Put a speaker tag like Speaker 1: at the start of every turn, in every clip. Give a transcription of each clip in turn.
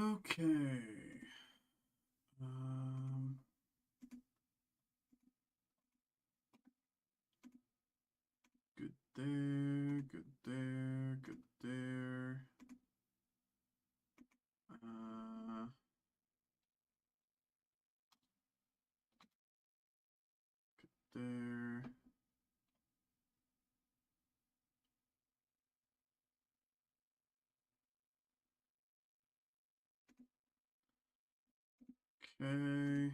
Speaker 1: Okay. Good there, good there, good there. Good there. Okay.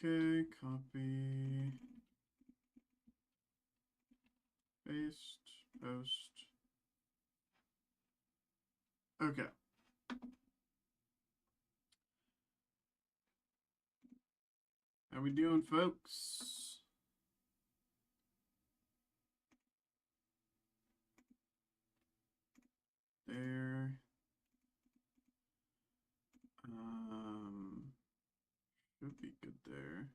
Speaker 1: Okay, copy, paste, post. Okay. How we doing, folks? There. Should be good there.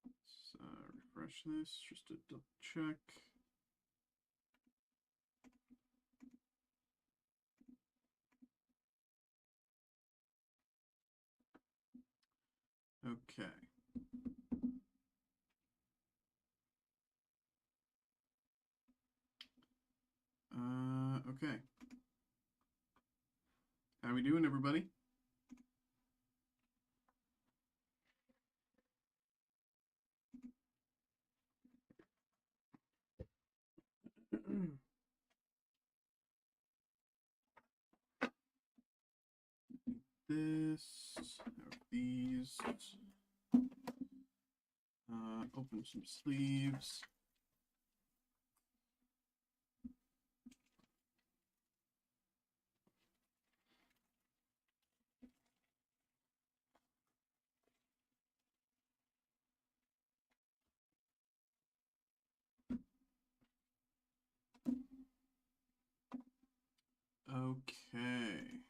Speaker 1: Let's refresh this just to double check. Okay. Okay. How we doing, everybody? These. Open some sleeves. Okay.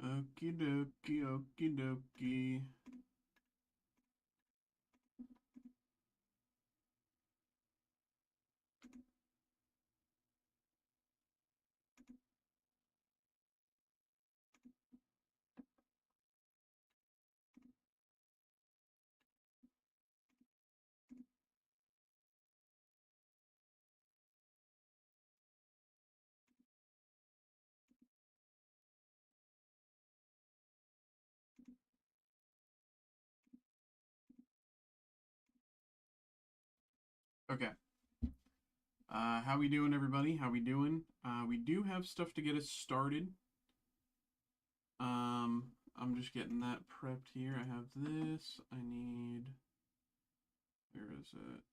Speaker 1: Okie dokie, okie dokie. Okay. How we doing, everybody? How we doing? We do have stuff to get us started. I'm just getting that prepped here. I have this. I need. Where is it?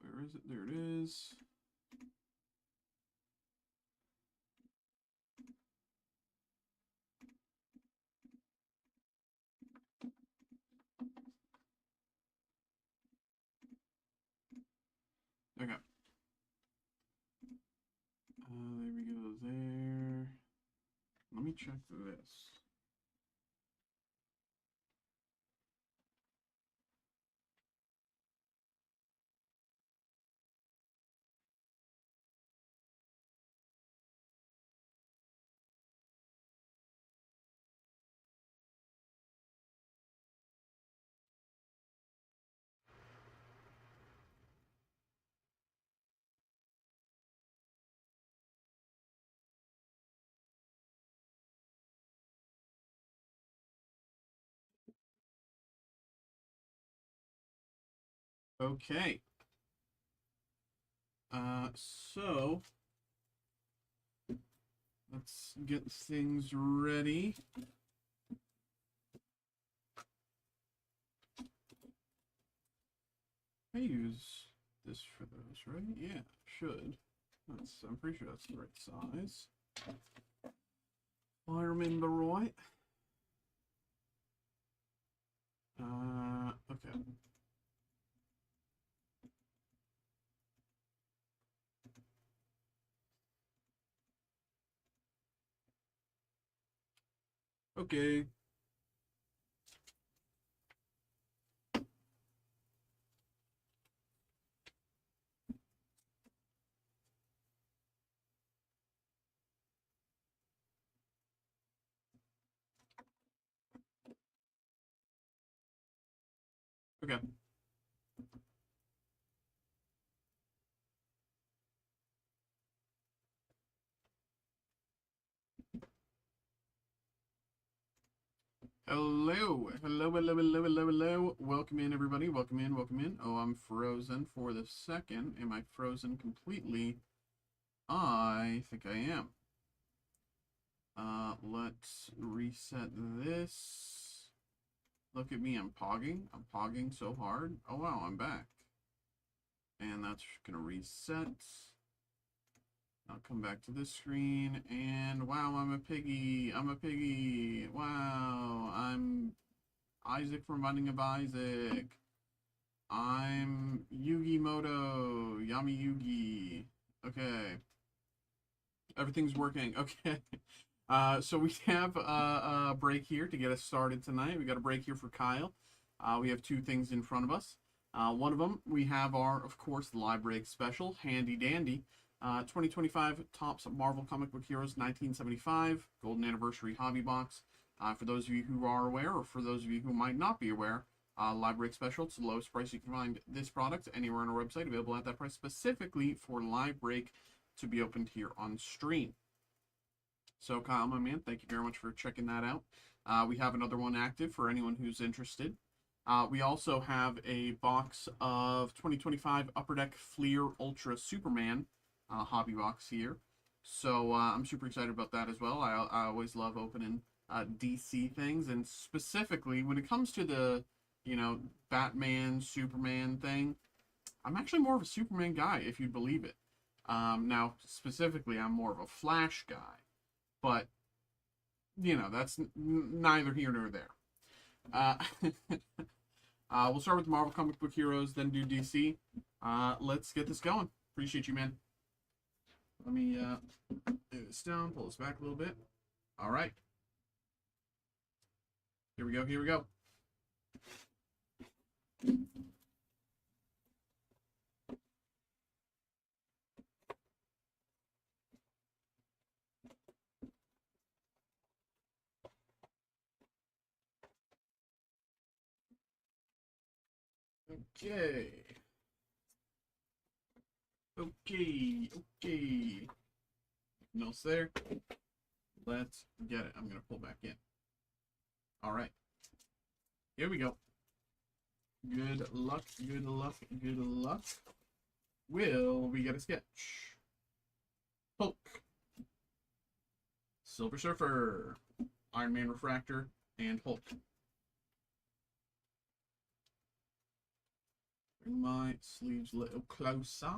Speaker 1: Where is it? There it is. Okay. check this. Okay. So let's get things ready. I use this for those, right? Yeah, should. I'm pretty sure that's the right size. I remember right. Okay. Okay. Okay. Hello. Hello, hello, hello, hello, hello. Welcome in, everybody. Welcome in, welcome in. Oh, I'm frozen for the second. Am I frozen completely? I think I am. Let's reset this. Look at me, I'm pogging. I'm pogging so hard. Oh, wow, I'm back. And that's gonna reset. I'll come back to this screen, and wow, I'm a piggy. I'm a piggy. Wow, I'm Isaac from Binding of Isaac. I'm Yugi Moto. Yami Yugi. Okay. Everything's working. Okay. So we have a break here to get us started tonight. We got a break here for Kyle. We have two things in front of us. One of them, we have our, of course, the live break special, handy dandy. 2025 Topps Marvel Comic Book Heroes 1975 Golden Anniversary Hobby Box. For those of you who are aware, or for those of you who might not be aware, live break special. It's the lowest price you can find this product anywhere on our website, available at that price specifically for live break to be opened here on stream. So Kyle, my man, thank you very much for checking that out. We have another one active for anyone who's interested. We also have a box of 2025 Upper Deck Fleer Ultra Superman hobby box here. So I'm super excited about that as well. I always love opening DC things, and specifically when it comes to the, Batman, Superman thing, I'm actually more of a Superman guy, if you'd believe it. Now, specifically, I'm more of a Flash guy. But, that's neither here nor there. We'll start with the Marvel Comic Book Heroes, then do DC. Let's get this going. Appreciate you, man. Let me move this down, pull this back a little bit. All right. Here we go, here we go. Okay. Okay. No, sir. Let's get it. I'm going to pull back in. All right. Here we go. Good luck, good luck, good luck. Will we get a sketch? Hulk. Silver Surfer. Iron Man Refractor. And Hulk. Bring my sleeves a little closer.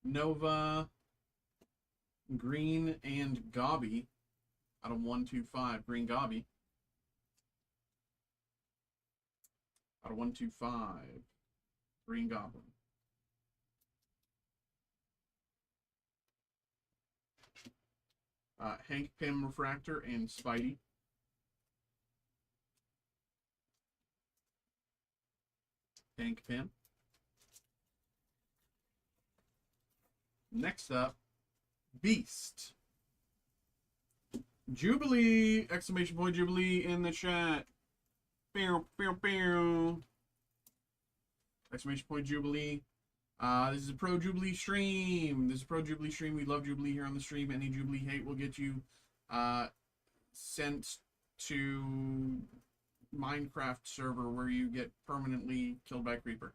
Speaker 1: Nova, Green, and Gobby out of 125. Green Gobby out of 125. Green Goblin. Hank Pym Refractor and Spidey. Hank Pym. Next up, Beast. Jubilee! Exclamation point Jubilee in the chat. Pew, pew, pew. Exclamation point Jubilee. This is a pro Jubilee stream. This is a pro Jubilee stream. We love Jubilee here on the stream. Any Jubilee hate will get you sent to Minecraft server where you get permanently killed by a creeper.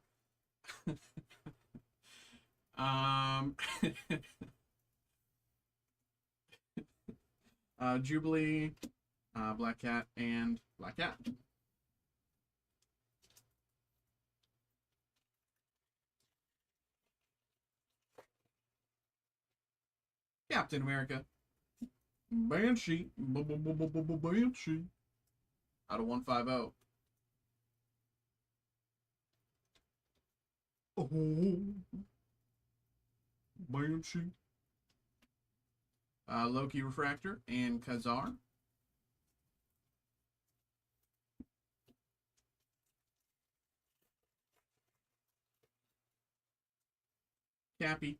Speaker 1: Jubilee, Black Cat, and Black Cat. Captain America. Banshee. Banshee. Out of 150. Oh. Banshee. Loki Refractor and Khazar. Cappy.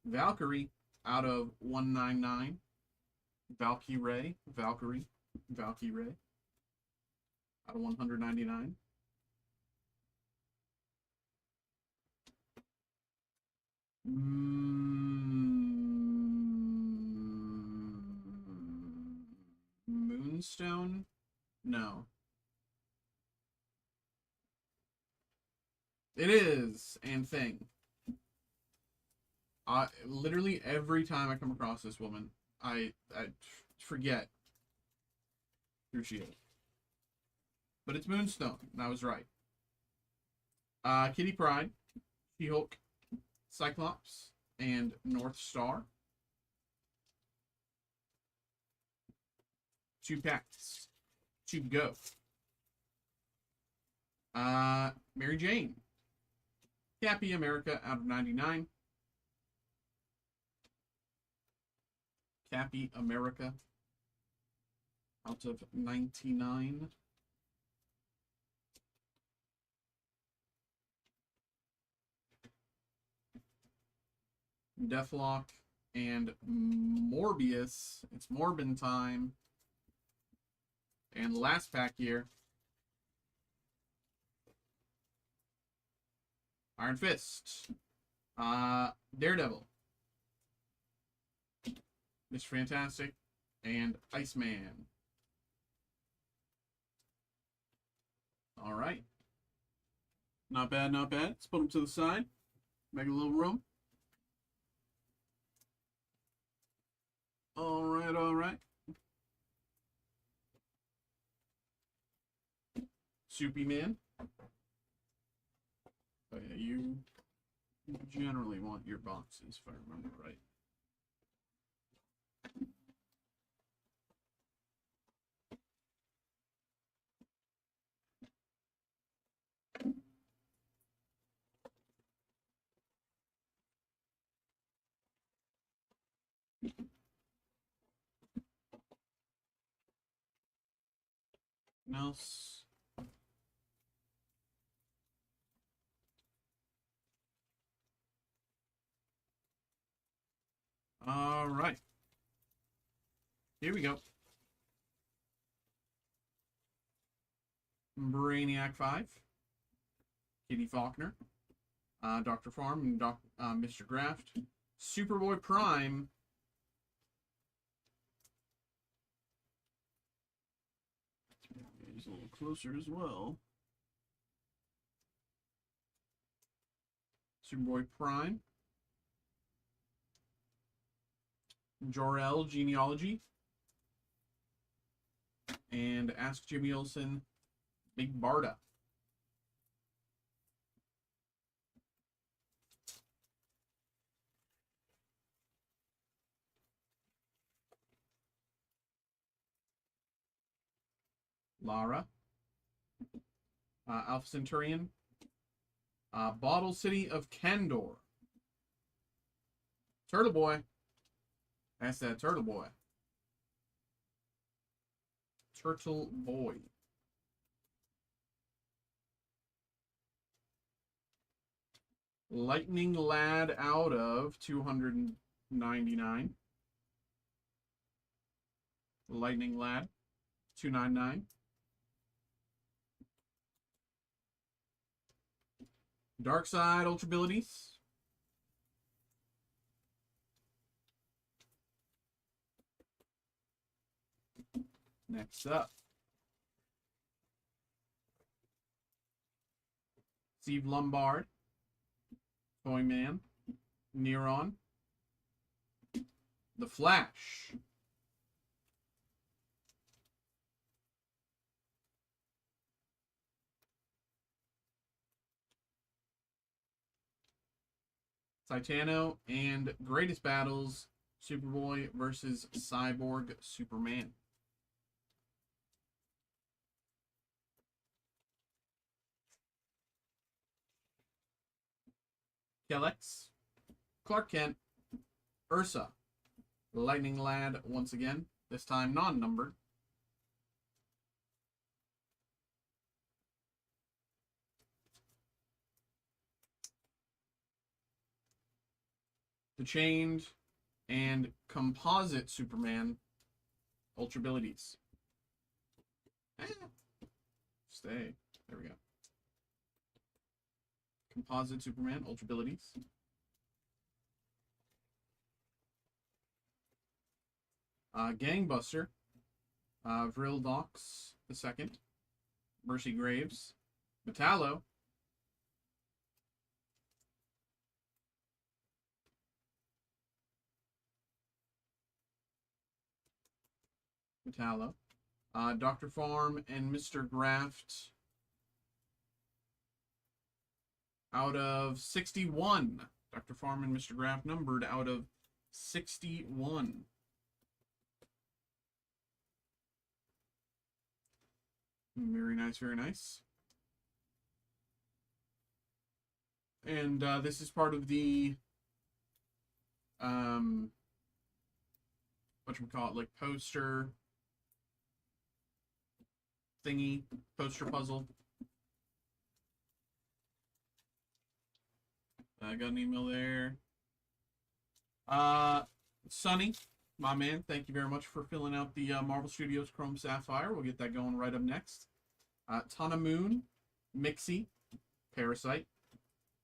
Speaker 1: Valkyrie out of 199. Valkyrie out of 199. Moonstone? No. It is, and Thing. Literally every time I come across this woman, I forget who she is. But it's Moonstone, and I was right. Kitty Pryde, She-Hulk, Cyclops, and North Star. 2 packs. 2 go. Mary Jane. Cappy America out of 99. Cappy America out of 99. Deathlock and Morbius. It's Morbin time. And last pack here. Iron Fist. Daredevil. Mr. Fantastic. And Iceman. Alright. Not bad, not bad. Let's put them to the side. Make a little room. Alright, alright. Soupy Man. Oh yeah, you generally want your boxes, if I remember right. Else. All right. Here we go. Brainiac 5. Kitty Faulkner. Dr. Farm and Mr. Graft. Superboy Prime. He's a little closer as well. Superboy Prime. Jor-El Genealogy. And Ask Jimmy Olsen, Big Barda. Lara. Alpha Centurion. Bottle City of Kandor. Turtle Boy. That's that Turtle Boy. Turtle Boy. Lightning Lad out of 299. Lightning Lad, 299. Dark Side Ultra Abilities. Next up, Steve Lombard, Toyman, Neuron, The Flash, Titano, and Greatest Battles, Superboy versus Cyborg Superman. Kellex, Clark Kent, Ursa, Lightning Lad once again, this time non-numbered. The Chained and Composite Superman Ultra Abilities. Stay. There we go. Composite Superman Ultra Abilities. Gangbuster. Vril Dox II. Mercy Graves. Metallo. Dr. Farm and Mr. Graft out of 61. Dr. Farm and Mr. Graft numbered out of 61. Very nice, very nice. And this is part of the whatchamacallit, like poster thingy, poster puzzle. I got an email there. Sonny, my man, thank you very much for filling out the Marvel Studios Chrome Sapphire. We'll get that going right up next. Tana Moon, Mixie, Parasite,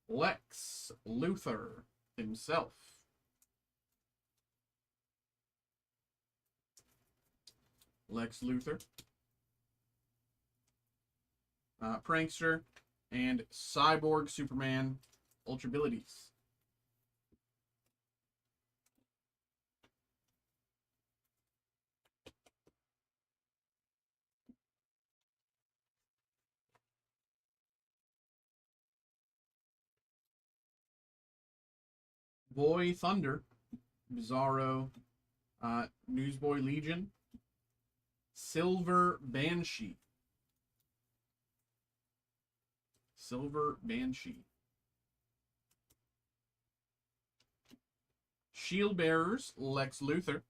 Speaker 1: Lex Luthor himself. Lex Luthor. Prankster, and Cyborg Superman Ultra Abilities. Boy Thunder, Bizarro, Newsboy Legion, Silver Banshee. Silver Banshee. Shield Bearers, Lex Luthor.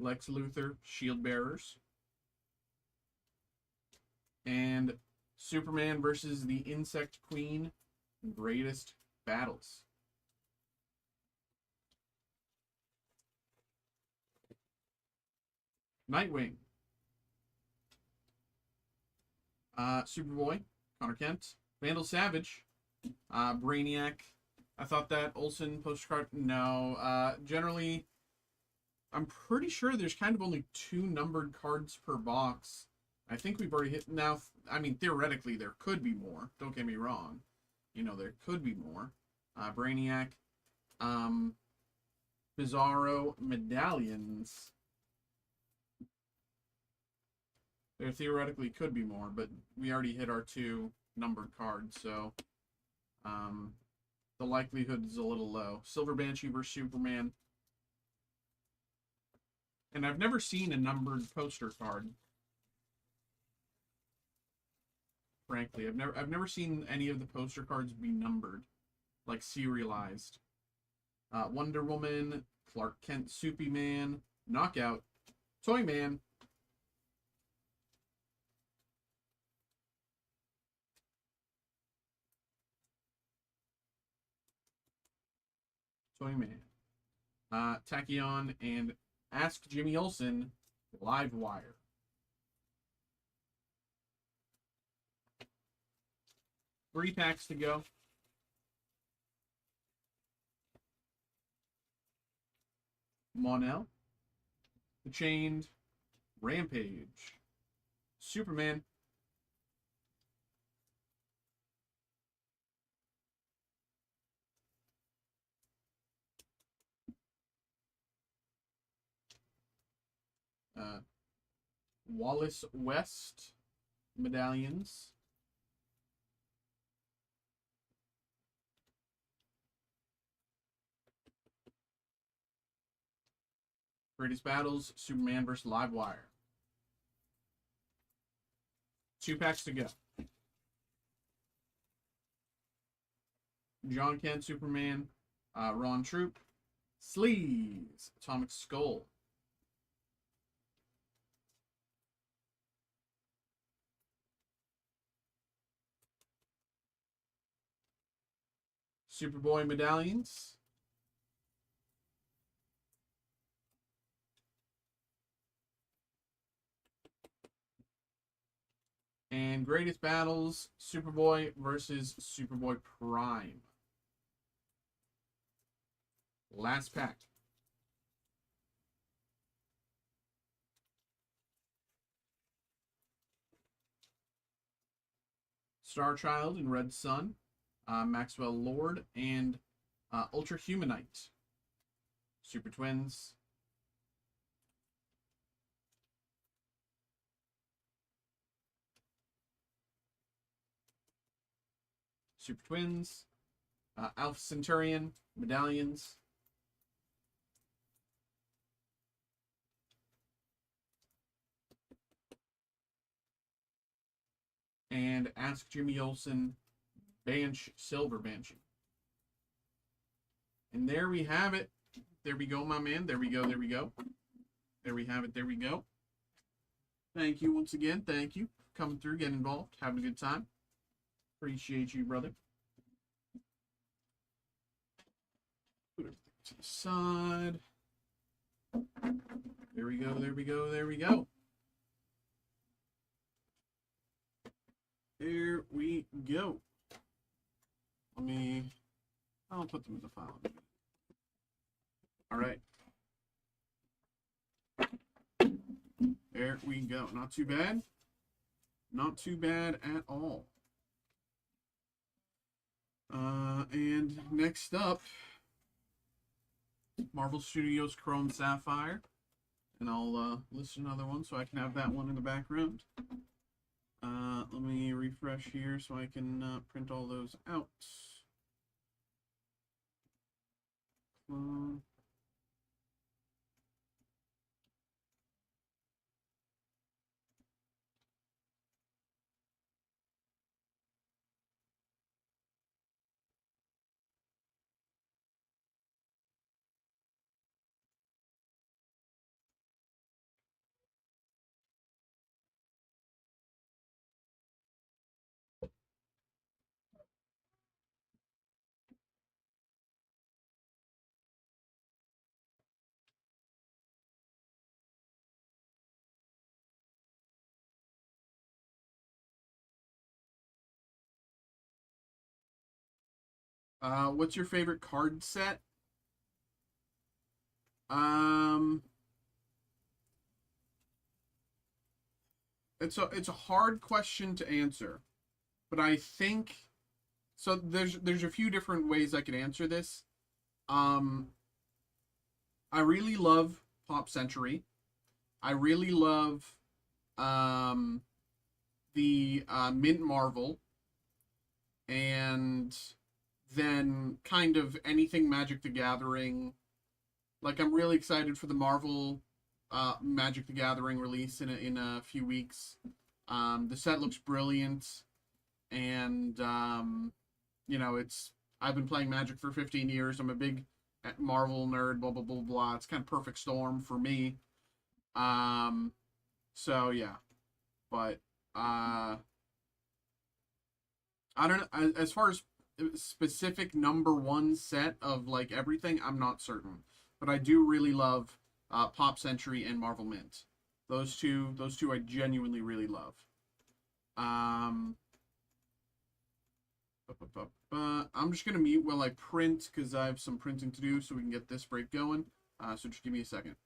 Speaker 1: Lex Luthor, Shield Bearers. And Superman versus the Insect Queen, Greatest Battles. Nightwing. Superboy, Connor Kent. Vandal Savage. Brainiac. I thought that Olsen postcard. No. Generally, I'm pretty sure there's kind of only 2 numbered cards per box. I think we've already hit. Now, I mean, theoretically, there could be more. Don't get me wrong. You know, there could be more. Brainiac. Bizarro medallions. There theoretically could be more, but we already hit our 2 numbered cards, so the likelihood is a little low. Silver Banshee versus Superman. And I've never seen a numbered poster card. Frankly, I've never seen any of the poster cards be numbered, like serialized. Wonder Woman, Clark Kent, Soupy Man, Knockout, Toy Man, Toy Man, Tachyon, and Ask Jimmy Olsen, Live Wire. Three packs to go. Monel, The Chained, Rampage, Superman, Wallace West, medallions, Greatest Battles, Superman vs. Livewire. 2 packs to go. John Kent, Superman, Ron Troop, Sleeves, Atomic Skull, Superboy medallions, and Greatest Battles, Superboy versus Superboy Prime. Last pack. Star Child and Red Sun, Maxwell Lord, and Ultra Humanite. Super Twins. Super Twins. Alpha Centurion, medallions. And Ask Jimmy Olsen, Silver Banshee. And there we have it. There we go, my man. There we go. There we go. There we have it. There we go. Thank you once again. Thank you for coming through, getting involved, having a good time. Appreciate you, brother. Put everything to the side. There we go. There we go. There we go. There we go. I'll put them in the file. All right. There we go. Not too bad. Not too bad at all. And next up, Marvel Studios Chrome Sapphire. And I'll list another one so I can have that one in the background. Let me refresh here so I can print all those out. What's your favorite card set? It's a hard question to answer, but I think so. There's a few different ways I could answer this. I really love Pop Century. I really love the Mint Marvel, and then kind of anything Magic the Gathering. Like, I'm really excited for the Marvel Magic the Gathering release in a few weeks. The set looks brilliant. and you know, I've been playing Magic for 15 years. I'm a big Marvel nerd. Blah blah blah blah. It's kind of perfect storm for me. Um, so yeah, but I don't know. As far as specific number one set of like everything, I'm not certain, but I do really love Pop Century and Marvel Mint. Those two, I genuinely really love. Um, I'm just gonna mute while I print because I have some printing to do, so we can get this break going. So just give me a second.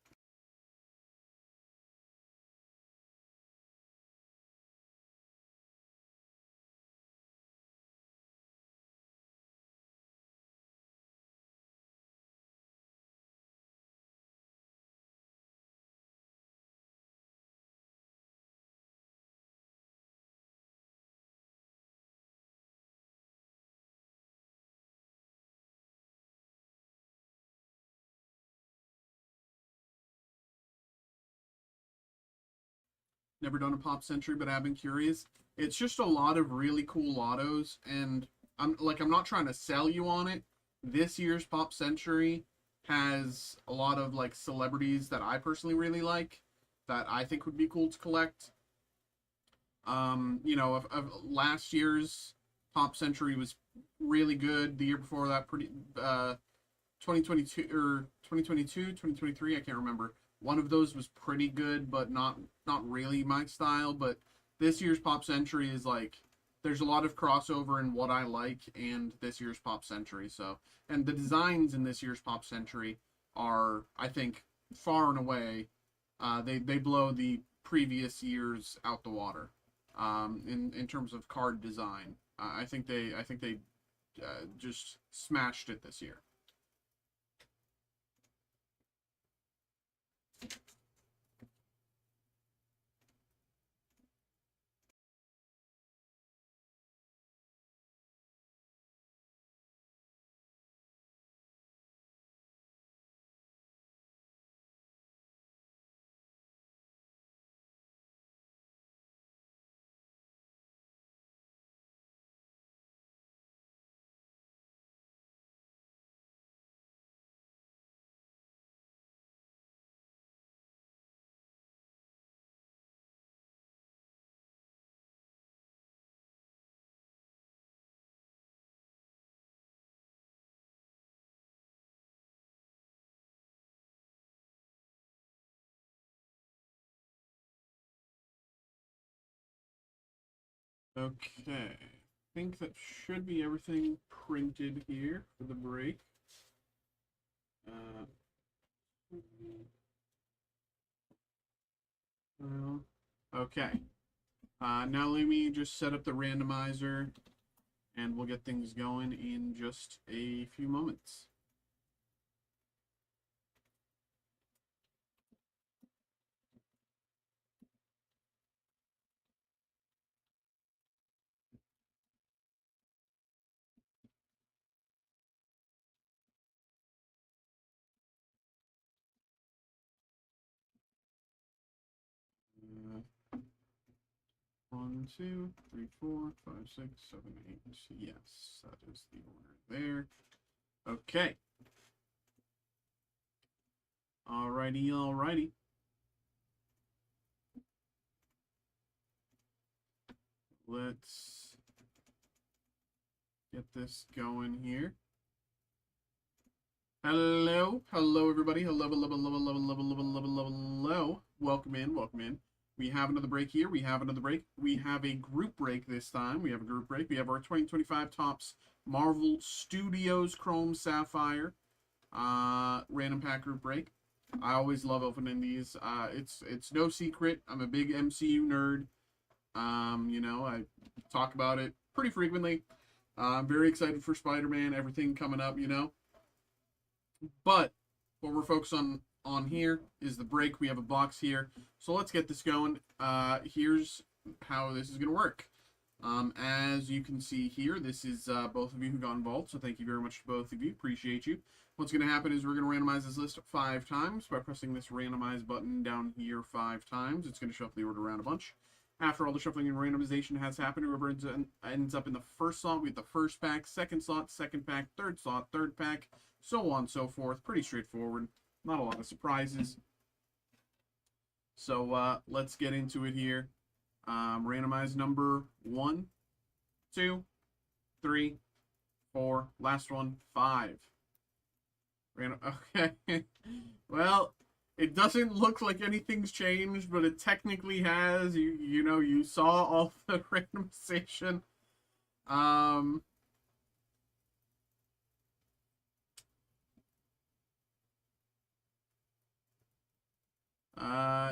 Speaker 1: Never done a Pop Century, but I've been curious. It's just a lot of really cool autos, and I'm not trying to sell you on it. This year's Pop Century has a lot of like celebrities that I personally really like that I think would be cool to collect. You know, of last year's Pop Century was really good. The year before that, pretty 2022 or 2022, 2023, I can't remember. One of those was pretty good, but not really my style. But this year's Pop Century is like there's a lot of crossover in what I like and this year's Pop Century. So, and the designs in this year's Pop Century are, I think, far and away, they blow the previous years out the water. In terms of card design, I think they just smashed it this year. Okay, I think that should be everything printed here for the break. Uh, okay, now let me just set up the randomizer and we'll get things going in just a few moments. Uh, 1, 2, 3, 4, 5, 6, 7, 8. Yes, that is the order there. Okay. Alrighty, alrighty. Let's get this going here. Hello, hello everybody. Hello, hello, hello, hello, hello, hello, hello, hello, hello. Welcome in, welcome in. We have another break here. We have another break. We have a group break this time. We have a group break. We have our 2025 Topps Marvel Studios Chrome Sapphire random pack group break. I always love opening these. It's no secret. I'm a big MCU nerd. You know, I talk about it pretty frequently. I'm very excited for Spider-Man, everything coming up, you know. But what we're focused on here is the break. We have a box here. So let's get this going. Here's how this is going to work. As you can see here, this is both of you who got involved, so thank you very much to both of you. Appreciate you. What's going to happen is we're going to randomize this list 5 times by pressing this randomize button down here 5 times. It's going to shuffle the order around a bunch. After all the shuffling and randomization has happened, whoever ends up in the first slot, we get the first pack, second slot, second pack, third slot, third pack, so on and so forth. Pretty straightforward. Not a lot of surprises. So let's get into it here. Randomize number 1, 2, 3, 4. Last one, 5. Okay. Well, it doesn't look like anything's changed, but it technically has. You know, you saw all the randomization.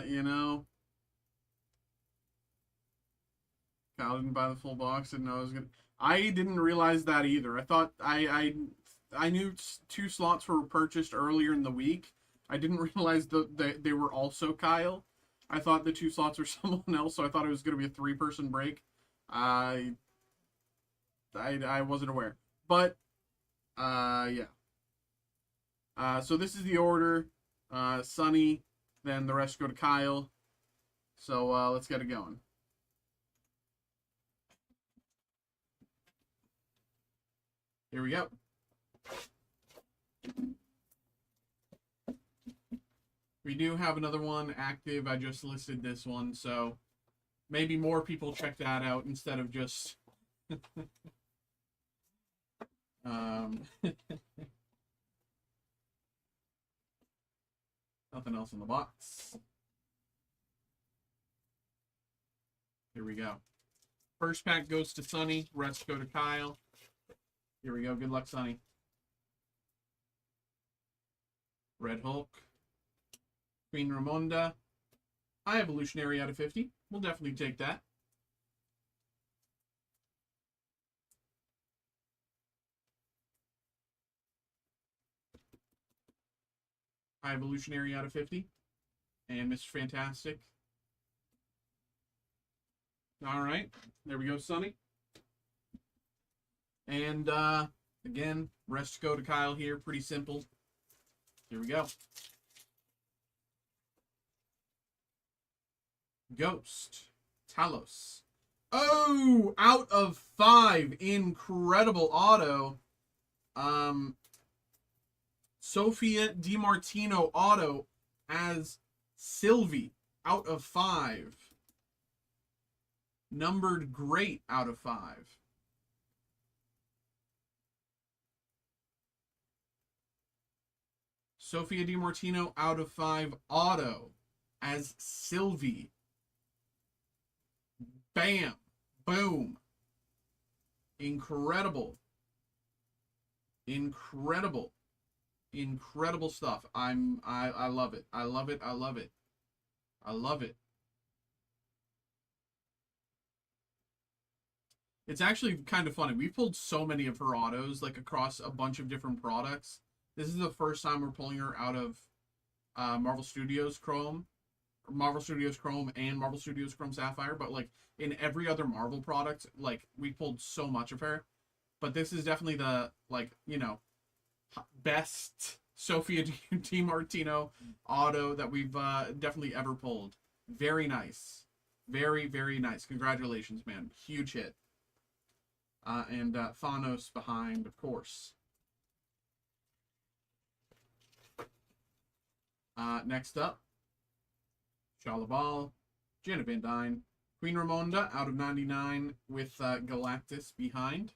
Speaker 1: You know, Kyle didn't buy the full box, didn't know I was gonna. I didn't realize that either. I thought I knew 2 slots were purchased earlier in the week. I didn't realize they were also Kyle. I thought the 2 slots were someone else, so I thought it was going to be a 3-person break. I wasn't aware. But, yeah. So this is the order. Sunny, then the rest go to Kyle. So let's get it going. Here we go. We do have another one active. I just listed this one, so maybe more people check that out instead of just nothing else in the box. Here we go. First pack goes to Sunny. Rest go to Kyle. Here we go. Good luck, Sunny. Red Hulk. Queen Ramonda. High Evolutionary out of 50. We'll definitely take that. High Evolutionary out of 50. And Mr. Fantastic. All right. There we go, Sunny. And, again, rest go to Kyle here. Pretty simple. Here we go. Ghost. Talos. Oh! Out of 5. Incredible auto. Sophia DiMartino auto as Sylvie. Out of 5. Numbered great out of 5. Sophia DiMartino out of 5 auto as Sylvie. Bam. Boom. Incredible. Incredible. Incredible stuff. I love it. I love it. I love it. I love it. It's actually kind of funny. We pulled so many of her autos, like, across a bunch of different products. This is the first time we're pulling her out of Marvel Studios Chrome and Marvel Studios Chrome Sapphire, but, like, in every other Marvel product, like, we pulled so much of her. But this is definitely the, like, you know, best Sophia DiMartino auto that we've definitely ever pulled. Very nice. Very, very nice. Congratulations, man. Huge hit. And Thanos behind, of course. Next up, Shalabal, Janet Van Dyne, Queen Ramonda out of 99 with Galactus behind.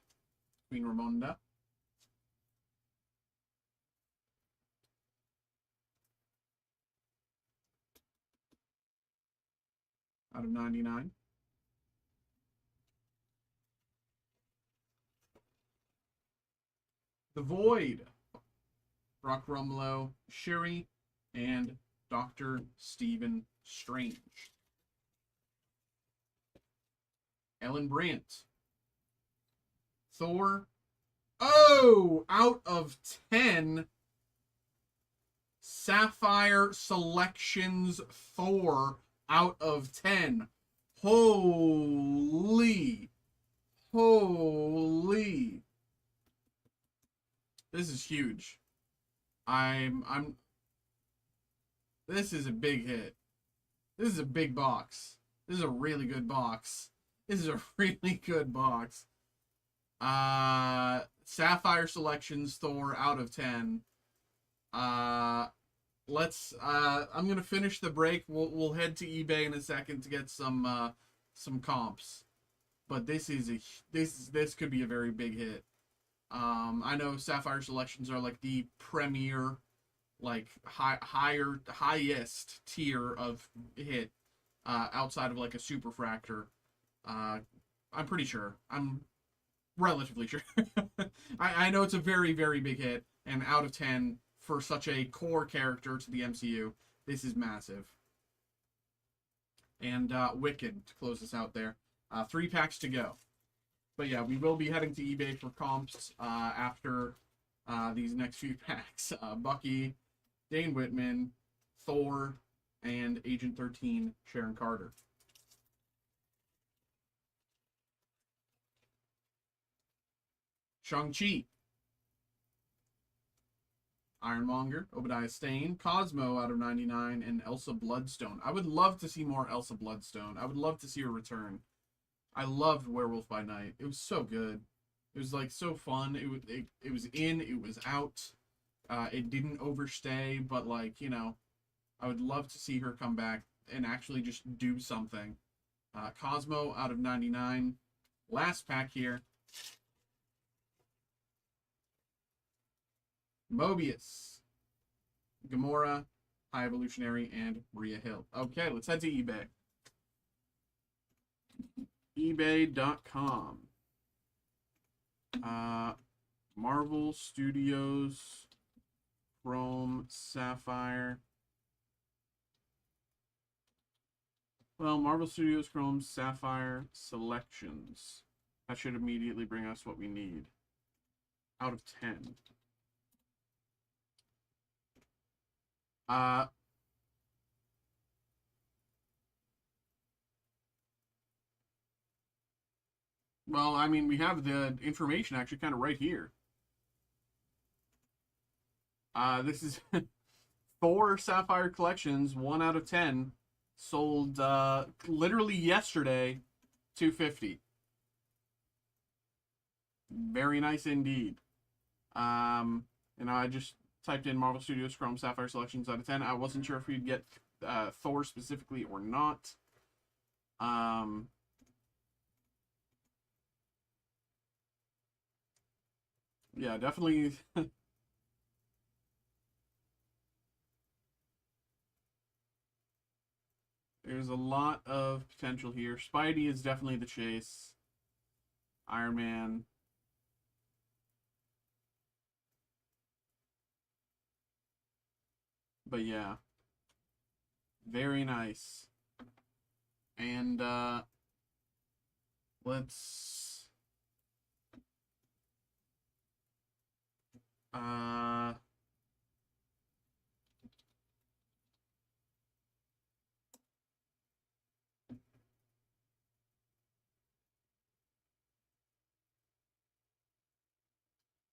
Speaker 1: Queen Ramonda. Out of 99. The Void, Brock Rumlow, Shuri, and Dr. Stephen Strange. Ellen Brandt. Thor. Oh! Out of 10. Sapphire Selections Thor out of 10. Holy. Holy. This is huge. This is a big hit. This is a big box. This is a really good box. This is a really good box. Sapphire Selections Thor out of 10. I'm gonna finish the break. We'll head to eBay in a second to get some comps. But this could be a very big hit. I know Sapphire Selections are like the premier, like highest tier of hit, outside of like a Superfractor. I'm pretty sure. I'm relatively sure. I know it's a very, very big hit, and out of 10 for such a core character to the MCU, this is massive. And Wicked to close this out there. 3 packs to go. But yeah, we will be heading to eBay for comps after these next few packs. Bucky, Dane Whitman, Thor, and Agent 13, Sharon Carter. Shang-Chi, Ironmonger, Obadiah Stane, Cosmo out of 99, and Elsa Bloodstone. I would love to see more Elsa Bloodstone. I would love to see her return. I loved Werewolf by Night. It was so good. It was like so fun. It was in, it was out. It didn't overstay, but like, you know, I would love to see her come back and actually just do something. Cosmo out of 99. Last pack here. Mobius, Gamora, High Evolutionary, and Rhea Hill. Okay, let's head to eBay. eBay.com. Marvel Studios, Chrome, Sapphire. Well, Marvel Studios, Chrome, Sapphire, Selections. That should immediately bring us what we need. Out of 10. Well, I mean, we have the information actually kind of right here. This is Thor Sapphire Collections, 1 out of 10. Sold literally yesterday, $250. Very nice indeed. You know, I just typed in Marvel Studios Chrome Sapphire Selections out of 10. I wasn't sure if we'd get Thor specifically or not. Yeah, definitely. There's a lot of potential here. Spidey is definitely the chase. Iron Man. But yeah. Very nice. And let's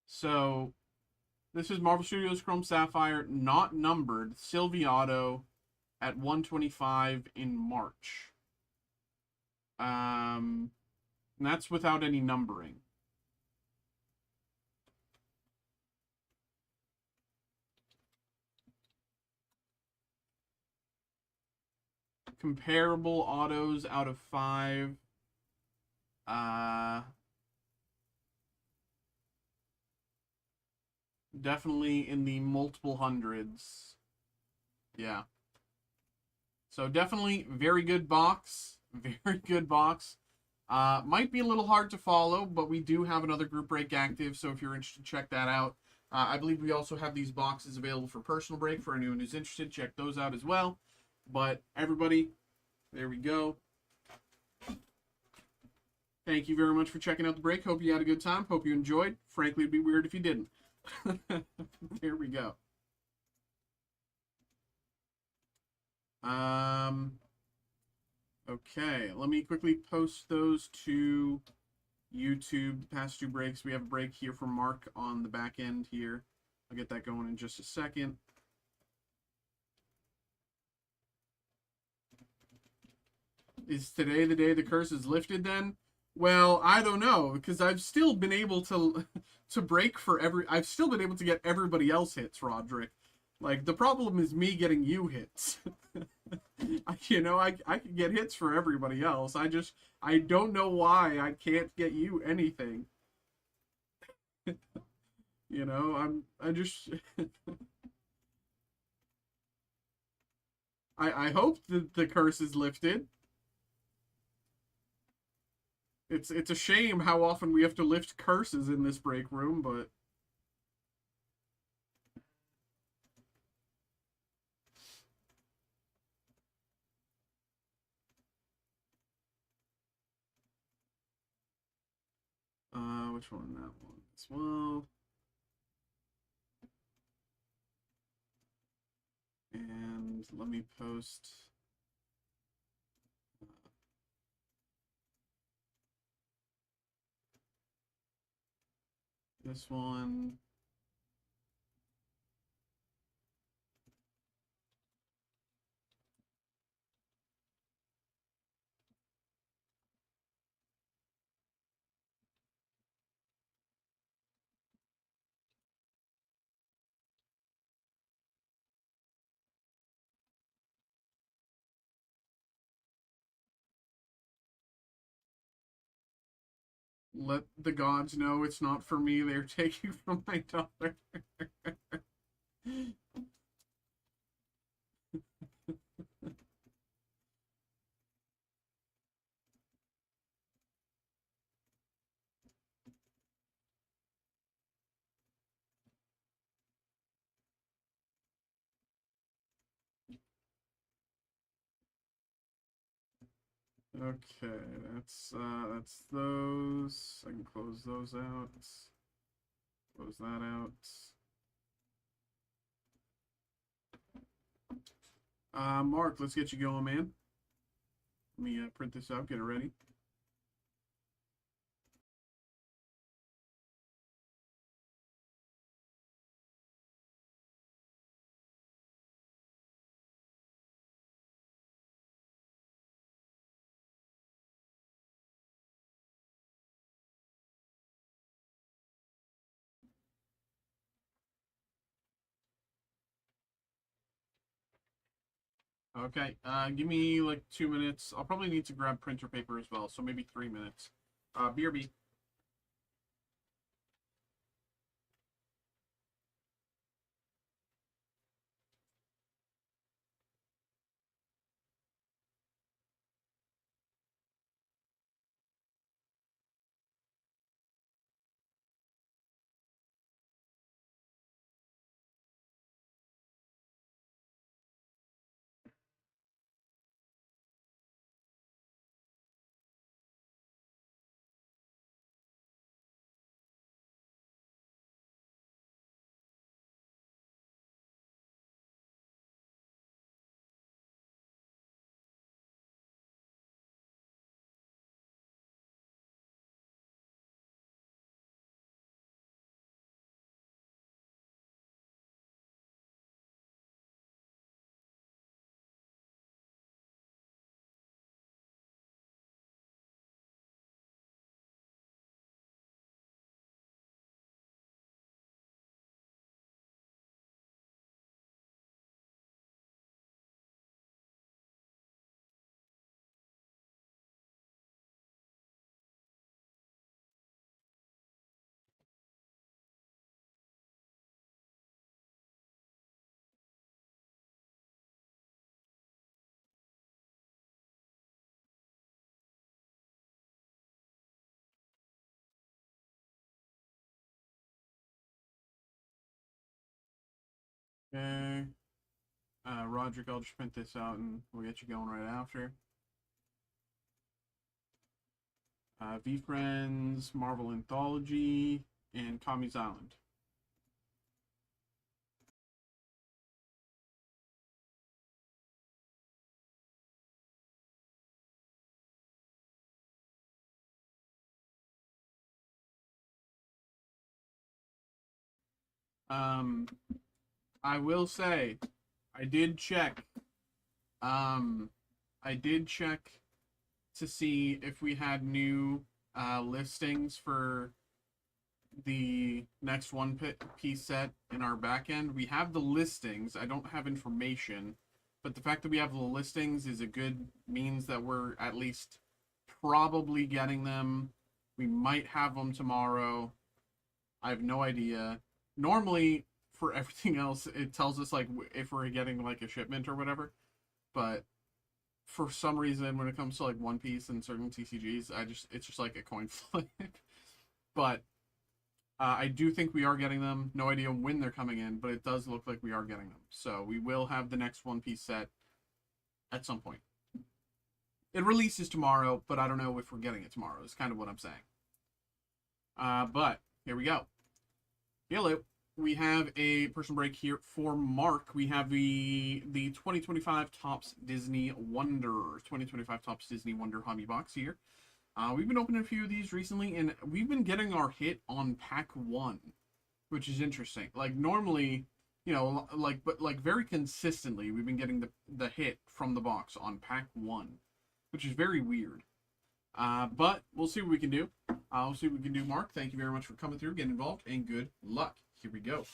Speaker 1: so this is Marvel Studios Chrome Sapphire, not numbered, Sylvie Auto at 125 in March. And that's without any numbering. Comparable autos out of 5. Definitely in the multiple hundreds. Yeah. So definitely very good box. Very good box. Might be a little hard to follow, but we do have another group break active, so if you're interested, check that out. I believe we also have these boxes available for personal break for anyone who's interested. Check those out as well. But everybody, there we go. Thank you very much for checking out the break. Hope you had a good time. Hope you enjoyed. Frankly, it'd be weird if you didn't. There we go. Okay, let me quickly post those to YouTube, the past 2 breaks. We have a break here from Mark on the back end here. I'll get that going in just a second. Is today the day the curse is lifted then? Well, I don't know, because I've still been able to to break for I've still been able to get everybody else hits, Roderick. Like, the problem is me getting you hits. I can get hits for everybody else. I don't know why I can't get you anything. I just I hope that the curse is lifted. It's a shame how often we have to lift curses in this break room, but which one? That one as well. And let me post this one. Let the gods know it's not for me. They're taking from my dollar. Okay, that's those. I can close those out. Close that out. Mark, let's get you going, man. Let me print this out, get it ready. Okay, give me like 2 minutes. I'll probably need to grab printer paper as well, so maybe 3 minutes. BRB. Okay. Roderick, I'll just print this out and we'll get you going right after. V Friends, Marvel Anthology, and Kami's Island. Um, I will say, I did check. I did check to see if we had new listings for the next piece set in our back end. We have the listings. I don't have information, but the fact that we have the listings is a good means that we're at least probably getting them. We might have them tomorrow. I have no idea. Normally, for everything else, it tells us like if we're getting like a shipment or whatever. But for some reason, when it comes to like One Piece and certain TCGs, it's just like a coin flip. But I do think we are getting them. No idea when they're coming in, but it does look like we are getting them. So we will have the next One Piece set at some point. It releases tomorrow, but I don't know if we're getting it tomorrow. Is kind of what I'm saying. But here we go. Hello. We have a person break here for Mark. We have the 2025 Topps Disney Wonder. 2025 Topps Disney Wonder hobby box here. We've been opening a few of these recently, and we've been getting our hit on pack 1, which is interesting. Like, normally, you know, but very consistently, we've been getting the hit from the box on pack 1, which is very weird. But we'll see what we can do. We'll see what we can do, Mark. Thank you very much for coming through, getting involved, and good luck. Here we go.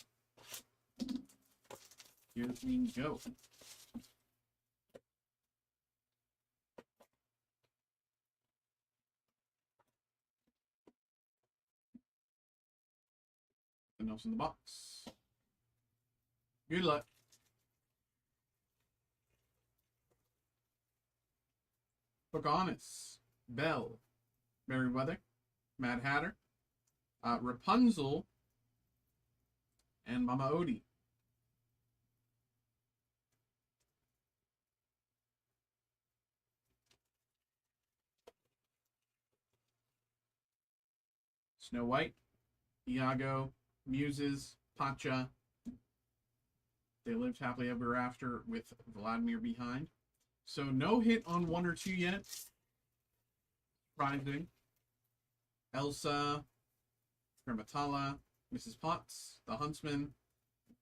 Speaker 1: Here we go. Nothing else in the box. Good luck. Pocahontas, Belle, Merryweather, Mad Hatter, Rapunzel, and Mama Odie. Snow White, Iago, Muses, Pacha. They lived happily ever after with Vladimir behind. So no hit on 1 or 2 yet. Surprising. Elsa, Hermatala, Mrs. Potts, The Huntsman,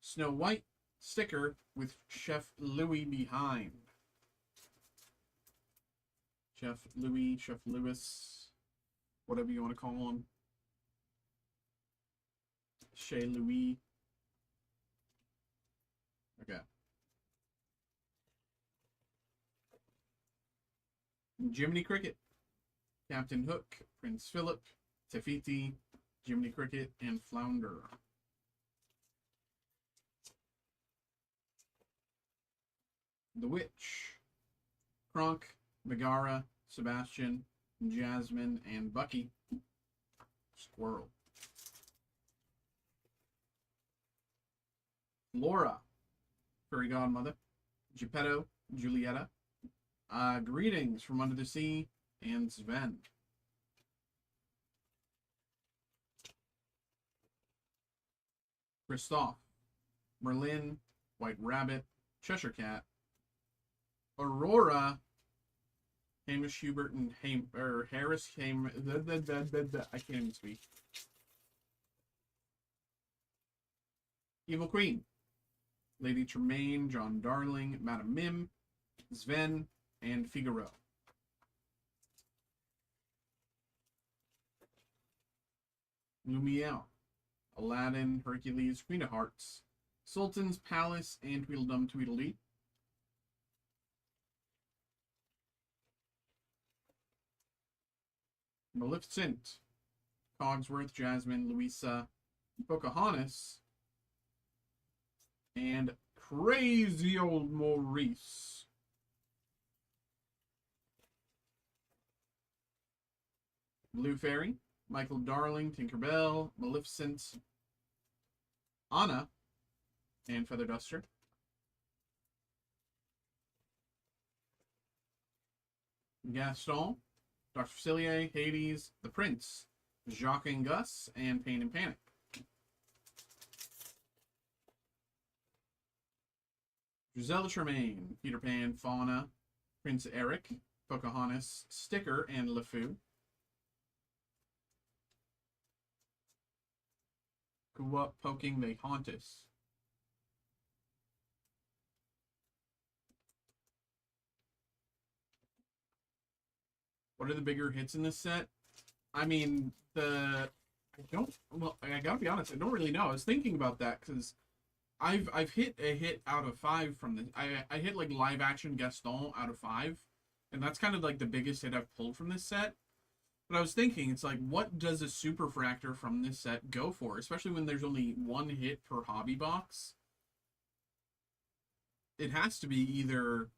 Speaker 1: Snow White, sticker with Chef Louis behind. Chef Louis, Chef Louis, whatever you want to call him. Chez Louis. Okay. Jiminy Cricket, Captain Hook, Prince Philip, Tefiti, Jiminy Cricket, and Flounder. The Witch, Kronk, Megara, Sebastian, Jasmine, and Bucky. Squirrel. Laura, Fairy Godmother, Geppetto, Julieta, Greetings from Under the Sea, and Sven. Kristoff, Merlin, White Rabbit, Cheshire Cat, Aurora, Hamish Hubert, and Harris I can't even speak. Evil Queen, Lady Tremaine, John Darling, Madame Mim, Sven, and Figaro. Lumiere, Aladdin, Hercules, Queen of Hearts, Sultan's Palace, and Tweedledum Tweedledee. Maleficent, Cogsworth, Jasmine, Louisa, Pocahontas, and crazy old Maurice. Blue Fairy, Michael Darling, Tinkerbell, Maleficent, Anna, and Feather Duster. Gaston, Dr. Facilier, Hades, The Prince, Jacques and Gus, and Pain and Panic. Giselle Tremaine, Peter Pan, Fauna, Prince Eric, Pocahontas, Sticker, and LeFou. Go up poking, they haunt us. What are the bigger hits in this set? I mean, I gotta be honest, I don't really know. I was thinking about that because I've hit a hit out of 5 from this. I hit like live action Gaston out of 5, and that's kind of like the biggest hit I've pulled from this set. But I was thinking, it's like, what does a super fractor from this set go for? Especially when there's only 1 hit per hobby box. It has to be either,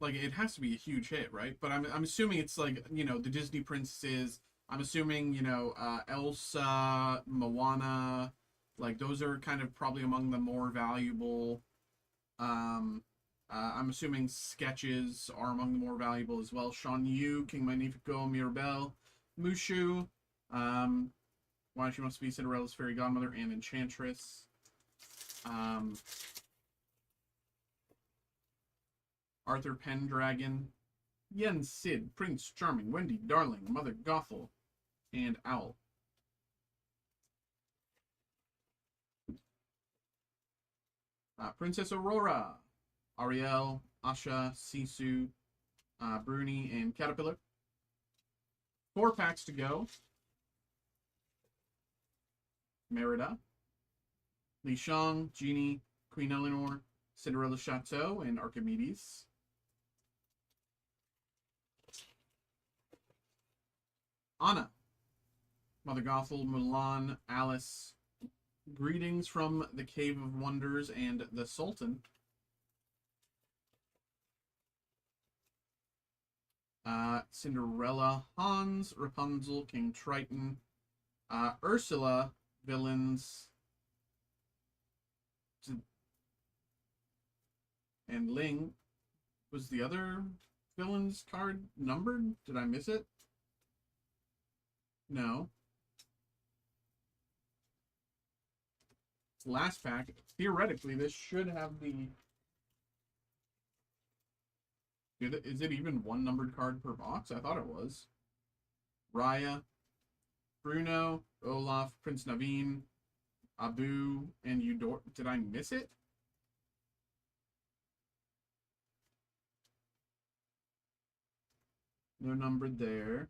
Speaker 1: like, it has to be a huge hit, right? But I'm assuming it's like, you know, the Disney princesses. I'm assuming, you know, Elsa, Moana, like those are kind of probably among the more valuable. I'm assuming sketches are among the more valuable as well. Shan Yu, King Magnifico, Mirabelle, Mushu, Why She Must Be Cinderella's Fairy Godmother, and Enchantress. Arthur Pendragon, Yen Sid, Prince Charming, Wendy Darling, Mother Gothel, and Owl. Princess Aurora, Ariel, Asha, Sisu, Bruni, and Caterpillar. 4 packs to go. Merida, Li Shang, Genie, Queen Eleanor, Cinderella Chateau, and Archimedes. Anna, Mother Gothel, Mulan, Alice, Greetings from the Cave of Wonders, and the Sultan. Cinderella, Hans, Rapunzel, King Triton, Ursula, Villains, and Ling. Was the other villains card numbered? Did I miss it? No. Last pack. Theoretically, this should have the... Is it even 1 numbered card per box? I thought it was. Raya, Bruno, Olaf, Prince Naveen, Abu, and Eudor. Did I miss it? No numbered there.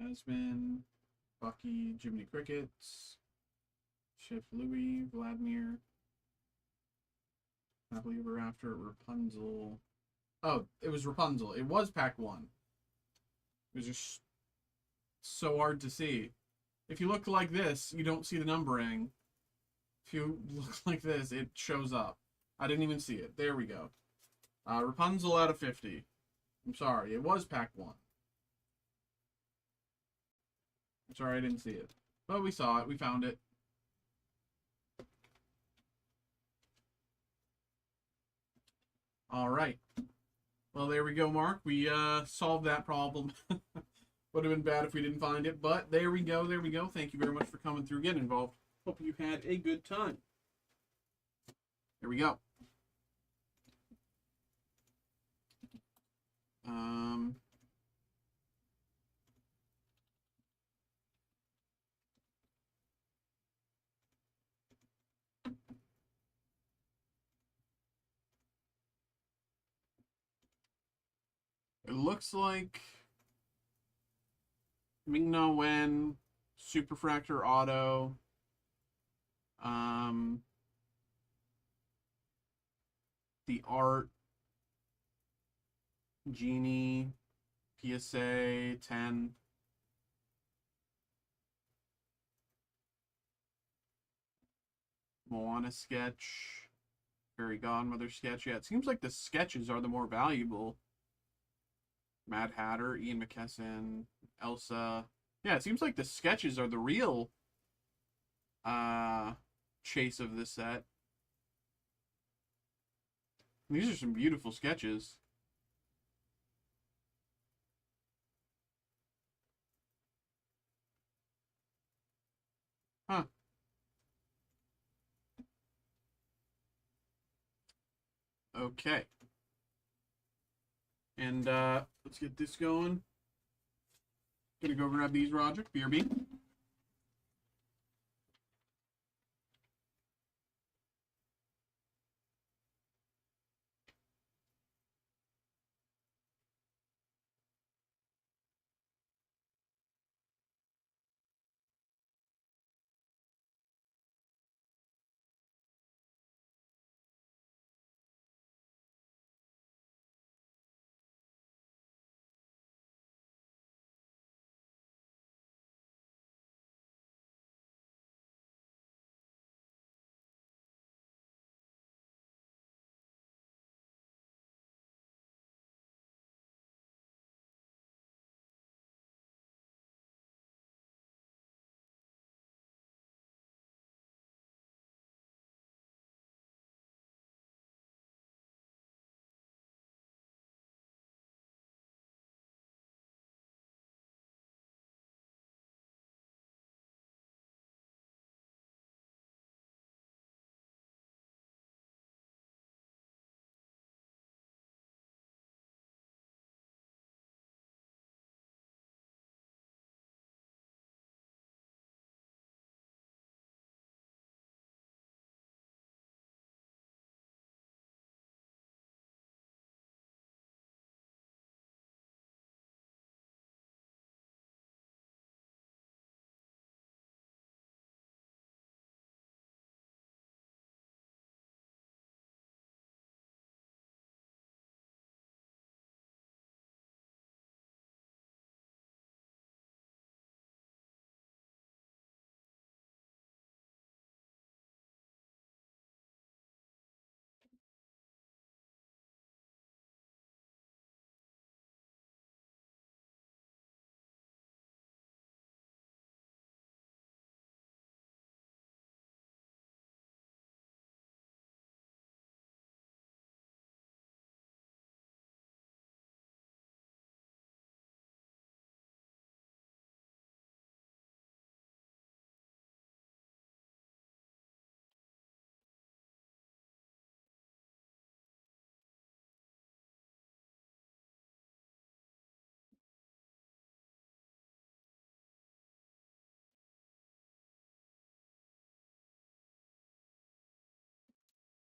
Speaker 1: Aspen, Bucky, Jiminy Crickets, Chef Louis, Vladimir, Happily Ever After, Rapunzel. Oh, it was Rapunzel. It was pack 1. It was just so hard to see. If you look like this, you don't see the numbering. If you look like this, it shows up. I didn't even see it. There we go. Rapunzel out of 50. I'm sorry. It was pack 1. I'm sorry I didn't see it. But we saw it. We found it. All right. Well, there we go, Mark. We solved that problem. Would have been bad if we didn't find it, but there we go. There we go. Thank you very much for coming through, getting involved. Hope you had a good time. There we go. It looks like Ming-Na Wen, Superfractor Auto, the Art, Genie, PSA 10. Moana sketch, Fairy Godmother sketch. Yeah, it seems like the sketches are the more valuable. Mad Hatter, Ian McKesson, Elsa. Yeah, it seems like the sketches are the real chase of this set. These are some beautiful sketches. Huh. Okay. And let's get this going. Gonna go grab these, Roger. BRB.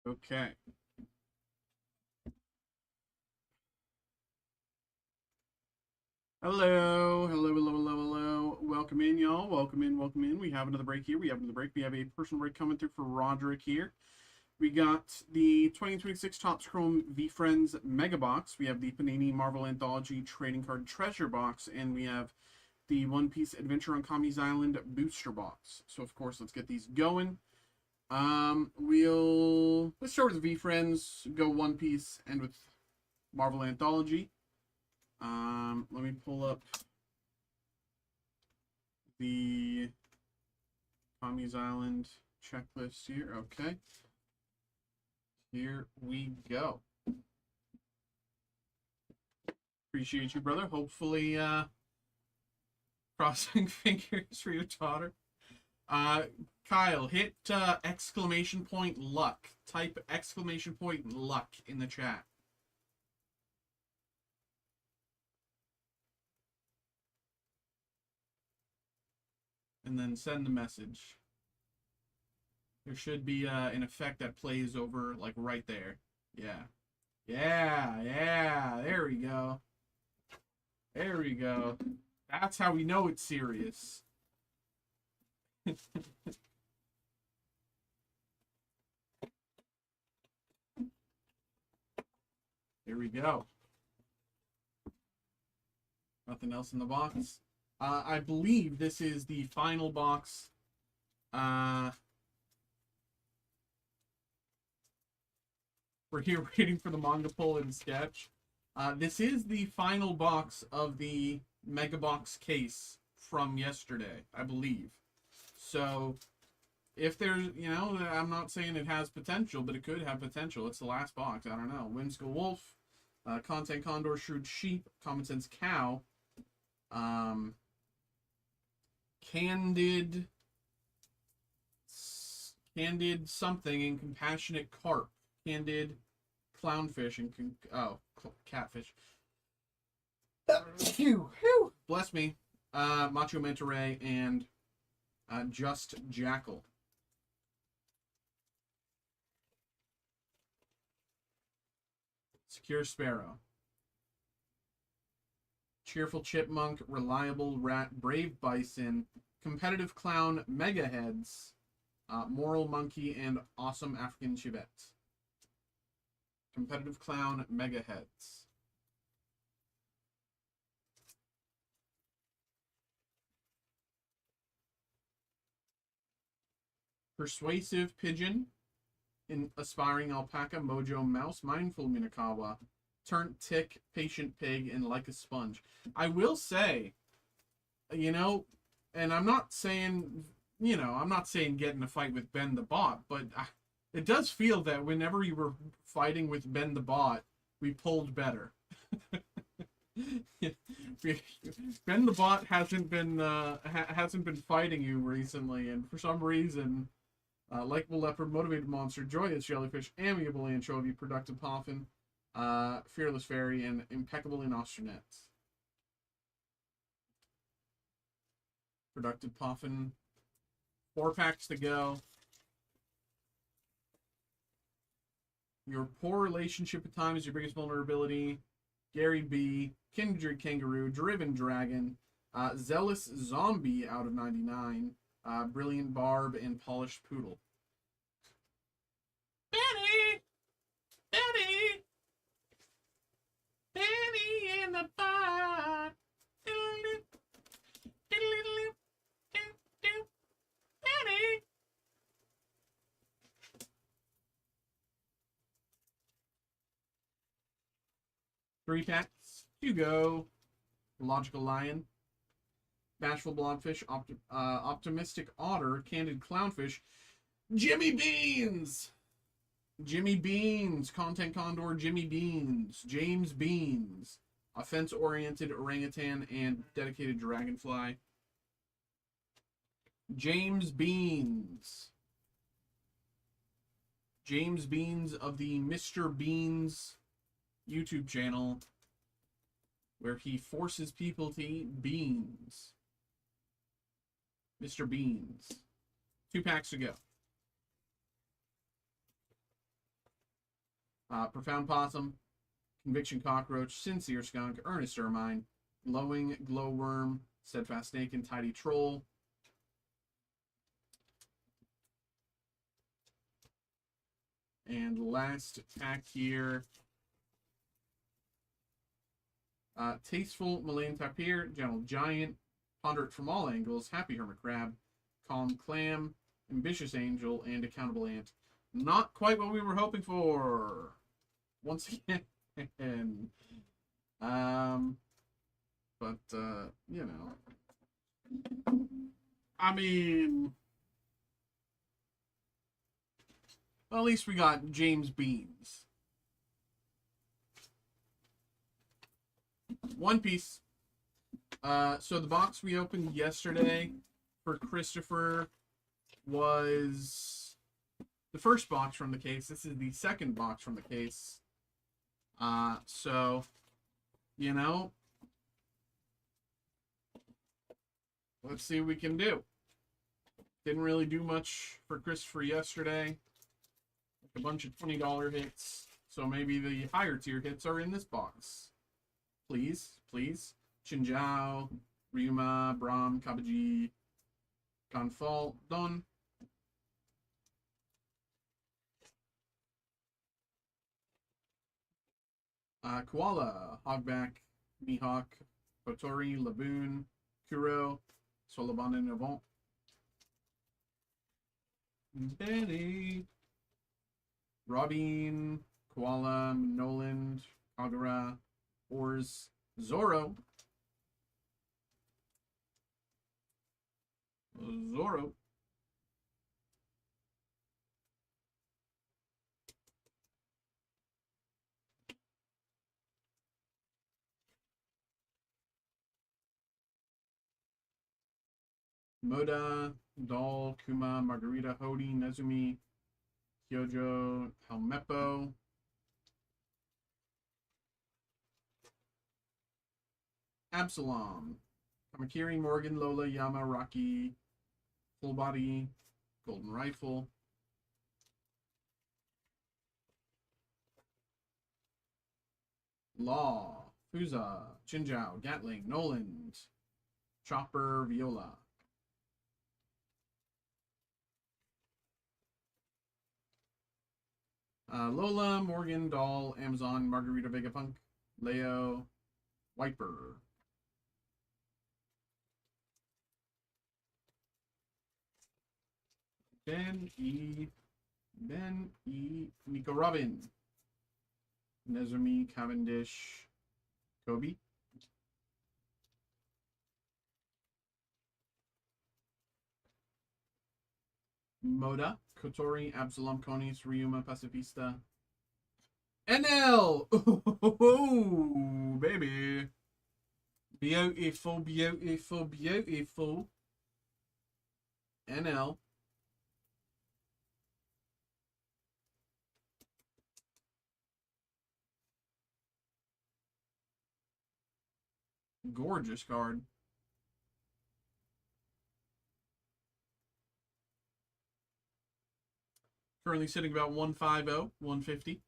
Speaker 1: Okay. Hello, hello, hello, hello, hello. Welcome in, y'all. Welcome in, welcome in. We have another break here. We have another break. We have a personal break coming through for Roderick here. We got the 2026 Topps Chrome V-Friends Mega Box. We have the Panini Marvel Anthology Trading Card Treasure Box. And we have the One Piece Adventure on Kami's Island Booster Box. So, of course, let's get these going. Let's start with V-Friends, go One Piece, and with Marvel Anthology. Let me pull up the Kami's Island checklist here. Okay. Here we go. Appreciate you, brother. Hopefully, crossing fingers for your daughter. Kyle, hit exclamation point luck. Type exclamation point luck in the chat. And then send the message. There should be an effect that plays over, like, right there. Yeah. Yeah. There we go. There we go. That's how we know it's serious. Here we go. Nothing else in the box. I believe this is the final box. We're here waiting for the manga pull and sketch. This is the final box of the Mega Box case from yesterday, I believe. So, if there's, I'm not saying it has potential, but it could have potential. It's the last box. I don't know. Whimsical Wolf, Content Condor, Shrewd Sheep, Common Sense Cow, Candid Candid something and compassionate carp. Candid clownfish and catfish. Bless me. Macho Manta Ray and Just Jackal. Secure Sparrow. Cheerful Chipmunk, Reliable Rat, Brave Bison, Competitive Clown, Mega Heads, Moral Monkey, and Awesome African Chivette. Competitive Clown, Mega Heads. Persuasive Pigeon, Aspiring Alpaca, Mojo Mouse, Mindful Minakawa, Turnt Tick, Patient Pig, and Like a Sponge. I will say, you know, and I'm not saying, you know, I'm not saying get in a fight with Ben the Bot, but it does feel that whenever you were fighting with Ben the Bot, we pulled better. Ben the Bot hasn't been fighting you recently, and for some reason, Likeable Leopard, Motivated Monster, Joyous Jellyfish, Amiable Anchovy, Productive Poffin, Fearless Fairy, and Impeccable in Ostronets. Productive Poffin. 4 packs to go. Your poor relationship at times is your biggest vulnerability. Gary B. Kindred Kangaroo, Driven Dragon, Zealous Zombie out of 99, Brilliant Barb, and Polished Poodle. Benny! Benny! Benny in the pot! Benny! 3 packs to go. Logical Lion, Bashful Blobfish, Optimistic Otter, Candid Clownfish, Jimmy Beans! Jimmy Beans, Content Condor, Jimmy Beans, James Beans, Offense-Oriented Orangutan, and Dedicated Dragonfly. James Beans. James Beans of the Mr. Beans YouTube channel, where he forces people to eat beans. Mr. Beans. 2 packs to go. Profound Possum, Conviction Cockroach, Sincere Skunk, Earnest Ermine, Glowing Glowworm, Steadfast Snake, and Tidy Troll. And last pack here. Tasteful Malayan Tapir, Gentle Giant, Ponder It From All Angles, Happy Hermit Crab, Calm Clam, Ambitious Angel, and Accountable Ant. Not quite what we were hoping for. Once again. You know. I mean, well, at least we got James Beans. One Piece. So the box we opened yesterday for Christopher was the first box from the case. This is the second box from the case. So, you know, let's see what we can do. Didn't really do much for Christopher yesterday. A bunch of $20 hits. So maybe the higher tier hits are in this box. Please, please. Chinjao, Ryuma, Braum, Kabaji, Gonfal, Don. Koala, Hogback, Mihawk, Kotori, Laboon, Kuro, Solabanda, Navant. Benny, Robin, Koala, Noland, Kagura, Ors, Zoro. Zoro. Moda, Doll, Kuma, Margarita, Hodi, Nezumi, Kyojo, Helmeppo. Absalom, Kamakiri, Morgan, Lola, Yama, Rocky, Full Body, Golden Rifle. Law, Fuza, Chinjiao, Gatling, Noland, Chopper, Viola. Lola, Morgan, Doll, Amazon, Margarita, Vegapunk, Leo, Wiper. Ben E. Nico Robin. Nezumi, Cavendish, Kobe. Moda, Kotori, Absalom, Konis, Ryuma, Pacifista. NL! Oh, baby. Beautiful, beautiful, beautiful. NL. Gorgeous card. Currently sitting about 150, 150.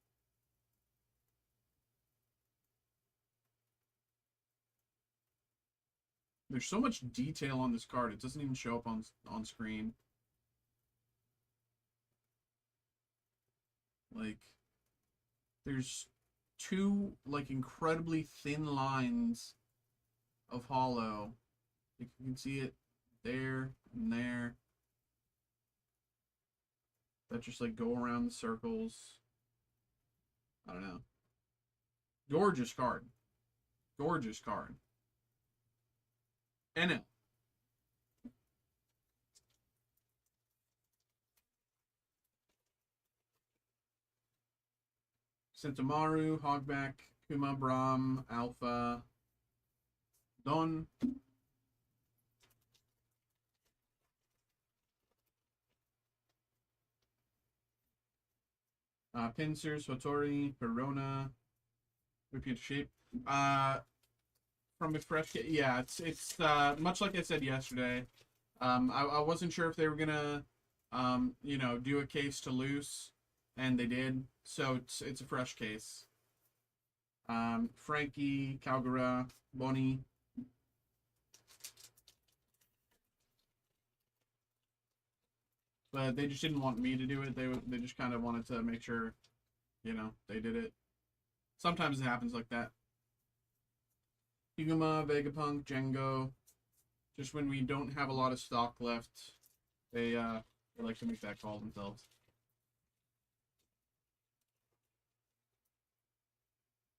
Speaker 1: There's so much detail on this card, it doesn't even show up on screen. Like, there's two, like, incredibly thin lines of hollow. You can see it there and there. That just, like, go around the circles. I don't know. Gorgeous card. Gorgeous card. NL. Sentamaru, Hogback, Kuma, Braum, Alpha, Don. Pinsir, Sotori, Perona, repeat shape. From a fresh, yeah, it's much like I said yesterday. I wasn't sure if they were gonna, you know, do a case to loose, and they did. So it's a fresh case. Frankie, Calgara, Bonnie. But they just didn't want me to do it. They just kind of wanted to make sure, you know, they did it. Sometimes it happens like that. Higuma, Vegapunk, Django. Just when we don't have a lot of stock left, they like to make that call themselves.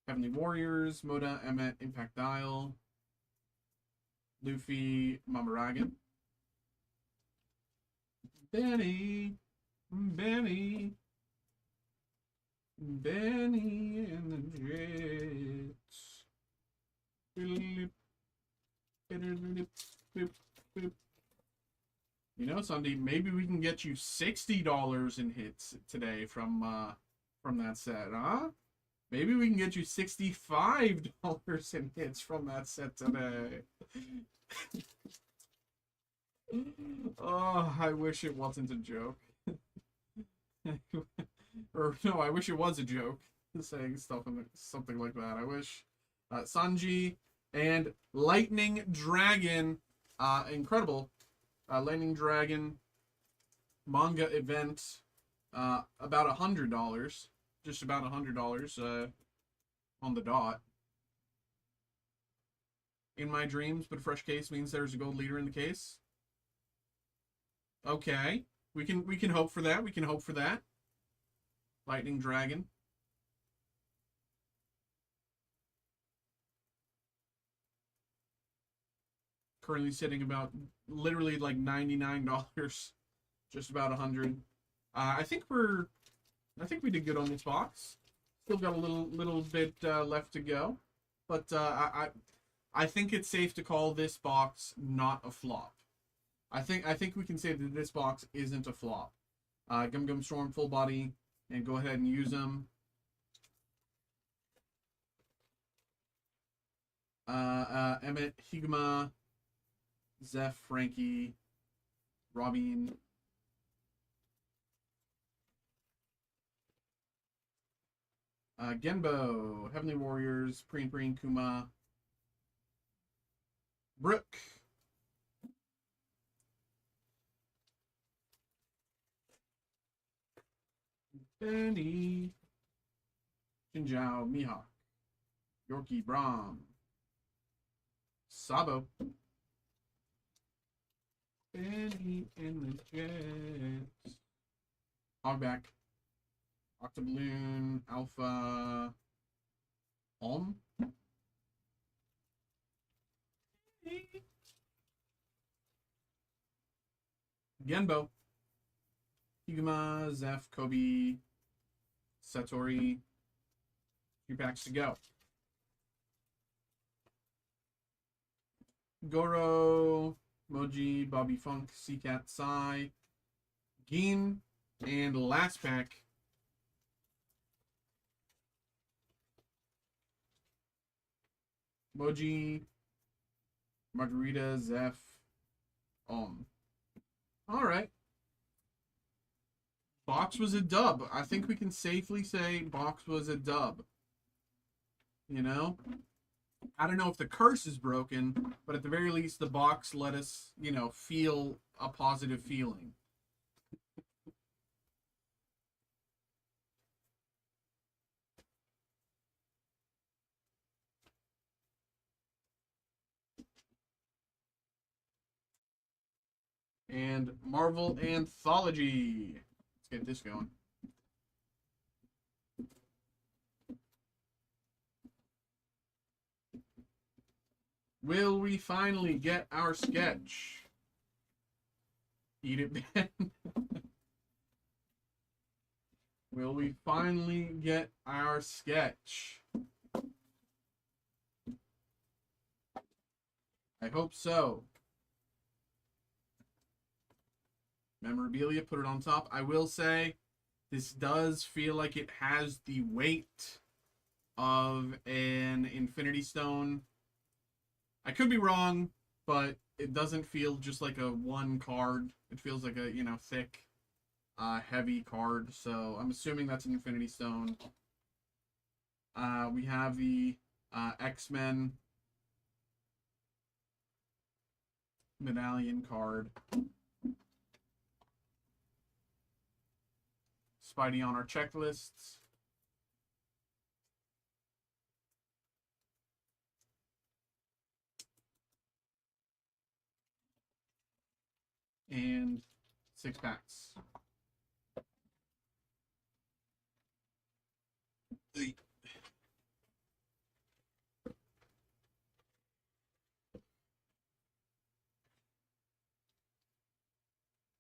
Speaker 1: Heavenly Warriors, Moda, Emmet, Impact Dial, Luffy, Mamaragan. Benny and the Jets. You know, Sunday, maybe we can get you $60 in hits today from that set, huh? Maybe we can get you $65 in hits from that set today. Oh, I wish it wasn't a joke. Or no, I wish it was a joke. Saying something like that. I wish. Sanji and Lightning Dragon, incredible. Lightning Dragon manga event, about $100, just about $100 on the dot. In my dreams, but a fresh case means there's a gold leader in the case. Okay, we can hope for that. We can hope for that. Lightning Dragon. Currently sitting about literally like $99, just about 100. I think we did good on this box. Still got a little bit left to go, but I think it's safe to call this box not a flop. I think we can say that this box isn't a flop. Gum Gum Storm full body, and go ahead and use them. Emmett, Higma, Zeph, Frankie, Robin, Genbo, Heavenly Warriors, Preen, Kuma, Brook, Benny, Jinjiao, Mihawk, Yorkie, Braum, Sabo, Benny and the Jets, Hogback, Octoballoon, Alpha, Genbo, Higuma, Zeph, Kobe, Satori. 2 packs to go. Goro, Moji, Bobby Funk, Seacat, Sai, Gin, and last pack. Moji, Margarita, Zeph, All right. Box was a dub. I think we can safely say box was a dub. You know? I don't know if the curse is broken, but at the very least, the box let us, you know, feel a positive feeling. And Marvel Anthology. Let's get this going. Will we finally get our sketch? Eat it, Ben. Will we finally get our sketch? I hope so. Memorabilia, put it on top. I will say, this does feel like it has the weight of an Infinity Stone. I could be wrong, but it doesn't feel just like a one card. It feels like a, you know, thick, heavy card. So I'm assuming that's an Infinity Stone. We have the X-Men medallion card. Spidey on our checklists. And 6 packs.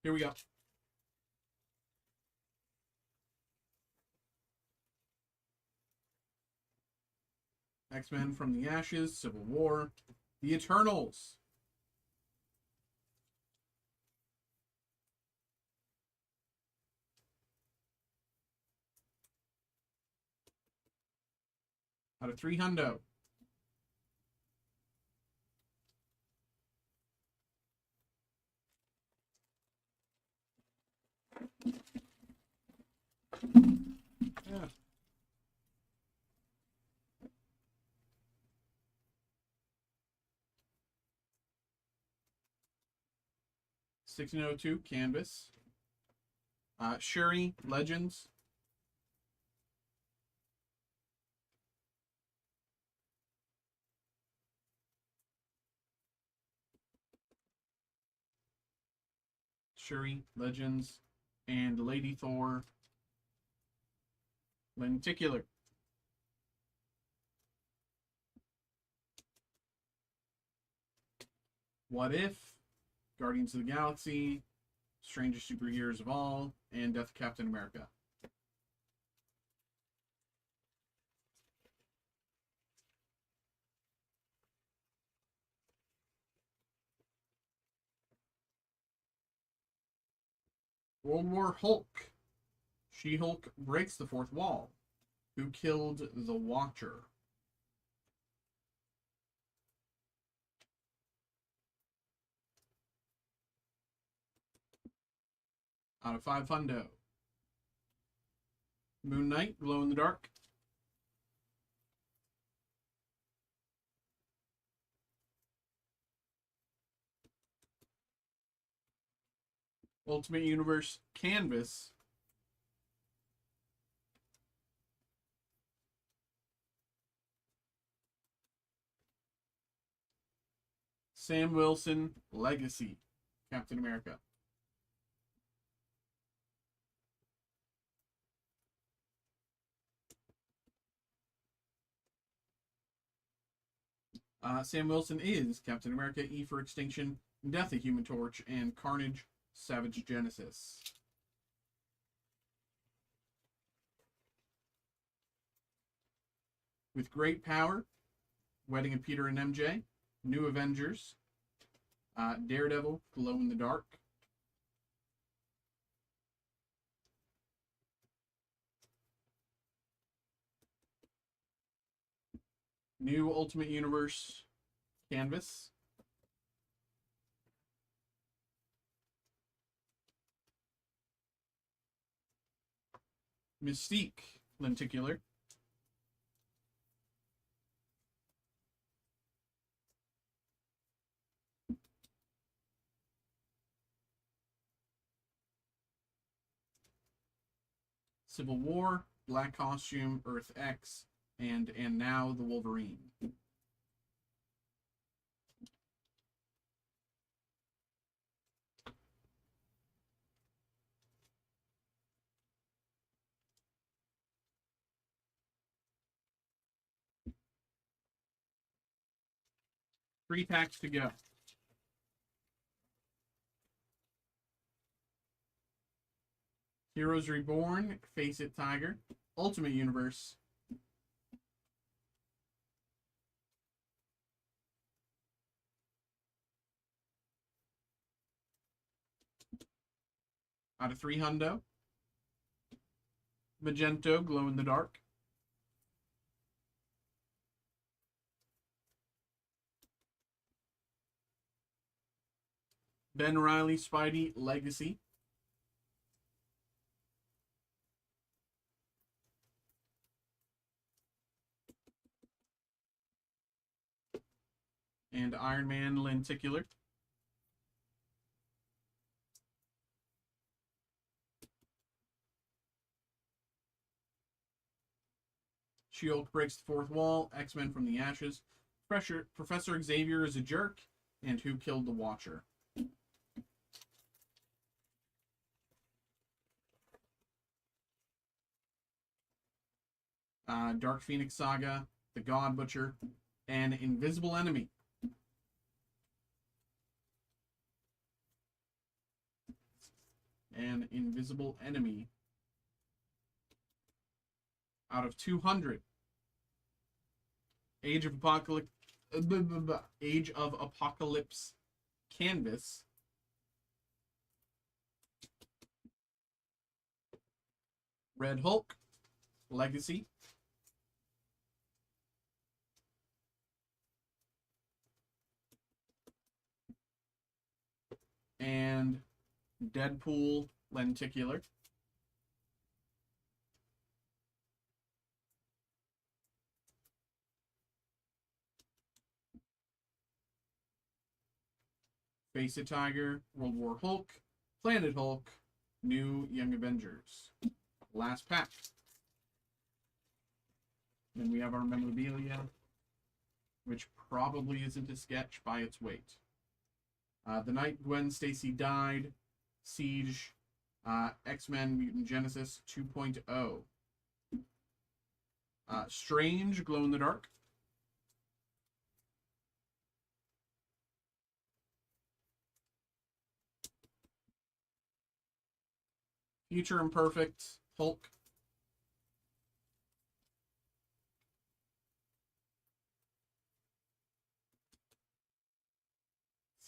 Speaker 1: Here we go. X-Men from the Ashes, Civil War, The Eternals. Out of 3 hundo. Yeah. $16.02 canvas. Shuri Legends. Shuri Legends and Lady Thor Lenticular. What If, Guardians of the Galaxy, Strangest Superheroes of All, and Death of Captain America. World War Hulk. She-Hulk breaks the fourth wall. Who killed the Watcher? Out of 5 hundo. Moon Knight, Glow in the Dark. Ultimate Universe Canvas. Sam Wilson, Legacy, Captain America. Sam Wilson is Captain America, E for Extinction, Death of Human Torch, and Carnage, Savage Genesis. With Great Power, Wedding of Peter and MJ, New Avengers, Daredevil, Glow in the Dark. New Ultimate Universe Canvas. Mystique, Lenticular. Civil War, Black Costume, Earth X, and now the Wolverine. Three packs to go. Heroes Reborn, Face It Tiger, Ultimate Universe, out of 3 hundo. Magento, Glow in the Dark. Ben Reilly, Spidey, Legacy. And Iron Man, Lenticular. She-Hulk breaks the fourth wall. X-Men from the Ashes. Professor Xavier is a jerk. And Who Killed the Watcher? Dark Phoenix Saga, The God Butcher, and Invisible Enemy. An Invisible Enemy. Out of 200. Age of Apocalypse Canvas. Red Hulk, Legacy. And Deadpool, Lenticular. Face It Tiger, World War Hulk, Planet Hulk, New Young Avengers. Last pack. Then we have our memorabilia, which probably isn't a sketch by its weight. The Night Gwen Stacy Died, Siege, X-Men Mutant Genesis 2.0. Strange, Glow in the Dark. Future Imperfect, Hulk.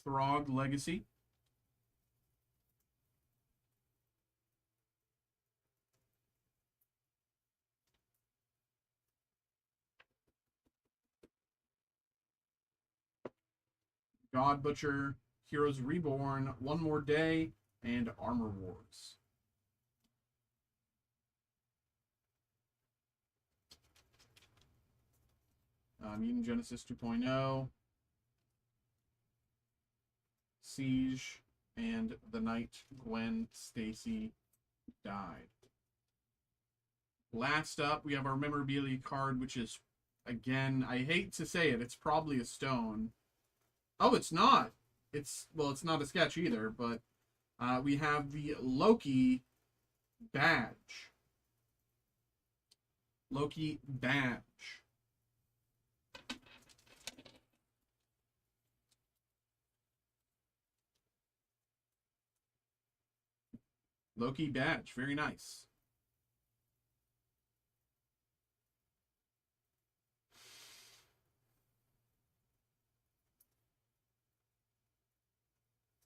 Speaker 1: Throg, Legacy. God Butcher, Heroes Reborn, One More Day, and Armor Wars. Mutant Genesis 2.0, Siege, and the night Gwen Stacy died. Last up, we have our memorabilia card, which is, again, I hate to say it, it's probably a stone. Oh, it's not. Well, it's not a sketch either, but we have the Loki badge. Loki badge. Loki badge. Very nice.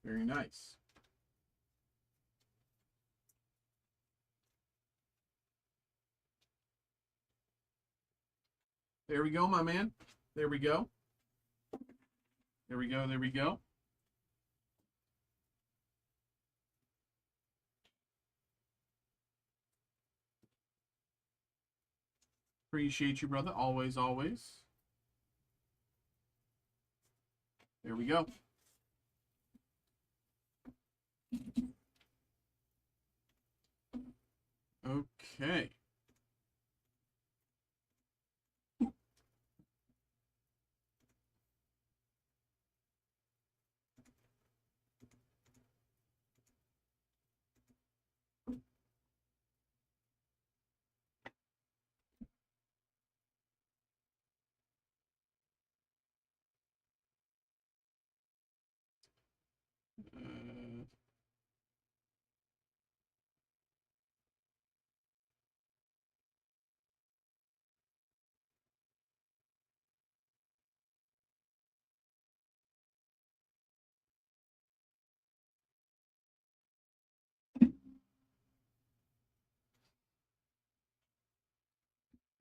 Speaker 1: Very nice. There we go, my man. There we go. There we go. There we go. Appreciate you, brother. Always, always. There we go. Okay.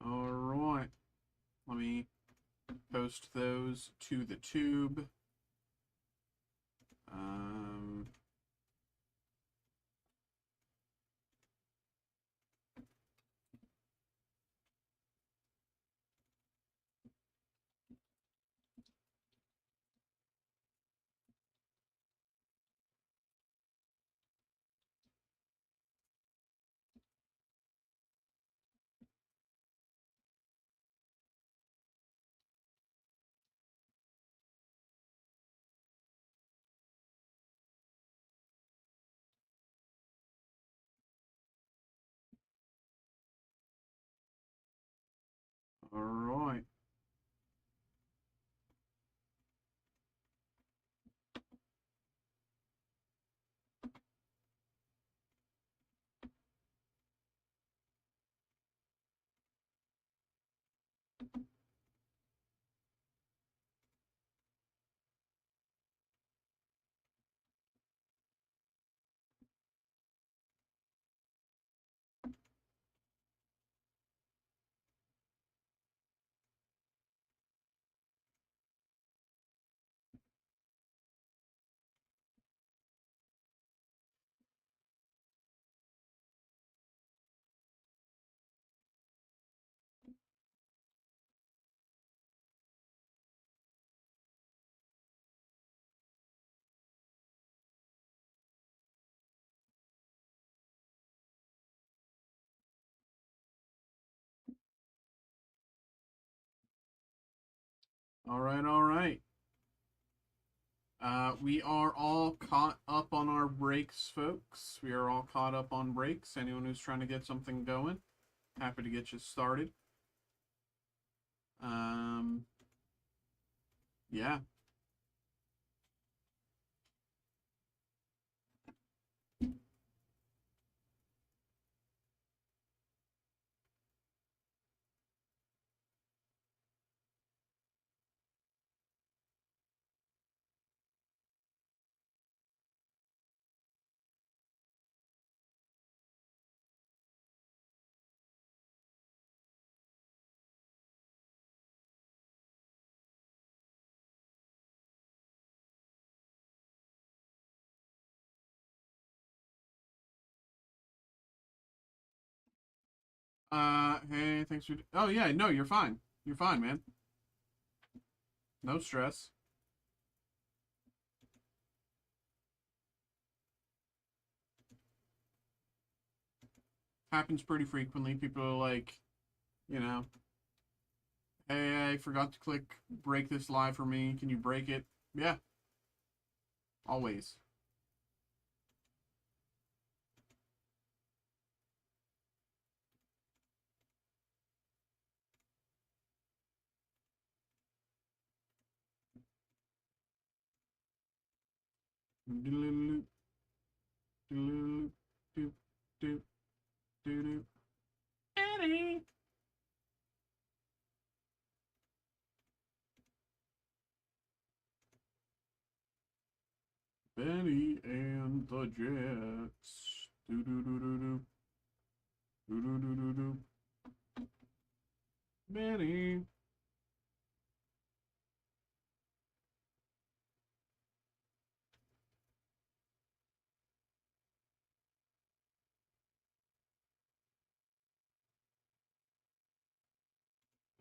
Speaker 1: All right. Let me post those to the tube. All right. All right, all right. We are all caught up on our breaks, folks. We are all caught up on breaks. Anyone who's trying to get something going, happy to get you started. Yeah. Hey, thanks for. Oh yeah, no, you're fine. You're fine, man. No stress. Happens pretty frequently. People are like, you know, hey, I forgot to click break this live for me. Can you break it? Yeah, always. Doodle-oo, doodle-oo, doop, doop, doop, doop. Benny and the Jets. Do do do do do. Do do do do do. Benny.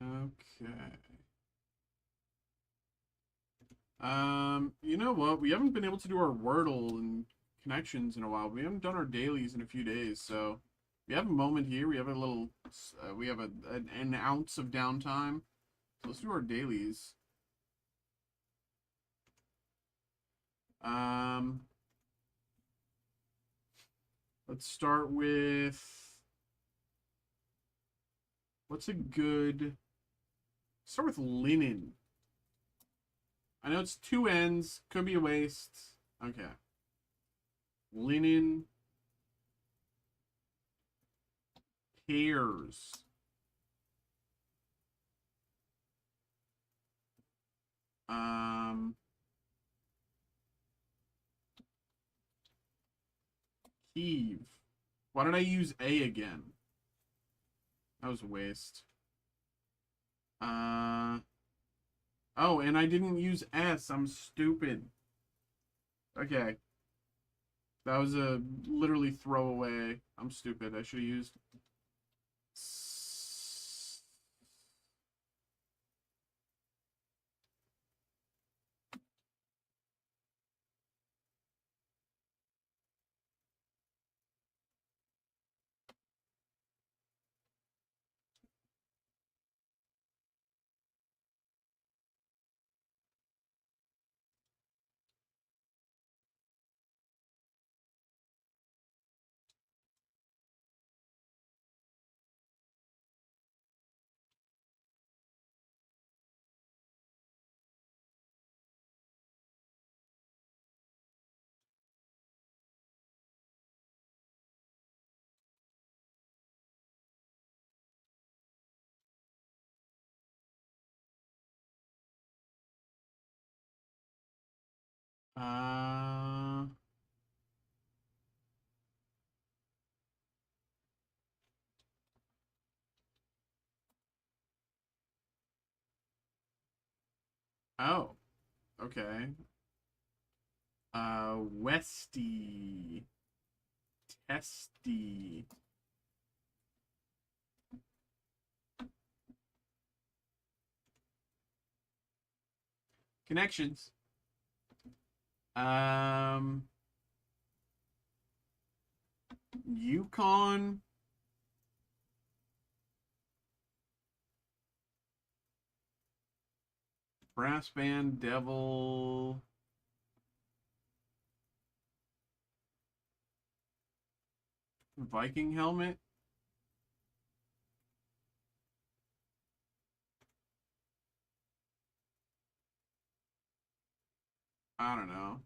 Speaker 1: Okay. You know what? We haven't been able to do our Wordle and connections in a while. We haven't done our dailies in a few days, so we have a moment here. We have a little, we have an ounce of downtime. So let's do our dailies. Um, let's start with what's a good. Start with linen. I know it's two ends. Could be a waste. Okay. Linen. Pears. Um. Heave. Why did I use A again? That was a waste. Oh, and I didn't use S. I'm stupid. Okay. That was a literally throwaway. I'm stupid. I should have used. Uh. Oh. Okay. Westy. Testy. Connections. Um. Yukon. Brass band. Devil. Viking helmet. I don't know.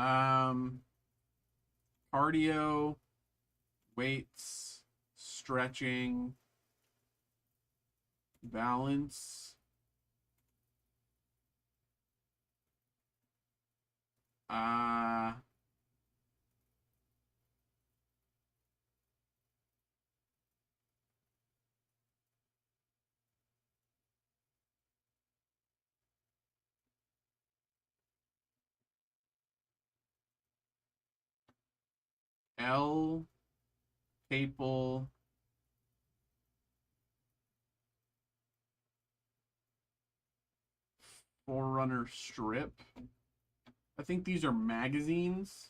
Speaker 1: Um. Cardio. Weights. Stretching. Balance. Uh. L. Papal. Forerunner strip. I think these are magazines.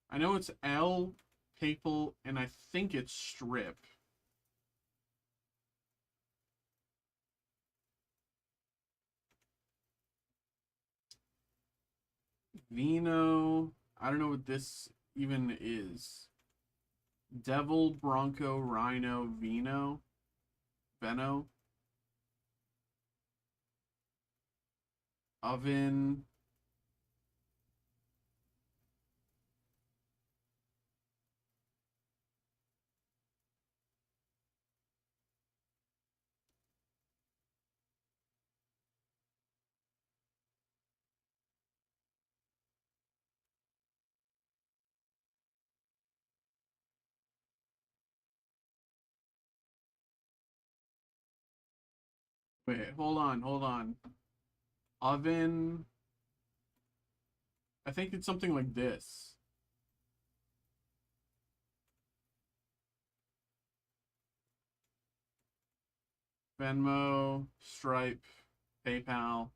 Speaker 1: I know it's L, Papal, and I think it's strip. Vino. I don't know what this even is. Devil, Bronco, Rhino, Vino. Veno. Oven. Wait, hold on, hold on. Oven. I think it's something like this. Venmo, Stripe, PayPal,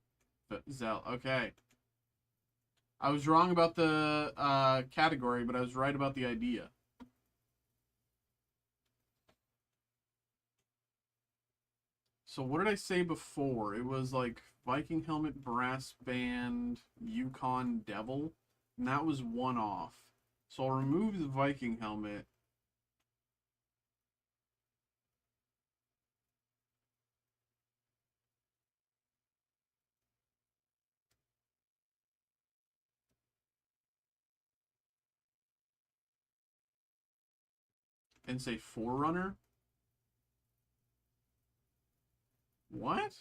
Speaker 1: Zelle. Okay. I was wrong about the category, but I was right about the idea. So what did I say before? It was like Viking helmet, brass band, Yukon Devil, and that was one off. So I'll remove the Viking helmet. And say Forerunner. What?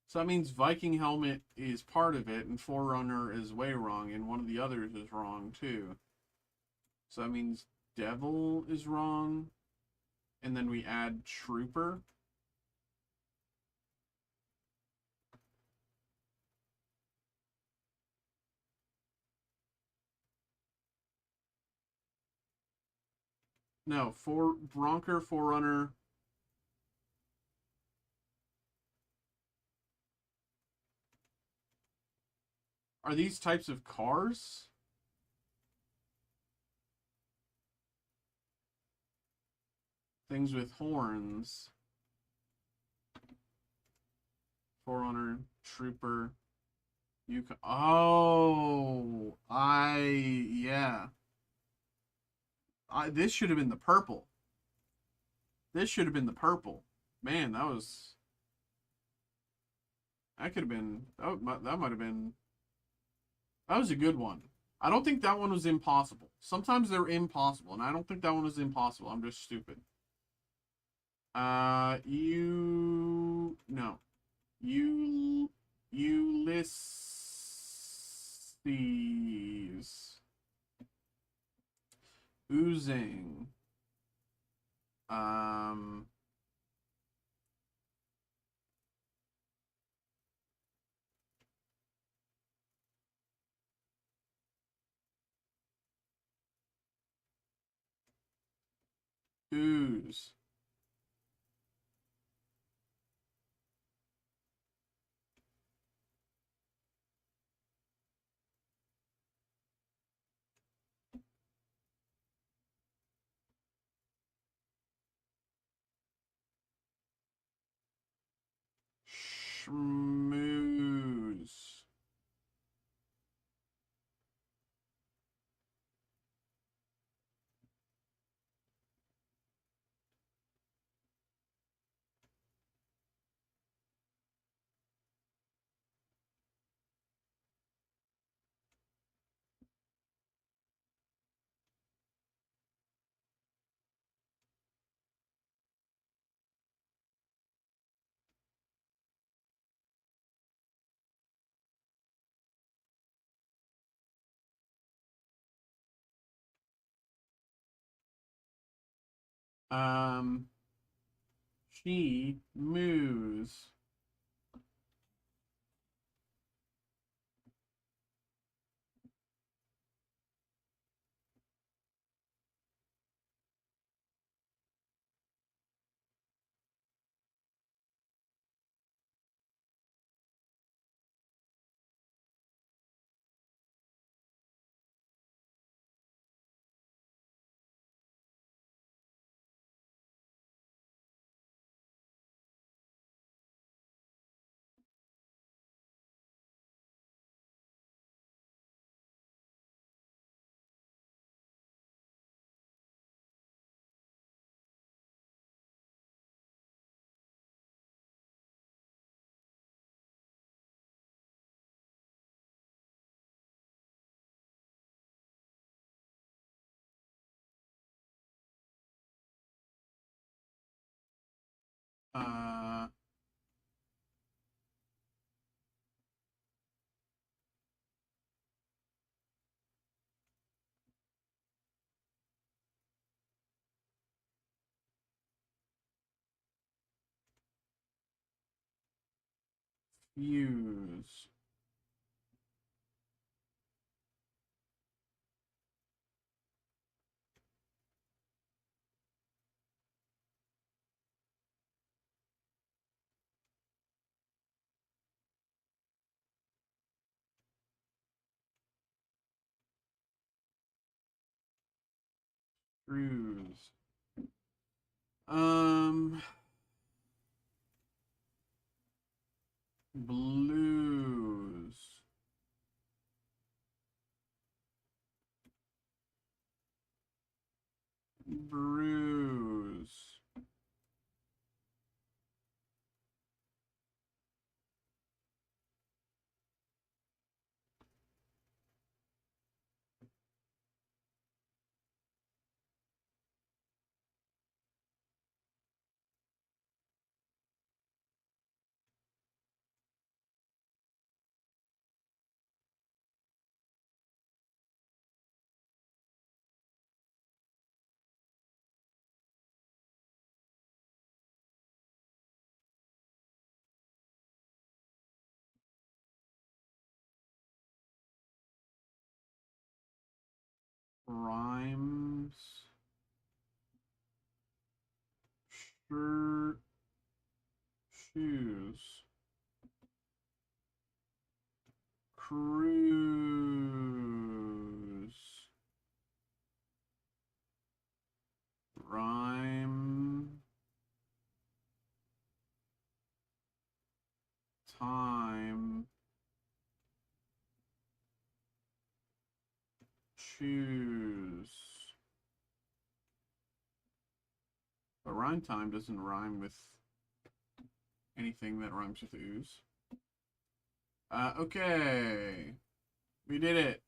Speaker 1: So that means Viking helmet is part of it, and Forerunner is way wrong, and one of the others is wrong too. So that means Devil is wrong, and then we add Trooper. No, Bronker, Forerunner. Are these types of cars? Things with horns. Forerunner, Trooper. Yukon. Oh, yeah. This should have been the purple. This should have been the purple. Man, that could have been, that might have been, that was a good one. I don't think that one was impossible. Sometimes they're impossible, and I don't think that one was impossible. I'm just stupid. No. Ulysses. Oozing. Ooze. Schmooze. She moves. Uh, Fuse. Screws. Um, Blues. Bruise. Rhymes. Shirt. Shoes. Cruise. Rhyme. Time. Choose. But rhyme time doesn't rhyme with anything that rhymes with ooze. Okay. We did it.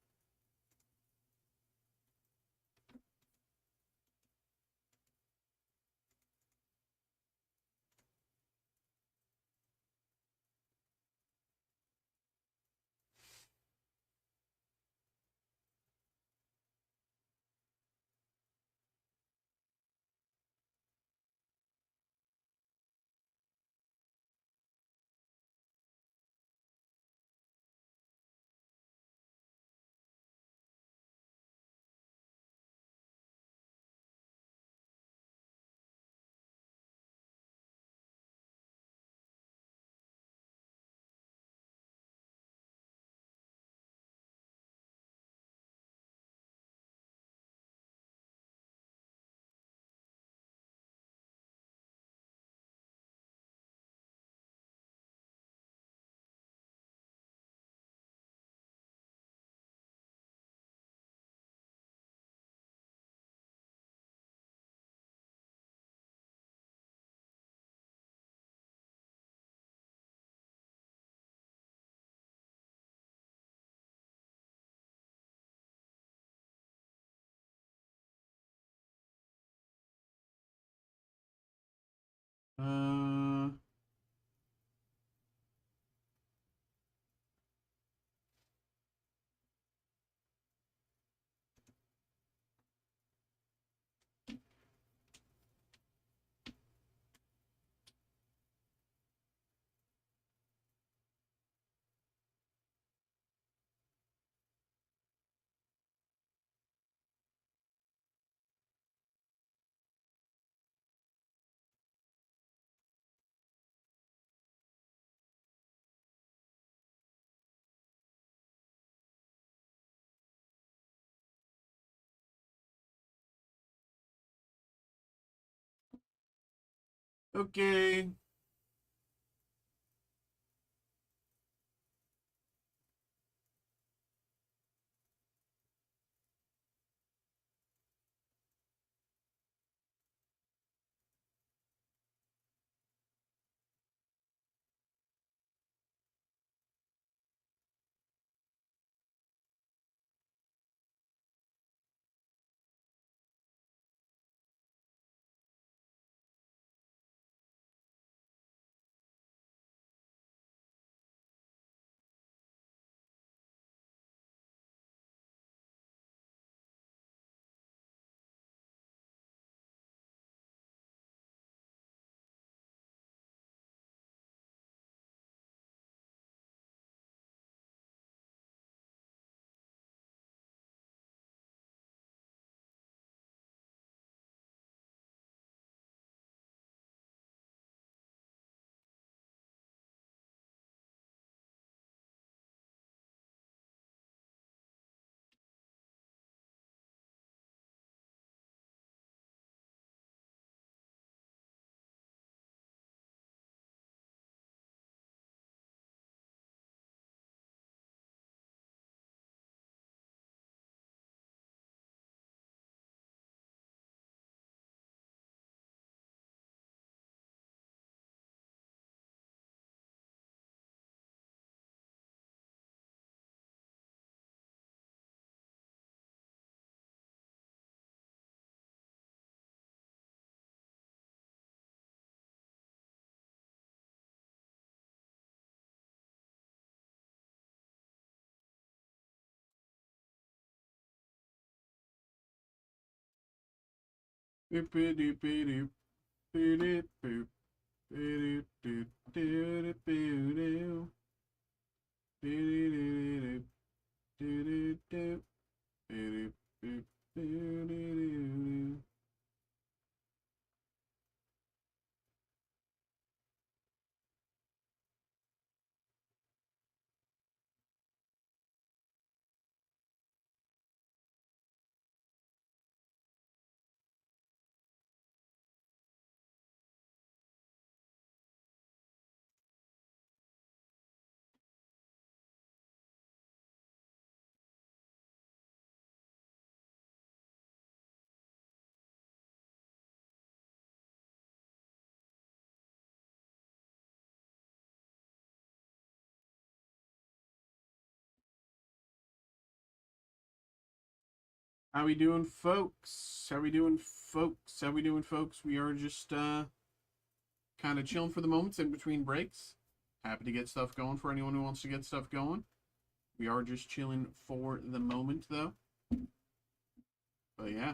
Speaker 1: Uh, okay. Boop, boop, doop, doop, boop, boop, boop, doop, doop, doop, doop, doop, doop, doop, doop, doop, doop. How we doing, folks? How we doing, folks? How we doing, folks? We are just kind of chilling for the moments in between breaks. Happy to get stuff going for anyone who wants to get stuff going. We are just chilling for the moment, though. But yeah.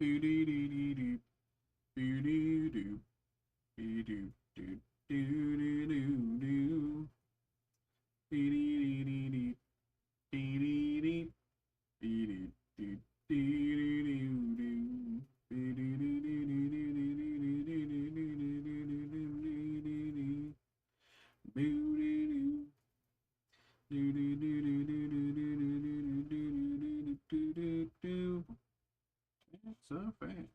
Speaker 1: Do do do do do do do do do do do do do do. So fast.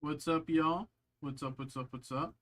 Speaker 1: What's up, y'all? What's up, what's up, what's up?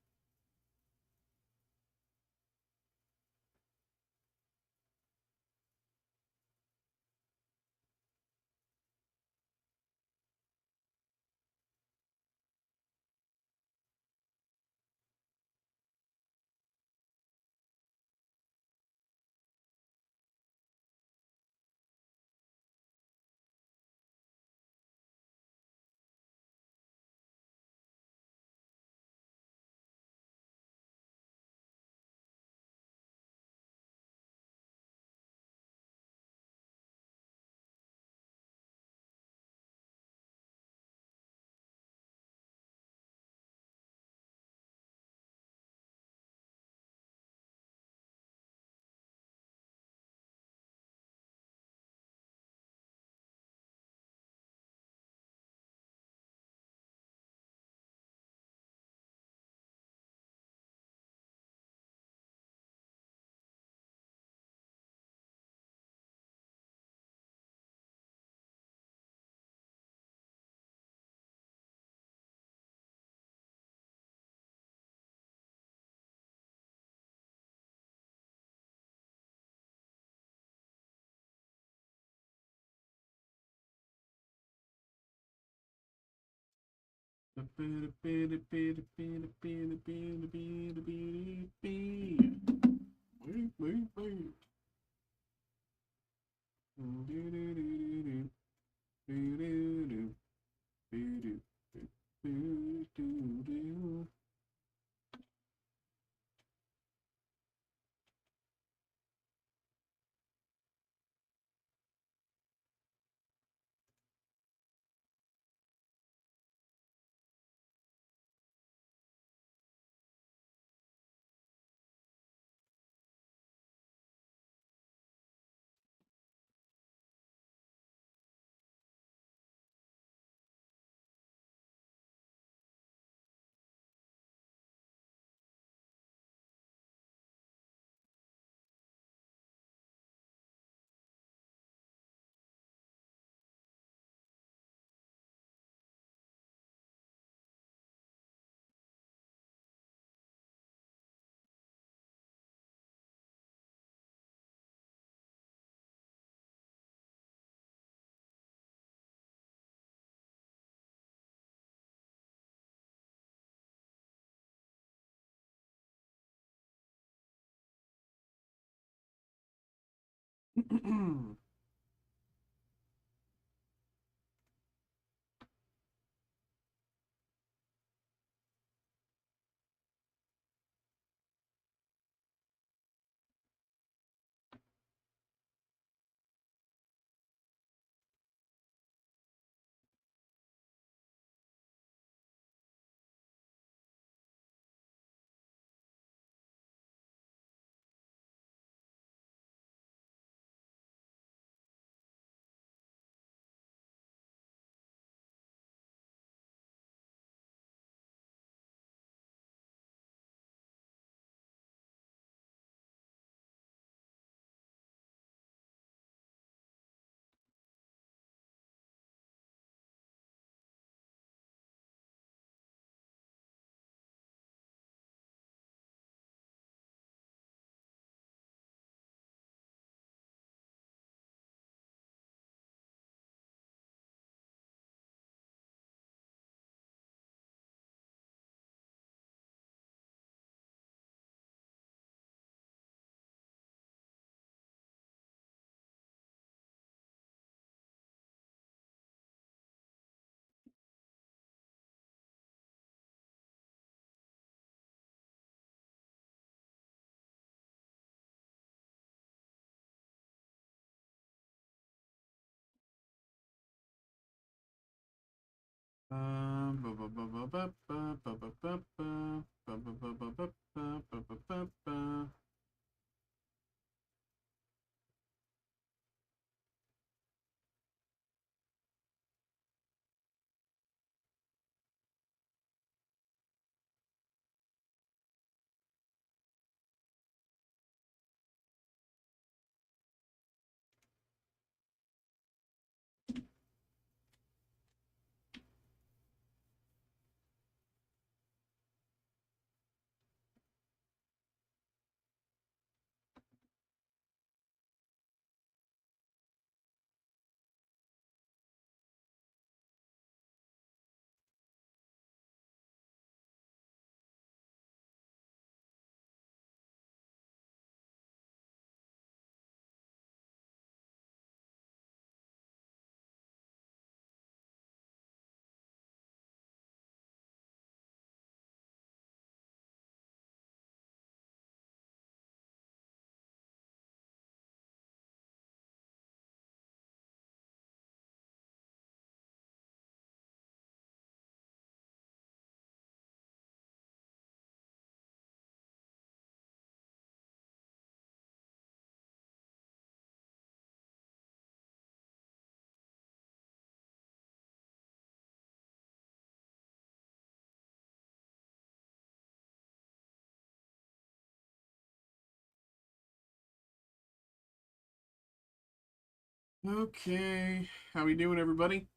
Speaker 1: Okay, how we doing, everybody?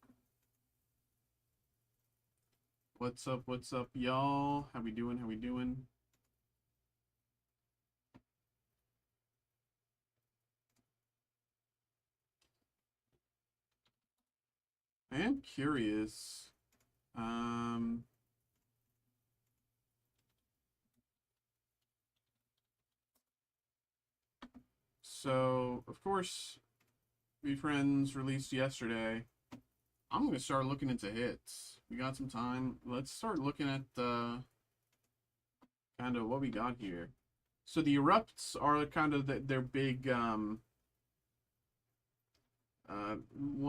Speaker 1: What's up, y'all? How we doing? How we doing? I am curious. So of course, BeFriends released yesterday. I'm gonna start looking into hits. We got some time. Let's start looking at the kind of what we got here. So the erupts are kind of their big one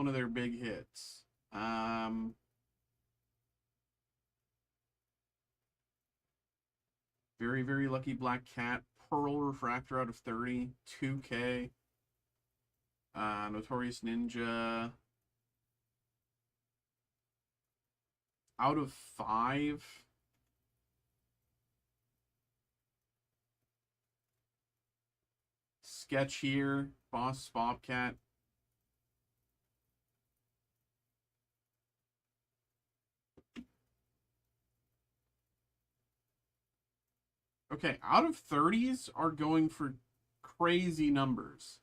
Speaker 1: of their big hits. Very, very lucky black cat. Pearl refractor out of 30. 2K. Notorious Ninja. Out of 5. Sketch here. Boss Bobcat. Okay, out of 30s are going for crazy numbers.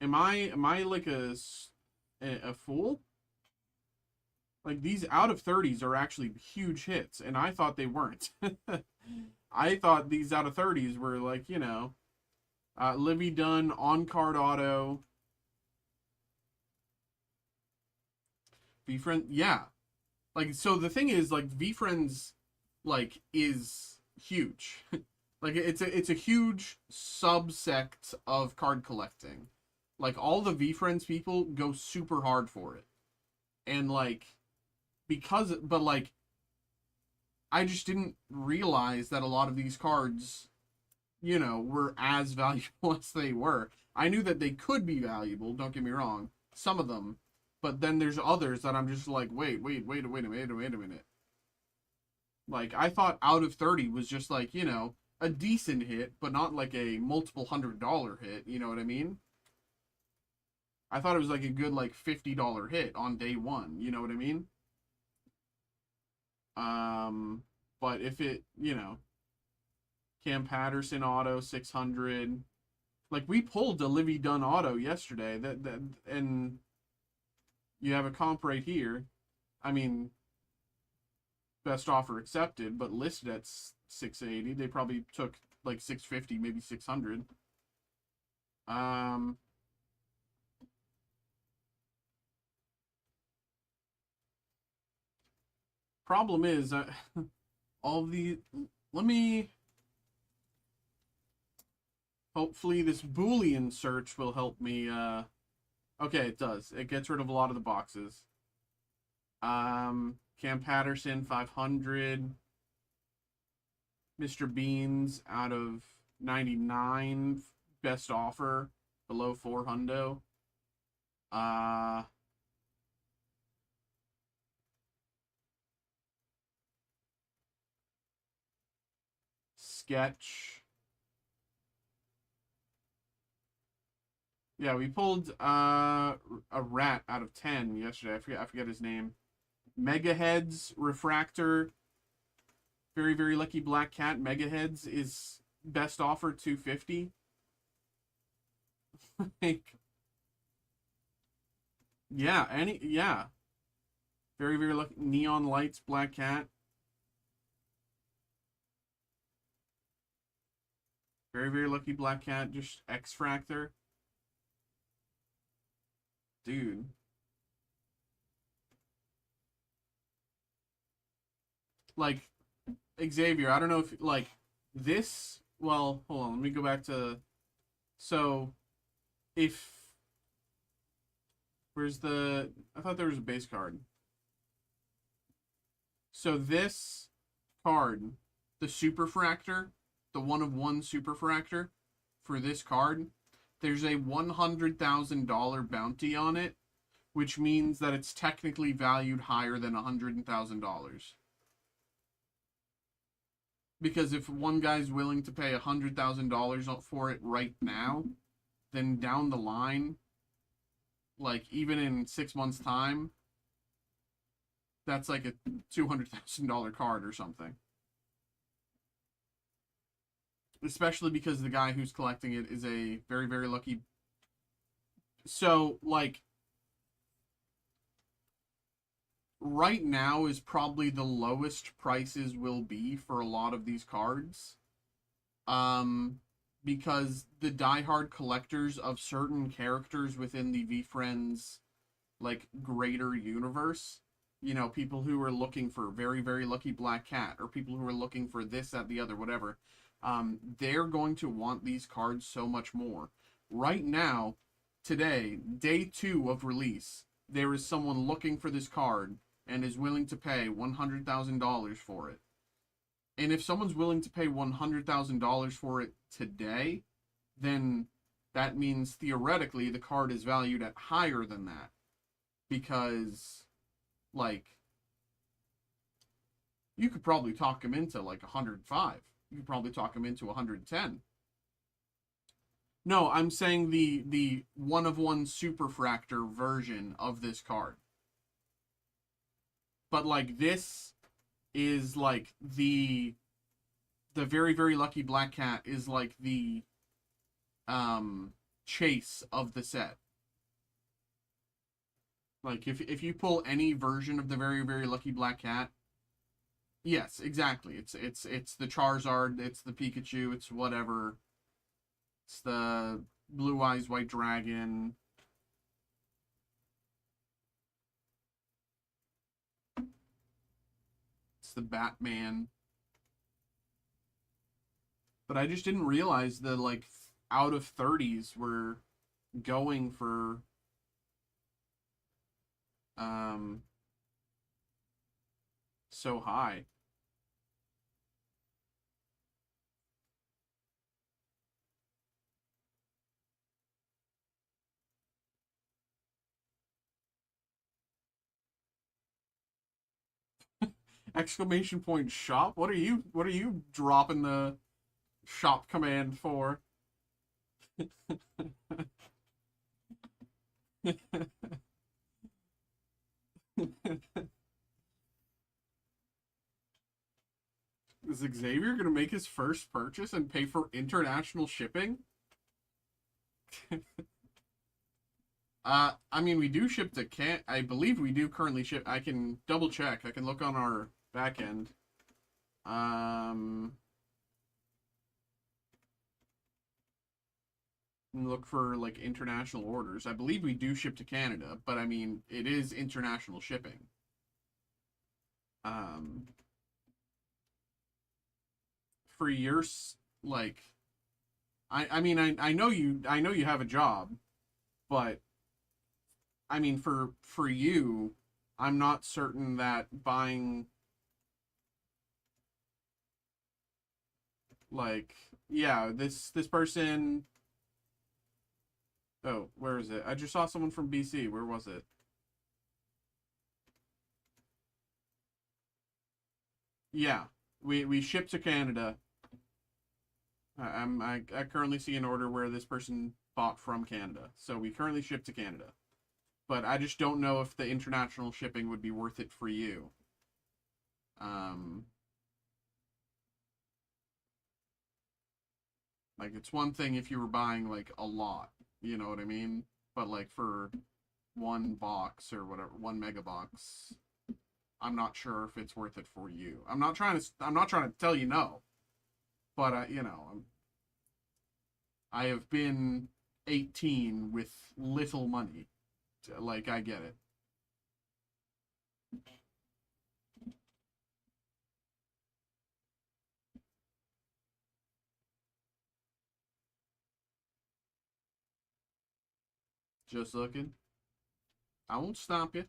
Speaker 1: Am I like a fool? Like, these out of 30s are actually huge hits, and I thought they weren't. I thought these out of 30s were like, you know, Livy Dunn, on-card auto. VFriend, yeah. Like, so the thing is, like, VFriends, like, is huge. Like, it's a huge subsect of card collecting. Like, all the VFriends people go super hard for it. And, like, but, like, I just didn't realize that a lot of these cards, you know, were as valuable as they were. I knew that they could be valuable, don't get me wrong, some of them, but then there's others that I'm just like, wait a minute. Like, I thought out of 30 was just like, you know, a decent hit, but not like a multiple $100 hit, you know what I mean? I thought it was like a good like $50 hit on day one, you know what I mean? But if it, you know, Cam Patterson auto 600. Like, we pulled a Livy Dunn auto yesterday. And you have a comp right here. I mean, best offer accepted, but listed at 680. They probably took like 650, maybe 600. Problem is, all the let me. Hopefully, this Boolean search will help me. Okay, it does. It gets rid of a lot of the boxes. Cam Patterson 500. Mr. Beans out of 99. Best offer below 4 hundo. Sketch. Yeah, we pulled a rat out of 10 yesterday. I forget his name. Megaheads refractor. Very, very lucky black cat. Megaheads is best offer 250. Like, yeah, yeah. Very, very lucky neon lights black cat. Very, very lucky black cat. Just X-Fractor. Dude. Like, Xavier, I don't know if, like, this... Well, hold on. Let me go back to... So, if... Where's the... I thought there was a base card. So this card, the Superfractor, the 1/1 Superfractor, for this card, there's a $100,000 bounty on it, which means that it's technically valued higher than $100,000. Because if one guy's willing to pay $100,000 for it right now, then down the line, like even in 6 months' time, that's like a $200,000 card or something. Especially because the guy who's collecting it is a very, very lucky. So, like, right now is probably the lowest prices will be for a lot of these cards. Because the diehard collectors of certain characters within the VFriends, like, greater universe, you know, people who are looking for very, very lucky black cat, or people who are looking for this, that, the other, whatever, they're going to want these cards so much more. Right now, today, day 2 of release, there is someone looking for this card and is willing to pay $100,000 for it. And if someone's willing to pay $100,000 for it today, then that means theoretically the card is valued at higher than that. Because, like, you could probably talk him into like 105. You could probably talk him into 110. No, I'm saying the one of one superfractor version of this card. But like this is like the very, very lucky black cat is like the chase of the set. Like if you pull any version of the very, very lucky black cat, yes, exactly. It's the Charizard, it's the Pikachu, it's whatever. It's the Blue Eyes White Dragon. It's the Batman. But I just didn't realize that like out of 30s were going for um so high. Exclamation point shop? What are you dropping the shop command for? Is Xavier gonna make his first purchase and pay for international shipping? I mean, we do ship to I believe we do currently ship. I can double check. I can look on our back end. Um, and look for like international orders. I believe we do ship to Canada, but I mean, it is international shipping. Um, for your like, I mean, I know you have a job, but I mean, for you, I'm not certain that buying like yeah, this person. Oh, where is it? I just saw someone from BC. Where was it? Yeah, we ship to Canada. I currently see an order where this person bought from Canada, so we currently ship to Canada. But I just don't know if the international shipping would be worth it for you. Um, like it's one thing if you were buying like a lot, you know what I mean? But like for one box or whatever, one mega box, I'm not sure if it's worth it for you. I'm not trying to tell you no, but I have been 18 with little money. Like I get it. Just looking. I won't stop you.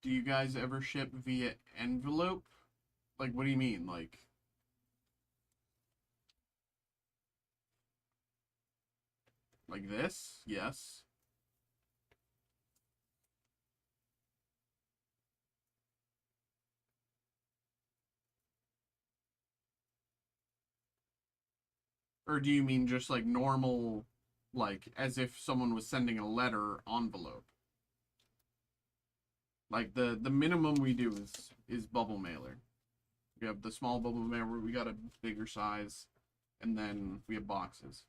Speaker 1: Do you guys ever ship via envelope? Like, what do you mean? Like this? Yes. Or do you mean just like normal, like as if someone was sending a letter envelope? Like the minimum we do is bubble mailer. We have the small bubble mailer. We got a bigger size, and then we have boxes.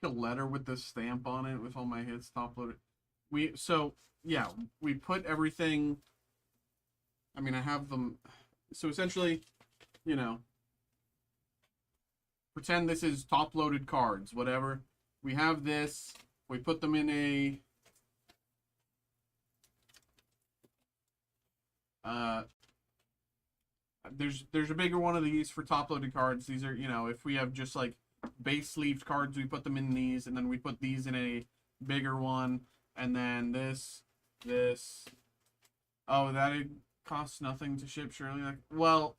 Speaker 1: A letter with the stamp on it with all my hits top loaded. Yeah, we put everything. I mean, I have them. So essentially, you know, pretend this is top loaded cards, whatever. We have this. We put them in a there's a bigger one of these for top loaded cards. These are, if we have just like base sleeved cards, we put them in these, and then we put these in a bigger one, and then this. Oh, that it costs nothing to ship, surely. Like, well,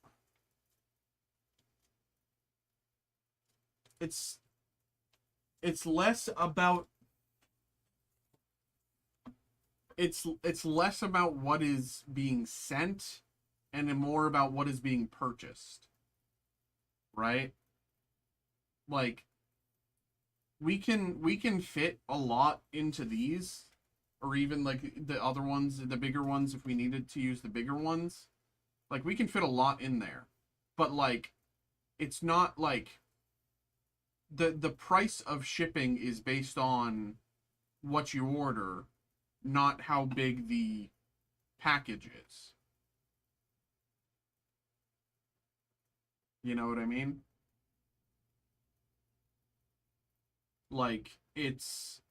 Speaker 1: it's less about it's less about what is being sent and more about what is being purchased, right? Like, we can fit a lot into these, or even like the other ones, the bigger ones, if we needed to use the bigger ones. Like, we can fit a lot in there, but like, it's not like the price of shipping is based on what you order, not how big the package is. You know what I mean? Like, it's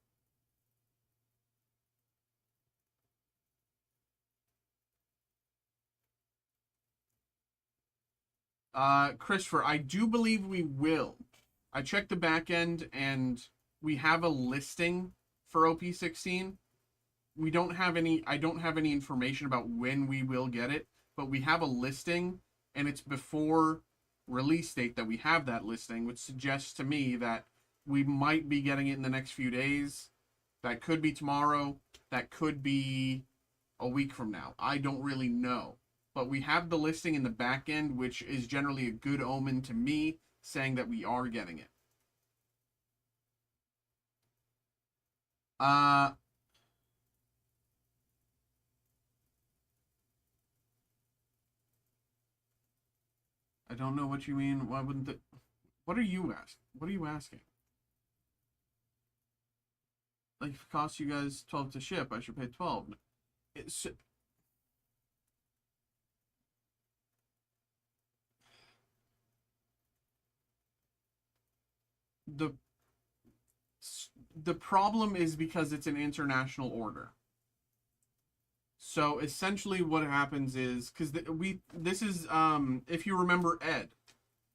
Speaker 1: Christopher, I do believe we will. I checked the back end and we have a listing for OP16. We don't have any I don't have any information about when we will get it, but we have a listing, and it's before release date that we have that listing, which suggests to me that we might be getting it in the next few days. That could be tomorrow. That could be a week from now. I don't really know. But we have the listing in the back end, which is generally a good omen to me, saying that we are getting it. Uh, I don't know what you mean. Why wouldn't the... What are you asking? What are you asking? Like, if it costs you guys 12 to ship, I should pay 12. It's... The the problem is because it's an international order. So essentially what happens is, because this is if you remember Ed,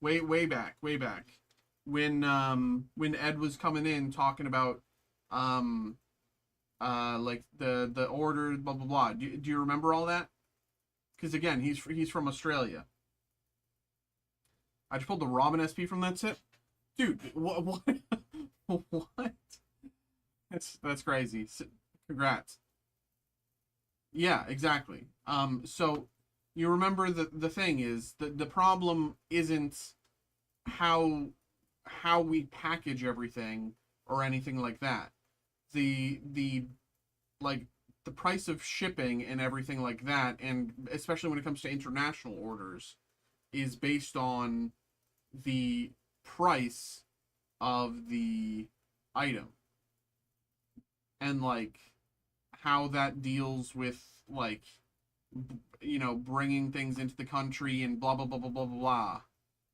Speaker 1: way back, when Ed was coming in talking about um like the order, blah blah blah. Do you remember all that? Because again, he's from Australia. I just pulled the Robin SP from that set. Dude, what what? That's crazy. Congrats. Yeah, exactly. So you remember the thing is the problem isn't how we package everything or anything like that. The like the price of shipping and everything like that, and especially when it comes to international orders, is based on the price of the item and like how that deals with like bringing things into the country and blah blah blah blah blah blah.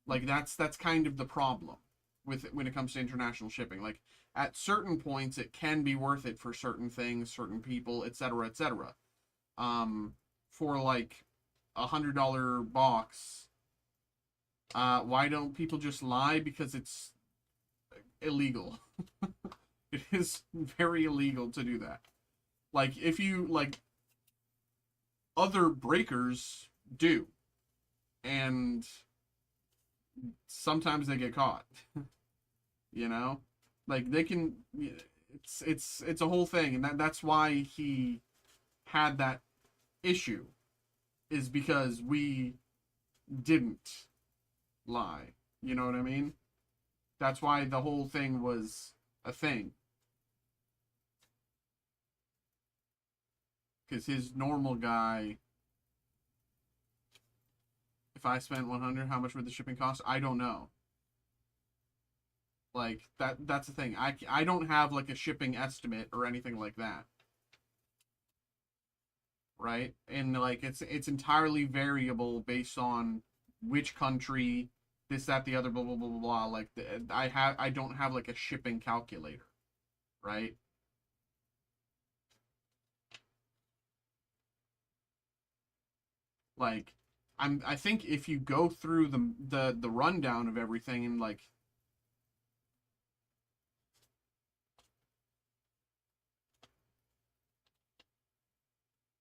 Speaker 1: Like that's kind of the problem with it when it comes to international shipping. Like at certain points, it can be worth it for certain things, certain people, etc., etc. For like $100 box, why don't people just lie? Because it's illegal. It is very illegal to do that. Like if you like other breakers do, and sometimes they get caught. you know, like they can. It's a whole thing, and that's why he had that issue, is because we didn't lie. You know what I mean? That's why the whole thing was a thing. Because his normal guy, if I spent 100, how much would the shipping cost? I don't know. Like that's the thing. I don't have like a shipping estimate or anything like that. Right? And like it's entirely variable based on which country, this, that, the other, blah blah blah blah blah. Like I don't have like a shipping calculator, right? Like I think if you go through the rundown of everything and like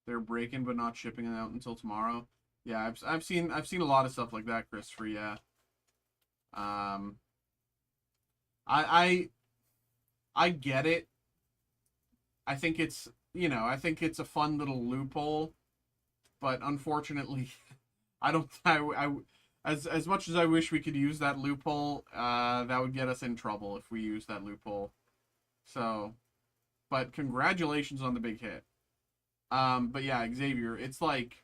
Speaker 1: they're breaking but not shipping it out until tomorrow. Yeah, I've seen a lot of stuff like that, Christopher. Yeah. Um, I I get it. I think it's a fun little loophole, but unfortunately, I don't. As much as I wish we could use that loophole, that would get us in trouble if we use that loophole. So, but congratulations on the big hit. But yeah, Xavier, it's like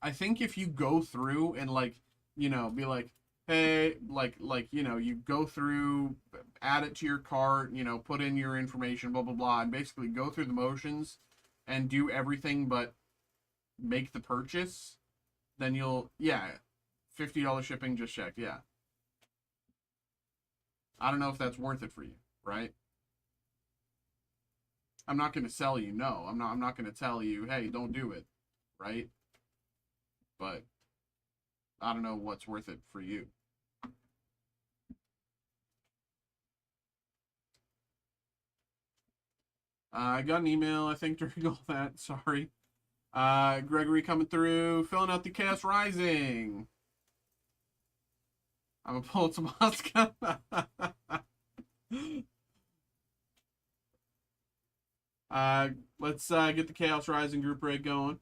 Speaker 1: I think if you go through and like, be like, hey, you go through, add it to your cart, put in your information, blah blah blah, and basically go through the motions and do everything but make the purchase, then yeah, $50 shipping just checked, yeah. I don't know if that's worth it for you, right? I'm not gonna sell you, no. I'm not gonna tell you, hey, don't do it, right? But I don't know what's worth it for you. I got an email, I think, during all that. Sorry. Gregory coming through, filling out the Chaos Rising. I'm a pull to Moscow. uh, let's get the Chaos Rising group rate going.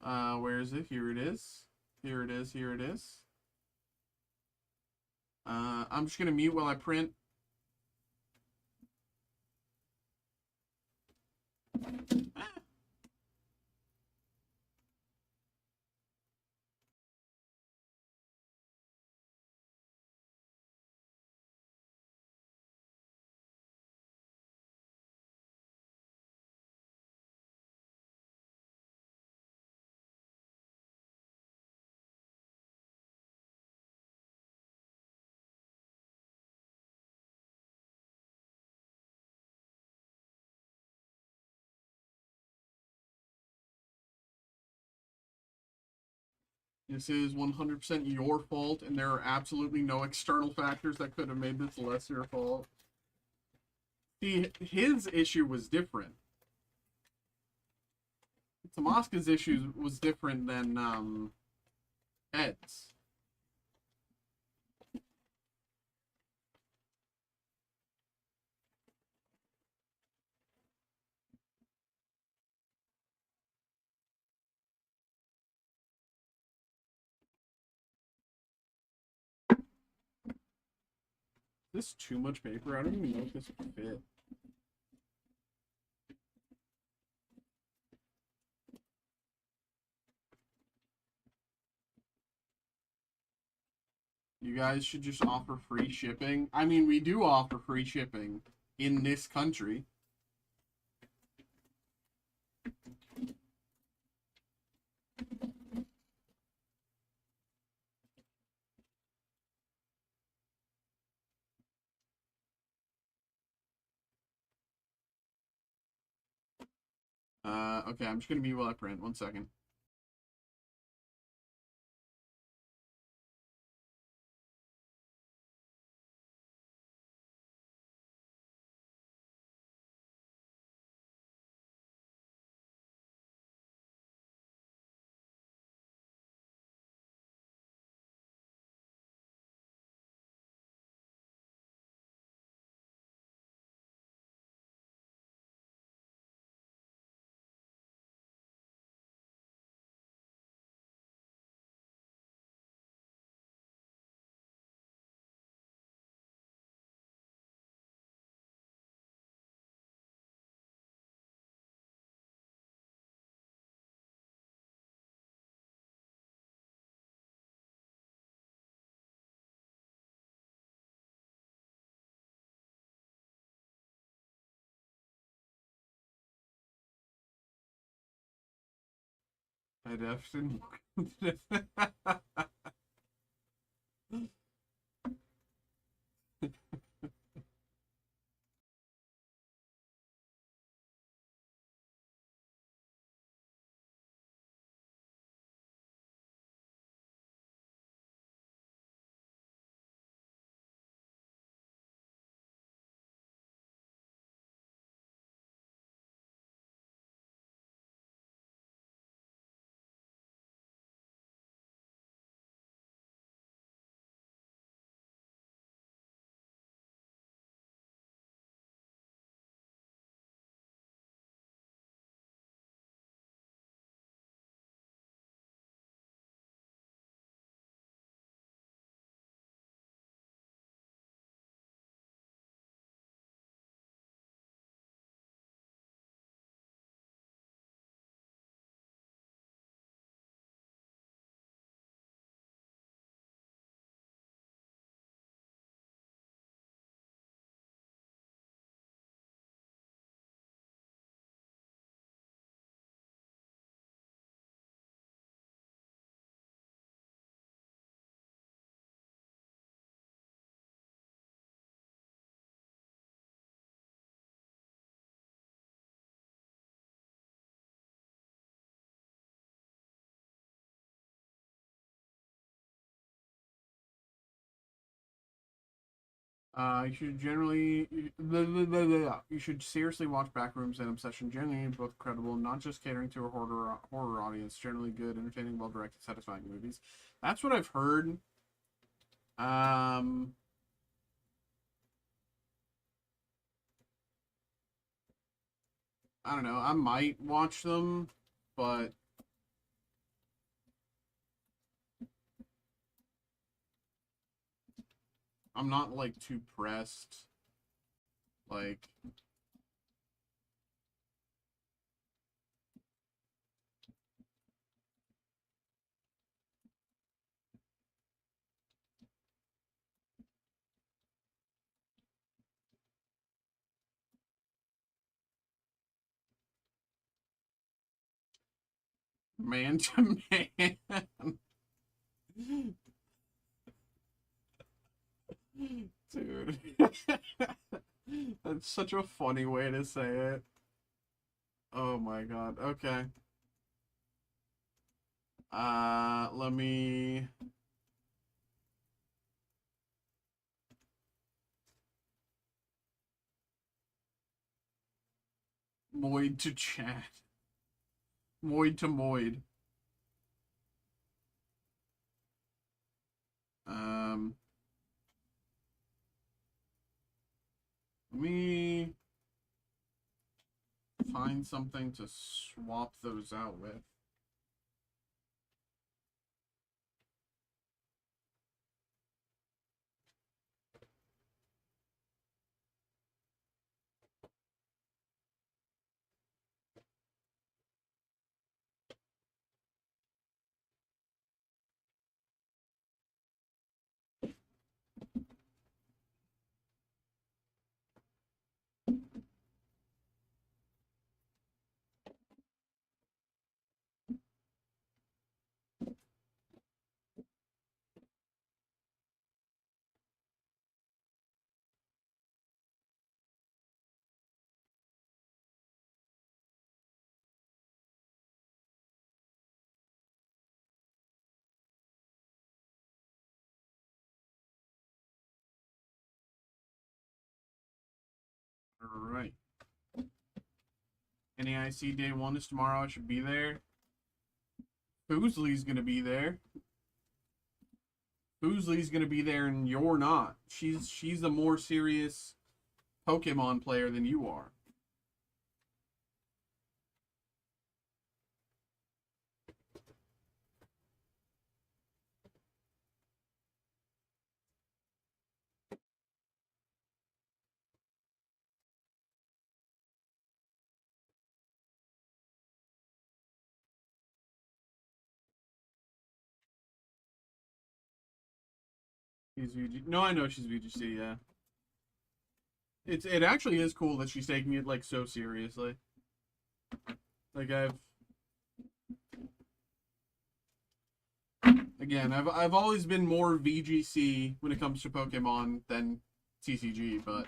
Speaker 1: Where is it? Here it is. Here it is. Here it is. I'm just gonna mute while I print. This is 100% your fault, and there are absolutely no external factors that could have made this less your fault. See, his issue was different. Tomaska's issue was different than Ed's. Is this too much paper? I don't even know if this would fit. You guys should just offer free shipping. I mean, we do offer free shipping in this country. Okay, I'm just gonna mute while I print. 1 second. I definitely. You should generally you should seriously watch Backrooms and Obsession. Generally, both credible, not just catering to a horror audience. Generally good, entertaining, well directed, satisfying movies. That's what I've heard. I don't know. I might watch them, but I'm not like too pressed. Like, man to man. Dude. That's such a funny way to say it. Oh my god. Okay. Let me... Moid to chat. Moid to Moid. Let me find something to swap those out with. Alright. NAIC day 1 is tomorrow. I should be there. Boozley's gonna be there. Boozley's gonna be there and you're not. She's a more serious Pokemon player than you are. She's VG. No, I know she's VGC, yeah. It actually is cool that she's taking it like so seriously. Like I've always been more VGC when it comes to Pokemon than TCG, but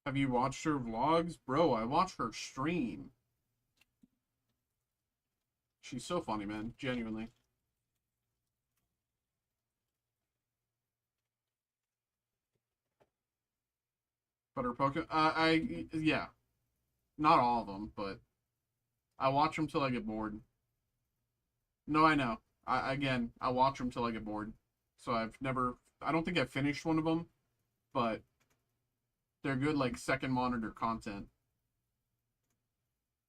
Speaker 1: have you watched her vlogs? Bro, I watched her stream. She's so funny, man. Genuinely. But her Pokemon... yeah. Not all of them, but... I watch them till I get bored. No, I know. I watch them till I get bored. So I've never... I don't think I've finished one of them, but... They're good, like, second monitor content.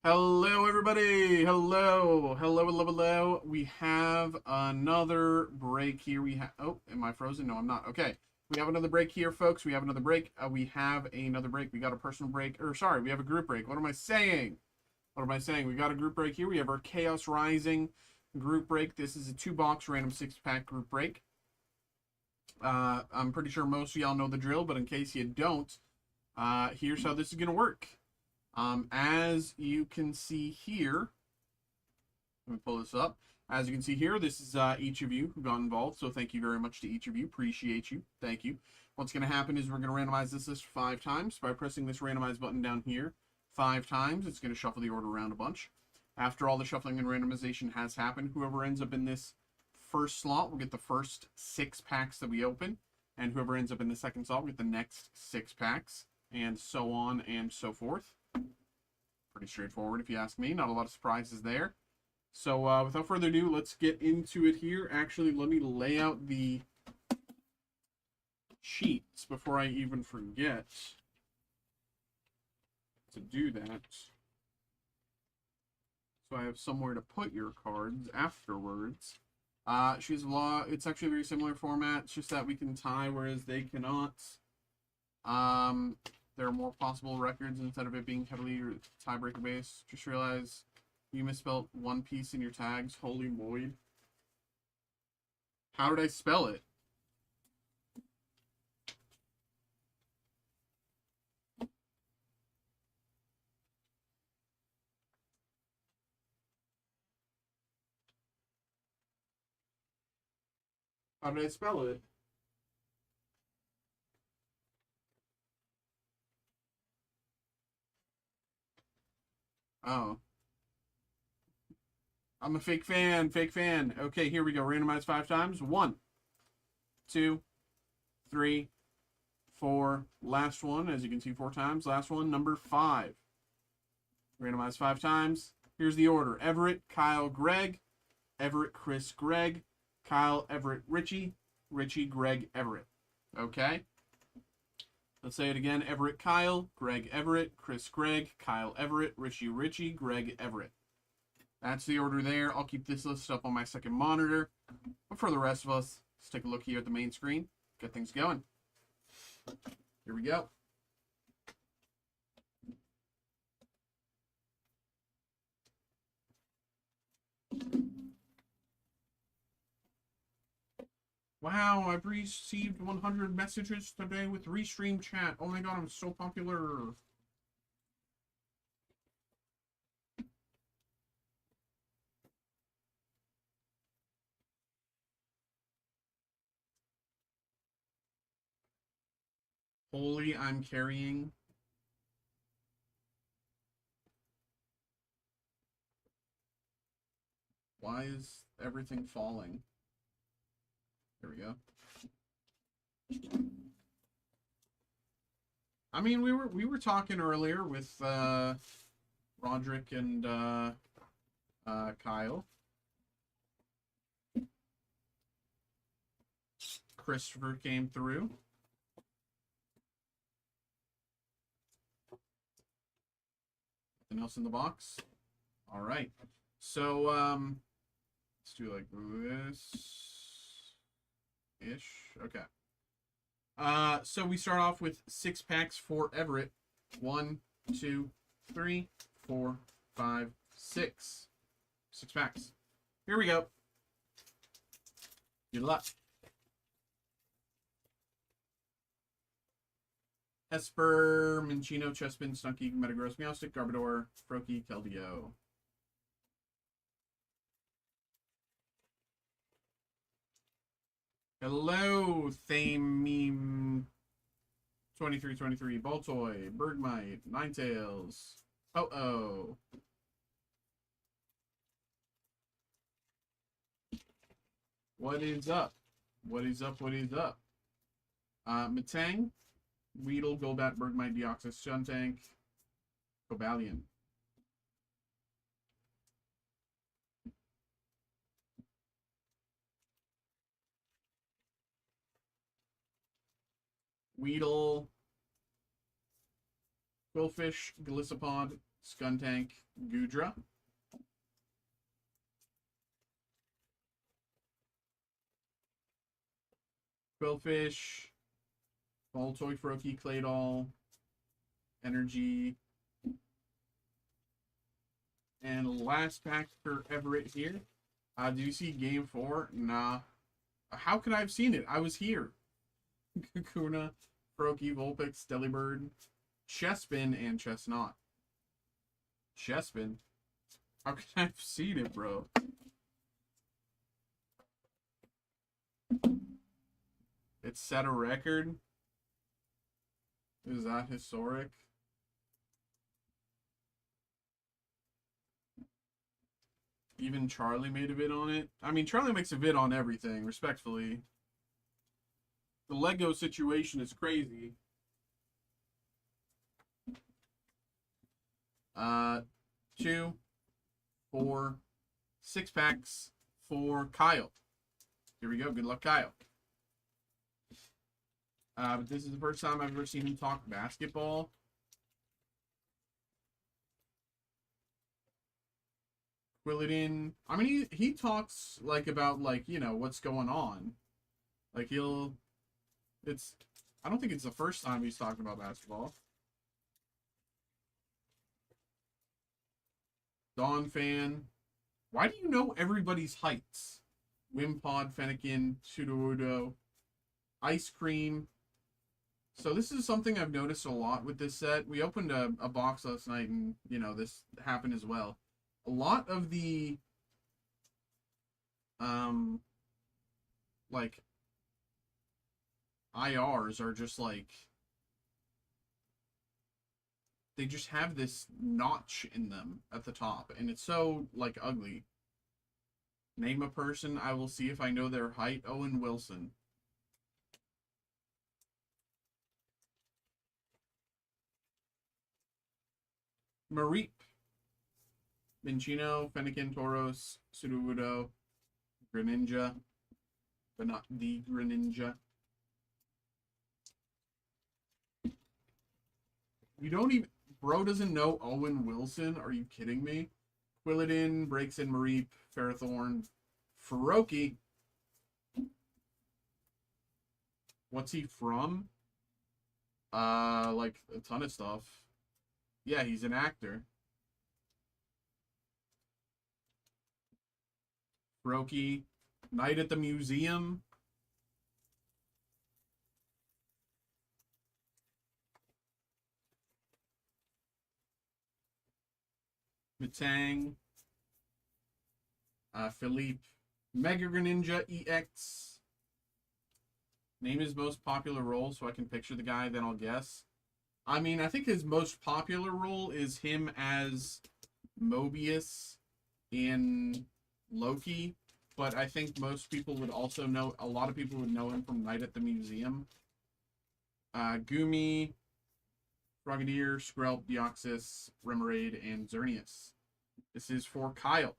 Speaker 1: Hello, everybody. Hello. Hello, hello, hello. We have another break here. We have... Oh, am I frozen? No, I'm not. Okay. We have another break here, folks. We have another break. We have another break. We got a personal break. Or, sorry, we have a group break. What am I saying? What am I saying? We got a group break here. We have our Chaos Rising group break. This is a 2-box random 6-pack group break. I'm pretty sure most of y'all know the drill, but in case you don't, here's how this is going to work. As you can see here, let me pull this up. As you can see here, this is each of you who got involved. So thank you very much to each of you. Appreciate you. Thank you. What's going to happen is we're going to randomize this list 5 times. By pressing this randomize button down here 5 times, it's going to shuffle the order around a bunch. After all the shuffling and randomization has happened, whoever ends up in this first slot will get the first 6 packs that we open. And whoever ends up in the second slot will get the next 6 packs. And so on and so forth. Pretty straightforward if you ask me. Not a lot of surprises there. So without further ado, let's get into it here. Actually, let me lay out the sheets before I even forget to do that. So I have somewhere to put your cards afterwards. It's actually a very similar format. It's just that we can tie, whereas they cannot. There are more possible records instead of it being heavily tiebreaker based. Just realize you misspelled One Piece in your tags. Holy moly. How did I spell it? How did I spell it? Oh. I'm a fake fan. Fake fan. Okay, here we go. Randomize 5 times. 1, 2, 3, 4. Last one, as you can see, 4 times. Last one, number 5. Randomize 5 times. Here's the order. Everett, Kyle, Greg. Everett, Chris, Greg. Kyle, Everett, Richie. Richie, Greg, Everett. Okay? Let's say it again. Everett, Kyle. Greg, Everett. Chris, Greg. Kyle, Everett. Richie, Richie. Greg, Everett. That's the order there. I'll keep this list up on my second monitor. But for the rest of us, let's take a look here at the main screen. Get things going. Here we go. Wow, I've received 100 messages today with Restream chat. Oh my god, I'm so popular. Holy, I'm carrying. Why is everything falling? There we go. I mean, we were talking earlier with Roderick and Kyle. Christopher came through. Nothing else in the box. All right. So let's do like this ish. Okay. So we start off with 6 packs for Everett. 1, 2, 3, 4, 5, 6. 6 packs. Here we go. Good luck. Esper, Minchino, Chespin, Stunky, Metagross, Meowstic, Garbodor, Froakie, Keldeo. Hello, Thame 2323, Baltoy, Bergmite, Ninetales. Oh. What is up? What is up? What is up? Matang, Weedle, Golbat, Bergmite, Deoxys, Stuntank, Cobalion. Weedle, Quillfish, Golisopod, Skuntank, Goodra. Quillfish, Baltoy, Froakie, Claydol, Energy. And last pack for Everett here. Do you see Game 4? Nah. How could I have seen it? I was here. Kakuna, Froakie, Vulpix, Delibird, Chespin, and Chestnut. Chespin? How could I have seen it, bro? It set a record? Is that historic? Even Charlie made a vid on it. I mean, Charlie makes a vid on everything, respectfully. The Lego situation is crazy. 2, 4, 6 packs for Kyle. Here we go. Good luck, Kyle. But this is the first time I've ever seen him talk basketball. Quilladin. I mean, he talks like about like, you know, what's going on. Like I don't think it's the first time he's talked about basketball. Dawn Fan. Why do you know everybody's heights? Wimpod, Fennekin, Sudowoodo, Ice Cream. So this is something I've noticed a lot with this set. We opened a box last night and, you know, this happened as well. A lot of the, like, IRs are just, like, they just have this notch in them at the top, and it's so, like, ugly. Name a person, I will see if I know their height. Owen Wilson. Mareep. Minchino, Fennekin, Tauros, Sudowoodo, Greninja, but not the Greninja. You don't even... Bro doesn't know Owen Wilson? Are you kidding me? Quilladin, Braixen, Mareep, Ferrothorn, Faroki. What's he from? Like a ton of stuff. Yeah, he's an actor. Faroki, Night at the Museum. Matang. Philippe. Mega Greninja EX. Name his most popular role so I can picture the guy, then I'll guess. I mean, I think his most popular role is him as Mobius in Loki, but I think most people would also know, a lot of people would know him from Night at the Museum. Gumi, Frogadier, Skrelp, Deoxys, Remoraid, and Xerneas. This is for Kyle.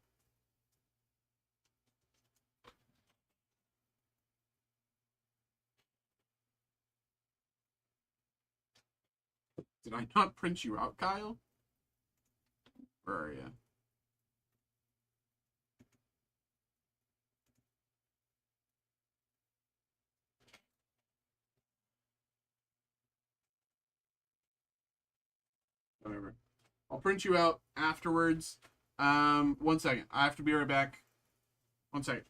Speaker 1: Did I not print you out, Kyle? Where are you? Whatever. I'll print you out afterwards. 1 second. I have to be right back. 1 second.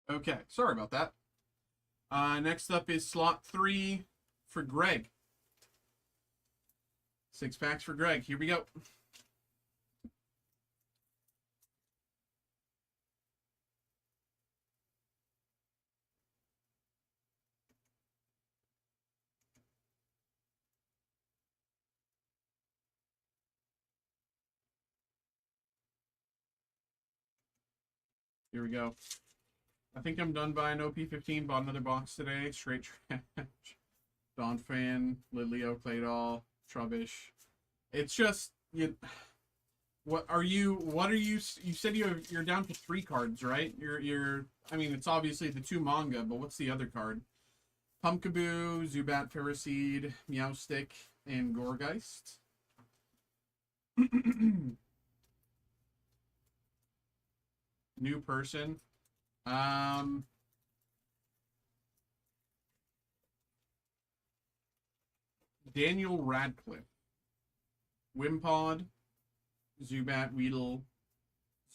Speaker 1: Okay, sorry about that. Next up is slot 3 for Greg. 6 packs for Greg. Here we go. Here we go. I think I'm done buying OP15. Bought another box today. Straight trash. Donphan, Lidleo, Claydol, Trubbish. It's just you. What are you? You said you're down to 3 cards, right? I mean, it's obviously the 2 manga, but what's the other card? Pumpkaboo, Zubat, Ferroseed, Meowstic, and Gorgeist. New person. Daniel Radcliffe. Wimpod, Zubat, Weedle,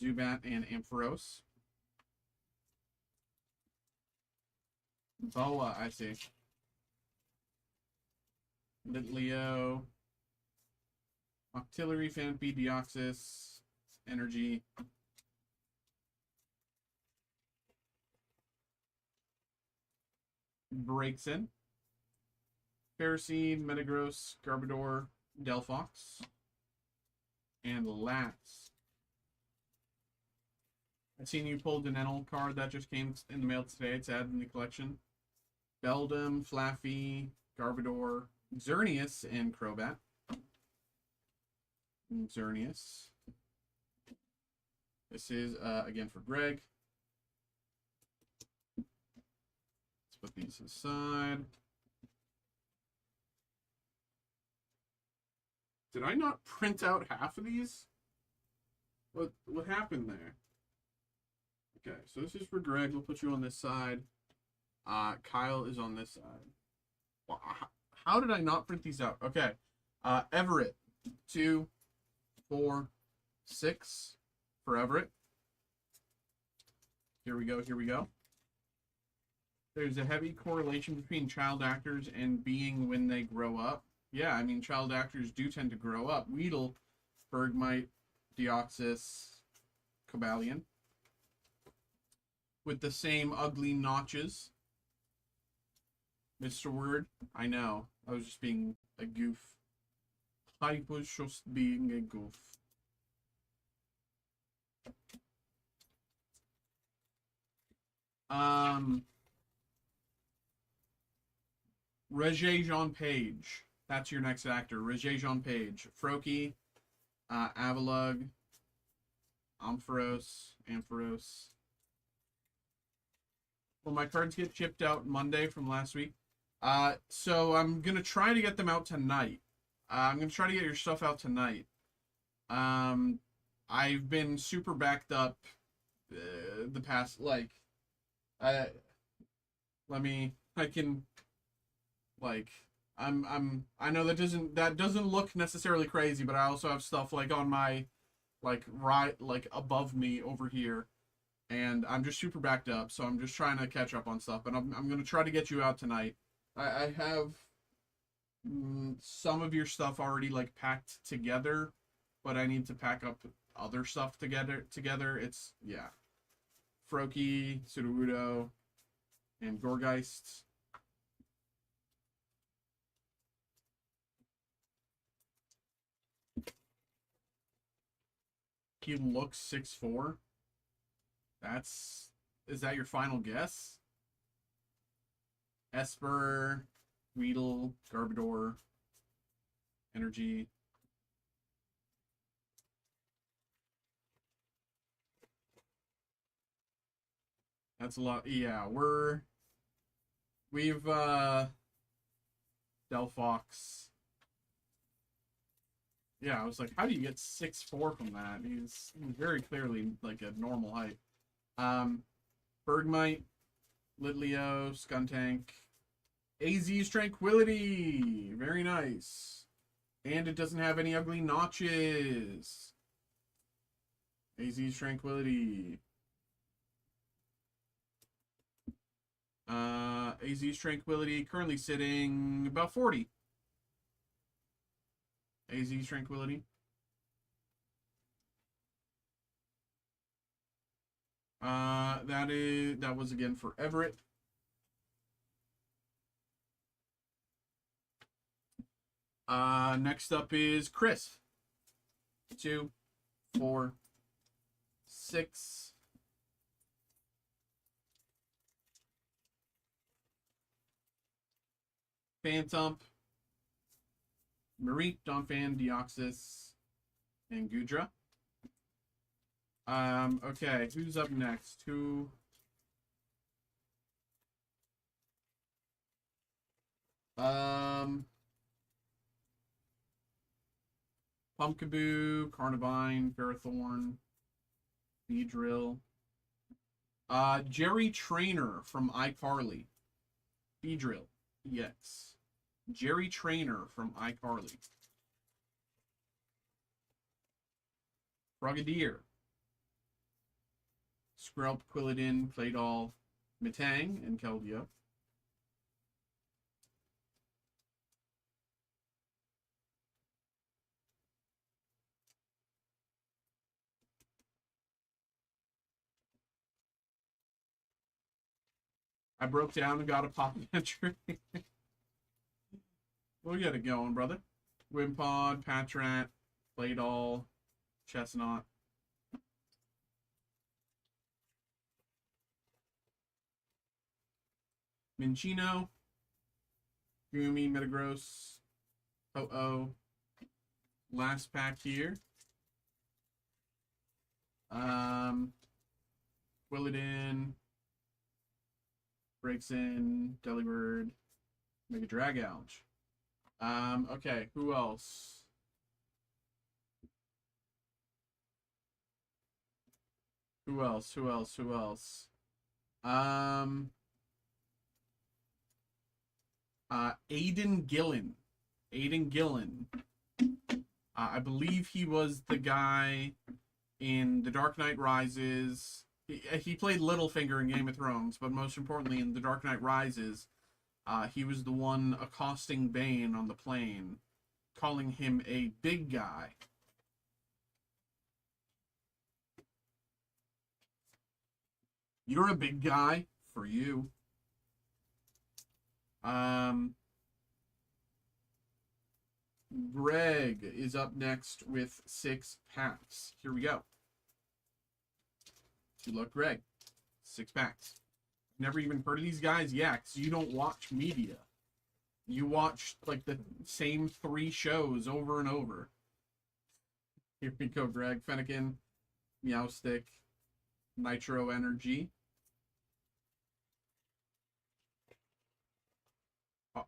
Speaker 1: Zubat, and Ampharos. Boa, I see. Litleo, Octillery, Phanpy, Deoxys, Energy. Braixen, Ferroseed, Metagross, Garbodor, Delphox. And last, I've seen you pulled an NL card that just came in the mail today. It's added in the collection. Beldum, Flaffy, Garbodor, Xerneas, and Crobat. Xerneas. This is, again, for Greg. Let's put these aside. Did I not print out half of these? What happened there? Okay, so this is for Greg. We'll put you on this side. Kyle is on this side. Well, how did I not print these out? Okay. Everett. 2, 4, 6 for Everett. Here we go. Here we go. There's a heavy correlation between child actors and being when they grow up. Yeah, I mean, child actors do tend to grow up. Weedle, Bergmite, Deoxys, Cobalion. With the same ugly notches. Mr. Word, I know. I was just being a goof. I was just being a goof. Regé-Jean Page. That's your next actor. Regé-Jean Page. Froakie, Avalugg, Ampharos. Well, my cards get shipped out Monday from last week. So I'm going to try to get them out tonight. I'm going to try to get your stuff out tonight. I've been super backed up the past, like, I know that doesn't look necessarily crazy, but I also have stuff like on my, like, right, like above me over here. And I'm just super backed up, so I'm just trying to catch up on stuff. But I'm going to try to get you out tonight. I have some of your stuff already, like, packed together, but I need to pack up other stuff together. It's, yeah. Froakie, Sudowoodo, and Gorgeist. He looks 6'4". Is that your final guess? Esper, Weedle, Garbodor, Energy. That's a lot. Yeah, we've Delphox. Yeah, I was like, how do you get 6'4" from that? He's very clearly like a normal height. Bergmite, Litleo, Skuntank, AZ's Tranquility. Very nice. And it doesn't have any ugly notches. AZ's Tranquility. AZ's Tranquility currently sitting about 40. AZ's Tranquility. That was again for Everett. Next up is Chris. 2, 4, 6. Phantump, Mareep, Donphan, Deoxys, and Gudra. Okay, who's up next? Pumpkaboo, Carnivine, Ferrothorn, Beedrill. Jerry Trainer from iCarly. Beedrill, EX. Jerry Trainer from iCarly. Frogadier. Skrelp, Quilladin, Claydol, Metang, and Keldeo. I broke down and got a pop entry. We'll get it going, brother. Wimpod, Patrat, Claydol, Chestnut. Minchino. Gumi, Metagross. Oh. Last pack here. Quilladin. Breaks in. Delibird. Mega Dragouch. Okay, who else? Who else? Aiden Gillen. I believe he was the guy in The Dark Knight Rises. He played Littlefinger in Game of Thrones, but most importantly in The Dark Knight Rises, he was the one accosting Bane on the plane, calling him a big guy. You're a big guy for you. Greg is up next with 6 packs. Here we go. Good luck, Greg. 6 packs. Never even heard of these guys? Yeah, because you don't watch media. You watch, like, the same 3 shows over and over. Here we go, Greg. Fennekin, Meowstic, Nitro Energy.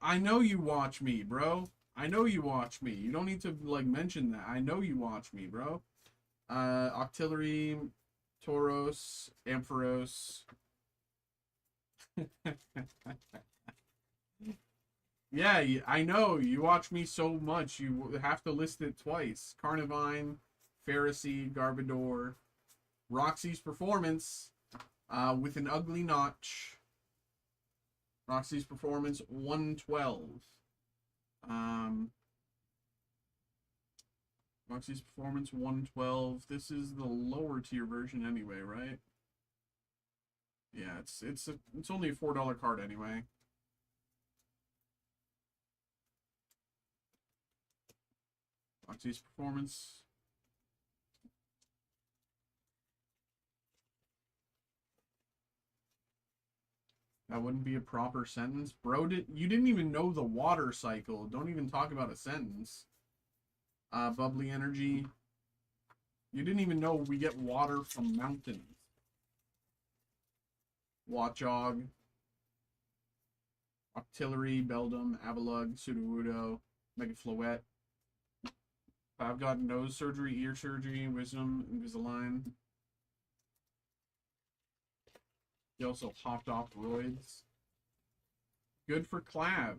Speaker 1: I know you watch me, bro. I know you watch me. You don't need to, like, mention that. I know you watch me, bro. Octillery, Tauros, Ampharos. Yeah, I know. You watch me so much. You have to list it twice. Carnivine, Pharisee, Garbodor, Roxy's Performance with an ugly notch. Roxy's Performance 112. Roxy's Performance 112. This is the lower tier version anyway, right? Yeah, it's only a $4 card anyway. Roxy's Performance. That wouldn't be a proper sentence. Bro, you didn't even know the water cycle. Don't even talk about a sentence. Bubbly Energy. You didn't even know we get water from mountains. Watchog. Octillery, Beldum, Avalugg, Sudowoodo, Megafloette. I've got nose surgery, ear surgery, Wisdom, Invisalign. He also hopped off roids. Good for Clav.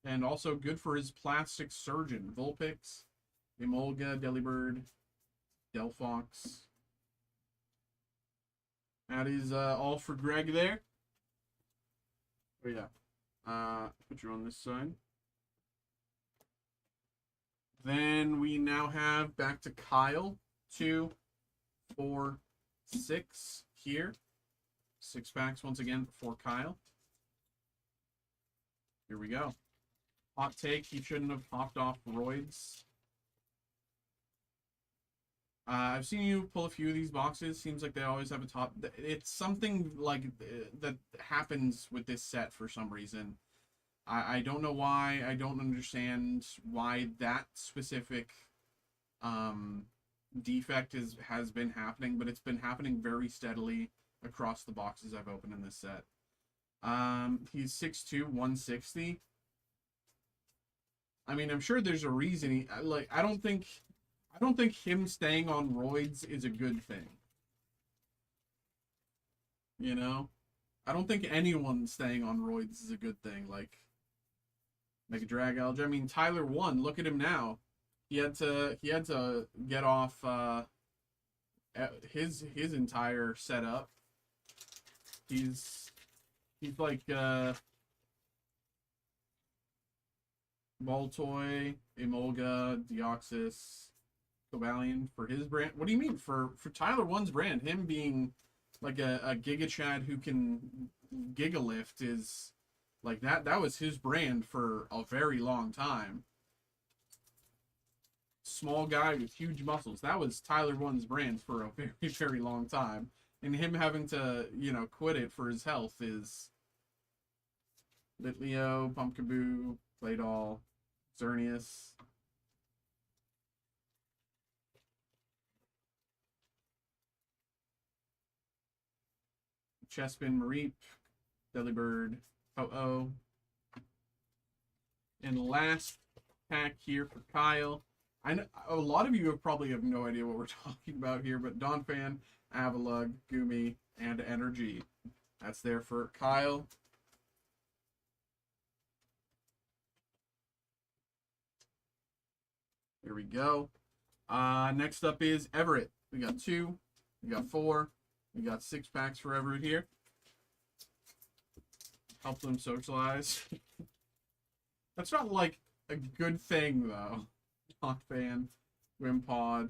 Speaker 1: And also good for his plastic surgeon. Vulpix, Emolga, Delibird, Delphox. That is all for Greg there. Oh yeah. Put you on this side. Then we now have back to Kyle. 2, 4, 6 here. 6 packs once again for Kyle. Here we go. Hot take, he shouldn't have hopped off roids. I've seen you pull a few of these boxes. Seems like they always have a top. It's something like that happens with this set for some reason. I don't know why. I don't understand why that specific defect has been happening, but it's been happening very steadily across the boxes I've opened in this set. He's 6'2", 160. I mean, I'm sure there's a reason. I don't think him staying on roids is a good thing. You know, I don't think anyone staying on roids is a good thing. Like, Mega Dragouch. I mean, Tyler won. Look at him now. He had to get off his entire setup. He's like Baltoy, Emolga, Deoxys, Cobalion for his brand. What do you mean for Tyler One's brand? Him being like a Giga Chad who can Giga Lift is like that was his brand for a very long time. small guy with huge muscles. That was Tyler One's brand for a very, very long time. And him having to, you know, quit it for his health is Litleo, Pumpkaboo, Playdoll, Xerneas. Chespin, Mareep, Delibird, Oh-Oh. And last pack here for Kyle. I know a lot of you probably have no idea what we're talking about here, but Donphan, Avalugg, Gumi, and Energy. That's there for Kyle. Here we go. Next up is Everett. We got 2, we got 4, we got 6 packs for Everett here. Help them socialize. That's not like a good thing though. Donphan, Wimpod,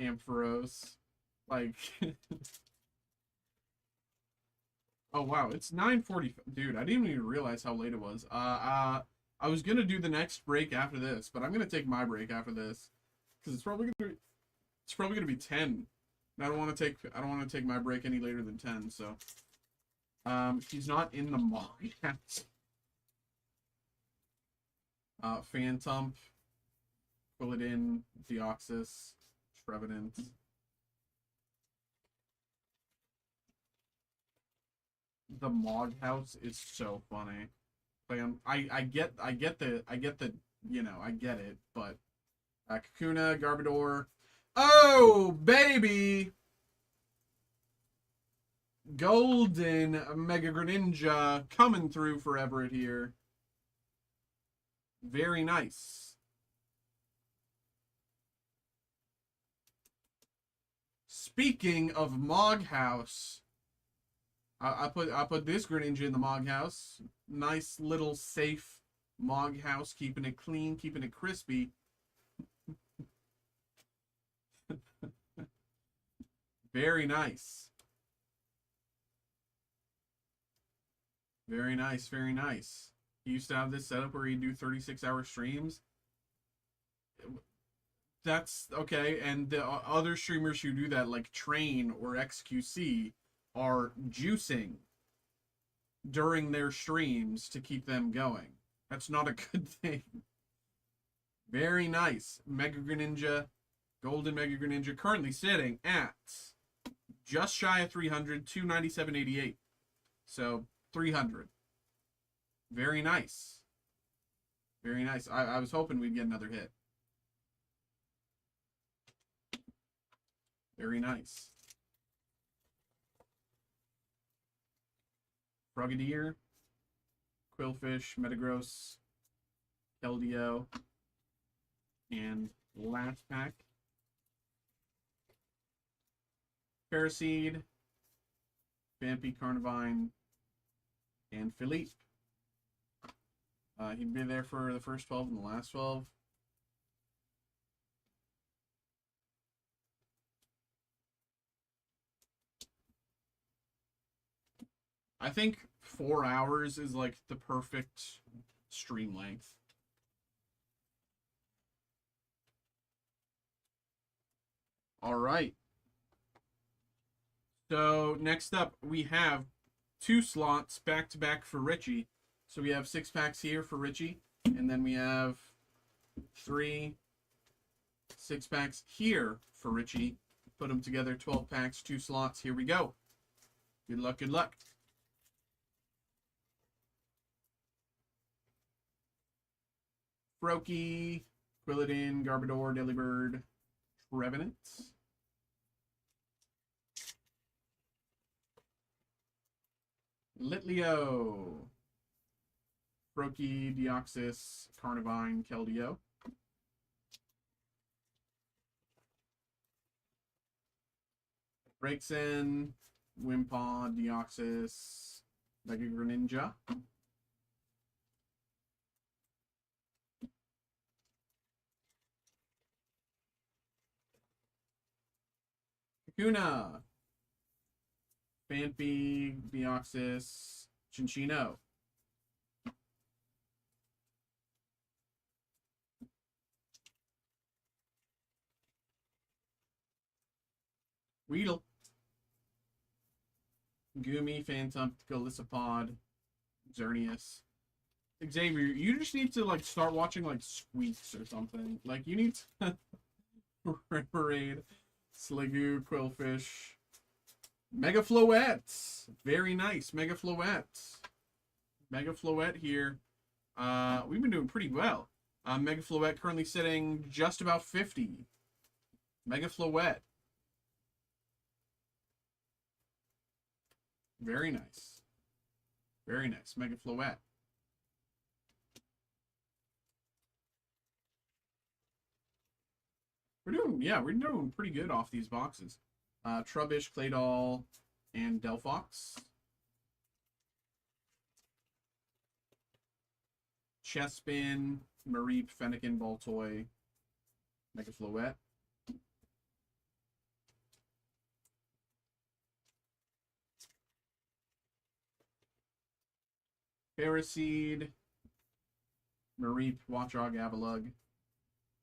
Speaker 1: Ampharos. Like oh wow, it's 9:40. Dude, I didn't even realize how late it was. I was gonna do the next break after this, but I'm gonna take my break after this. Because it's probably gonna be 10. And I don't want to take my break any later than 10, so he's not in the mall yet. Phantump, Quilladin, Deoxys, Trevenant. The Mog House is so funny. Like I get the you know, I get it, but Kakuna, Garbodor. Oh baby! Golden Mega Greninja coming through for Everett here. Very nice. Speaking of Mog House, I put this Greninja in the Mog House. Nice little safe Mog House, keeping it clean, keeping it crispy. Very nice. Very nice, very nice. He used to have this setup where he'd do 36-hour streams. That's okay, and the other streamers who do that, like Train or XQC, are juicing during their streams to keep them going. That's not a good thing. Very nice. Mega Greninja, Golden Mega Greninja, currently sitting at just shy of 300, 297.88. So 300. Very nice. Very nice. I was hoping we'd get another hit. Very nice. Frogadier, Quillfish, Metagross, Keldeo, and last pack. Paraseed, Vampy, Carnivine, and Philippe. He'd be there for the first 12 and the last 12. I think 4 hours is like the perfect stream length. All right. So next up, we have 2 slots back to back for Richie. So we have 6 packs here for Richie, and then we have 3 6-packs here for Richie. Put them together, 12 packs, 2 slots. Here we go. Good luck, good luck. Froakie, Quilladin, Garbodor, Delibird, Trevenant. Litleo, Froakie, Deoxys, Carnivine, Keldeo. Braixen, Wimpod, Deoxys, Mega Greninja. Kakuna, Vampy, Deoxys, Chinchino. Weedle. Goomy, Phantom, Galissapod, Xerneas. Xavier, you just need to like start watching like Squeaks or something. Like you need to Remoraid, Sliggoo, Quillfish, Mega Floette. Very nice. Mega Floette. Mega Floette here. We've been doing pretty well. Mega Floette currently sitting just about 50. Mega Floette. Very nice. Very nice. Mega Floette. We're doing pretty good off these boxes. Trubbish, Claydol, and Delphox. Chespin, Mareep, Fennekin, Baltoy, Mega Floette. Paraseed, Mareep, Watchog, Avalug,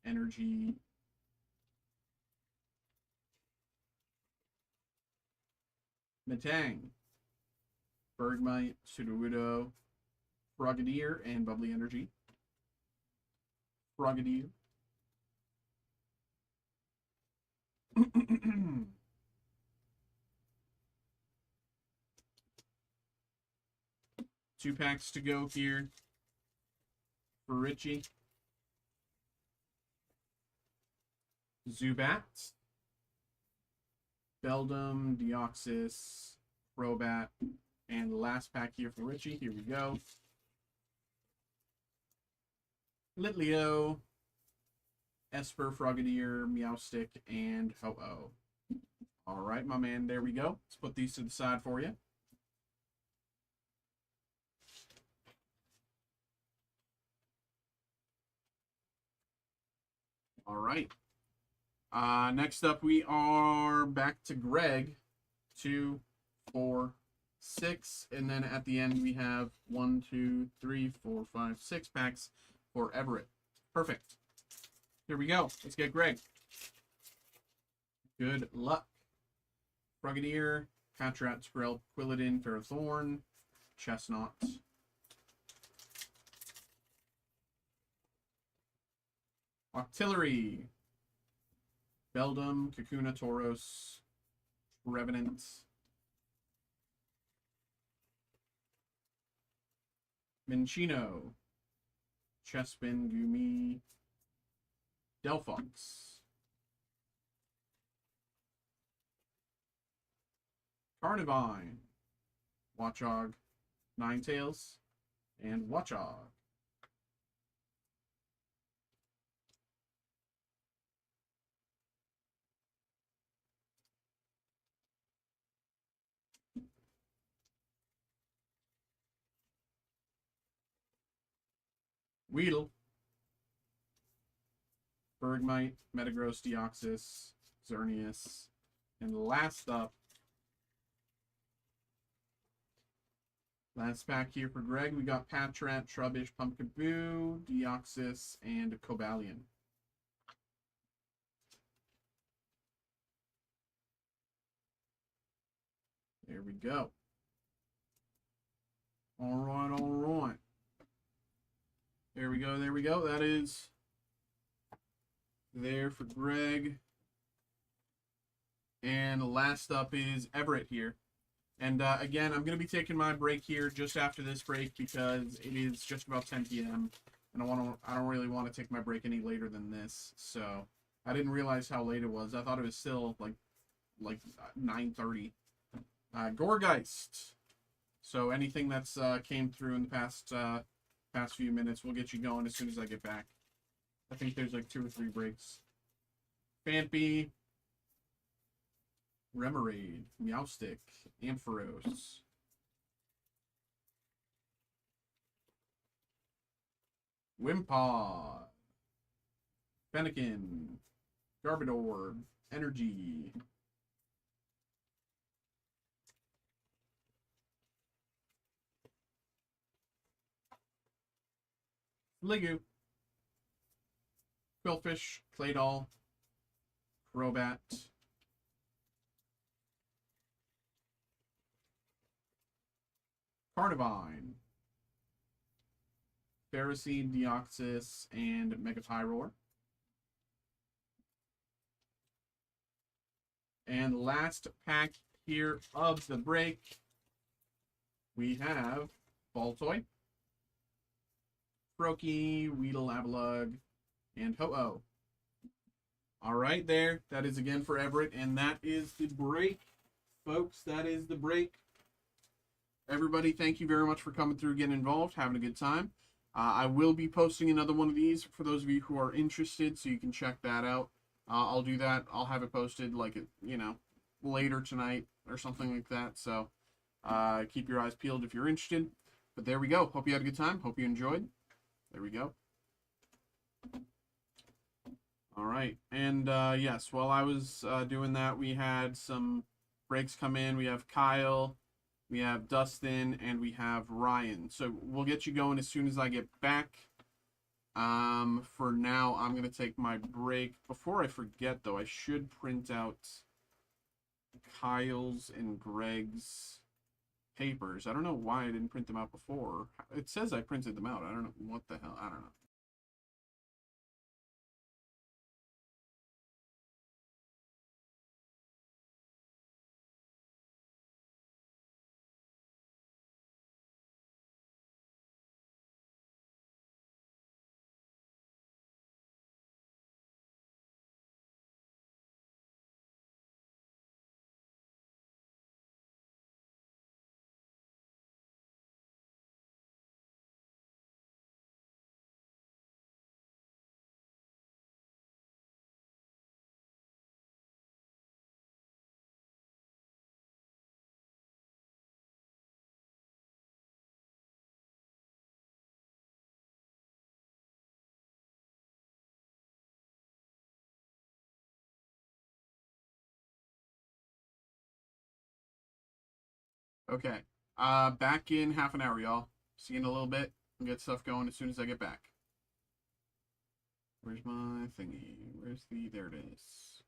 Speaker 1: Energy, Metang, Bergmite, Sudowoodo, Frogadier, and Bubbly Energy. Frogadier. Two packs to go here for Richie. Zubat, Beldum, Deoxys, Crobat, and the last pack here for Richie. Here we go. Litleo, Esper, Frogadier, Meowstic, and Ho-Oh. All right, my man, there we go. Let's put these to the side for you. All right. Next up, we are back to Greg. 2, 4, 6. And then at the end, we have 1, 2, 3, 4, 5, 6 packs for Everett. Perfect. Here we go. Let's get Greg. Good luck. Frogadier, Patrat, Skrill, Quilladin, Ferrothorn, Chestnut. Octillery, Beldum, Kakuna, Tauros, Revenant, Minchino, Chespin, Goomy, Delphox, Carnivine, Watchog, Ninetales, and Watchog. Weedle, Bergmite, Metagross, Deoxys, Xerneas, and last up, last pack here for Greg, we got Patrat, Trubbish, Pumpkaboo, Deoxys, and Cobalion. There we go. All right, all right. There we go, there we go. That is there for Greg. And last up is Everett here. And again, I'm going to be taking my break here just after this break because it is just about 10 p.m. And I don't really want to take my break any later than this. So I didn't realize how late it was. I thought it was still like 9:30. Gorgeist. So anything that's came through in the past few minutes, we'll get you going as soon as I get back. I think there's like 2 or 3 breaks. Phanpy, Remoraid, Meowstic, Ampharos, Wimpod, Fennekin, Garbodor, Energy, Sliggoo, Quillfish, Claydol, Crobat, Carnivine, Ferrocene, Deoxys, and Megapyroar. And last pack here of the break, we have BULLSEYE, Froakie, Weedle, Avalugg, and Ho-Oh. All right, there. That is again for Everett, and that is the break, folks. That is the break. Everybody, thank you very much for coming through, getting involved, having a good time. I will be posting another one of these for those of you who are interested, so you can check that out. I'll do that. I'll have it posted, like, you know, later tonight or something like that. So keep your eyes peeled if you're interested. But there we go. Hope you had a good time. Hope you enjoyed. There we go. All right. And yes, while I was doing that, we had some breaks come in. We have Kyle, we have Dustin, and we have Ryan. So we'll get you going as soon as I get back. For now, I'm going to take my break. Before I forget, though, I should print out Kyle's and Greg's papers. I don't know why I didn't print them out before. It says I printed them out. I don't know what the hell. I don't know. Okay. Back in half an hour, y'all. See you in a little bit. I'll get stuff going as soon as I get back. Where's my thingy? Where's the... There it is.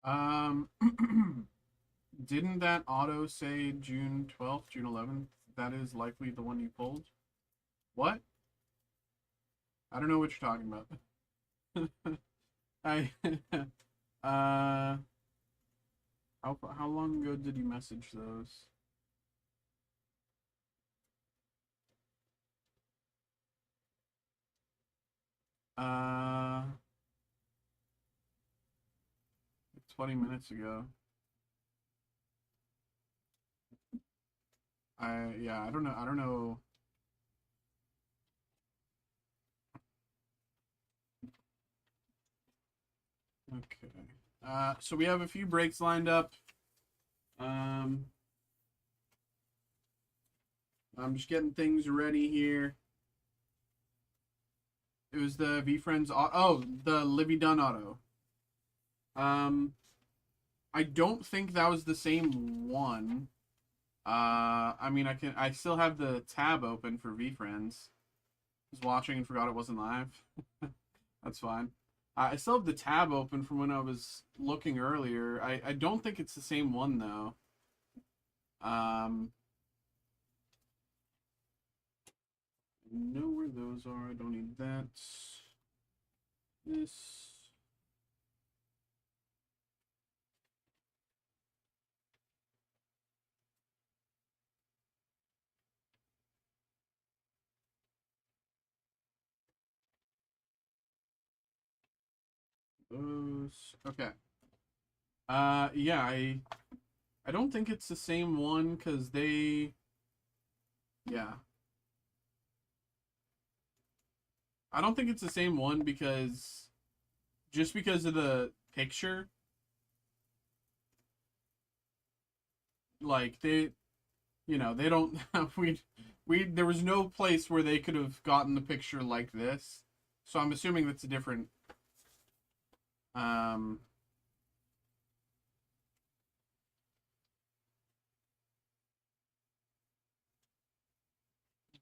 Speaker 1: Um, didn't that auto say June 12th, June 11th? That is likely the one you pulled. What? I don't know what you're talking about. I uh how long ago did you message those? Uh 20 minutes ago. Yeah, I don't know. I don't know. Okay. So we have a few breaks lined up. Um I'm just getting things ready here. It was the V Friends the Livy Dunn auto. Um I don't think that was the same one. I mean, I still have the tab open for VFriends. Was watching and forgot it wasn't live. That's fine. I still have the tab open from when I was looking earlier. I don't think it's the same one though. Um, I know where those are. I don't need that. This. Those. Okay. Yeah, I don't think it's the same one because they. Yeah. I don't think it's the same one because just because of the picture, like they don't we there was no place where they could have gotten the picture like this. So I'm assuming that's a different um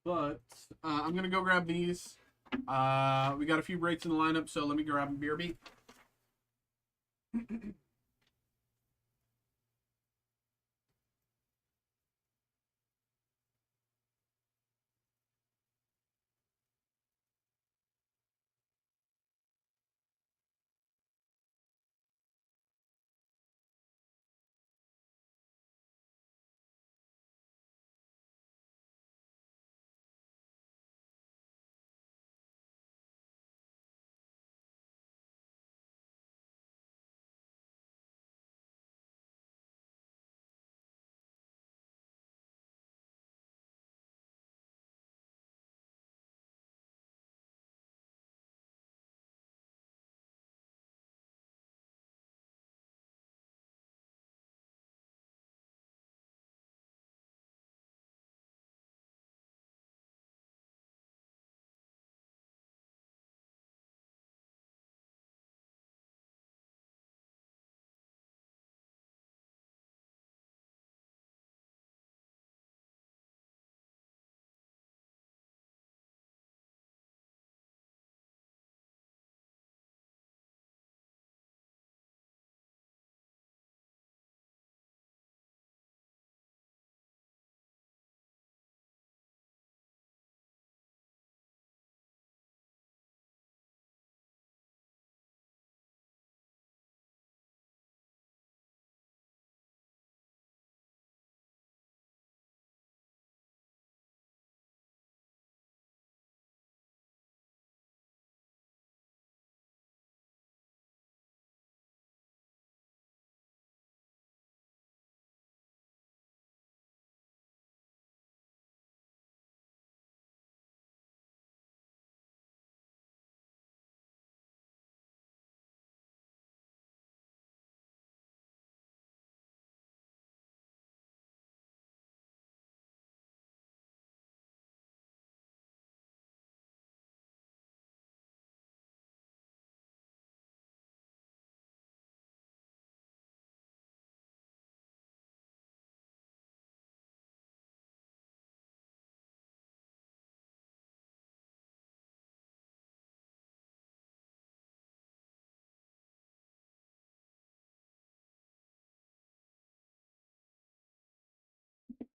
Speaker 1: but I'm gonna go grab these. We got a few breaks in the lineup, so let me grab a beer beat.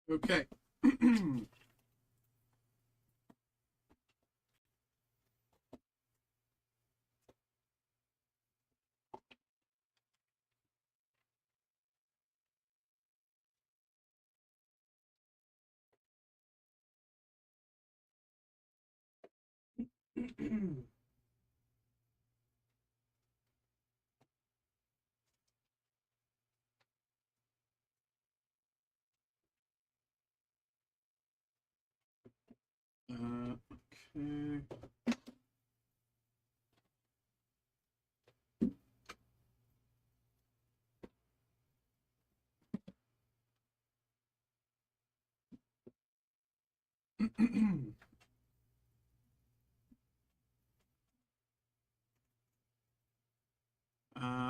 Speaker 1: Okay. Okay.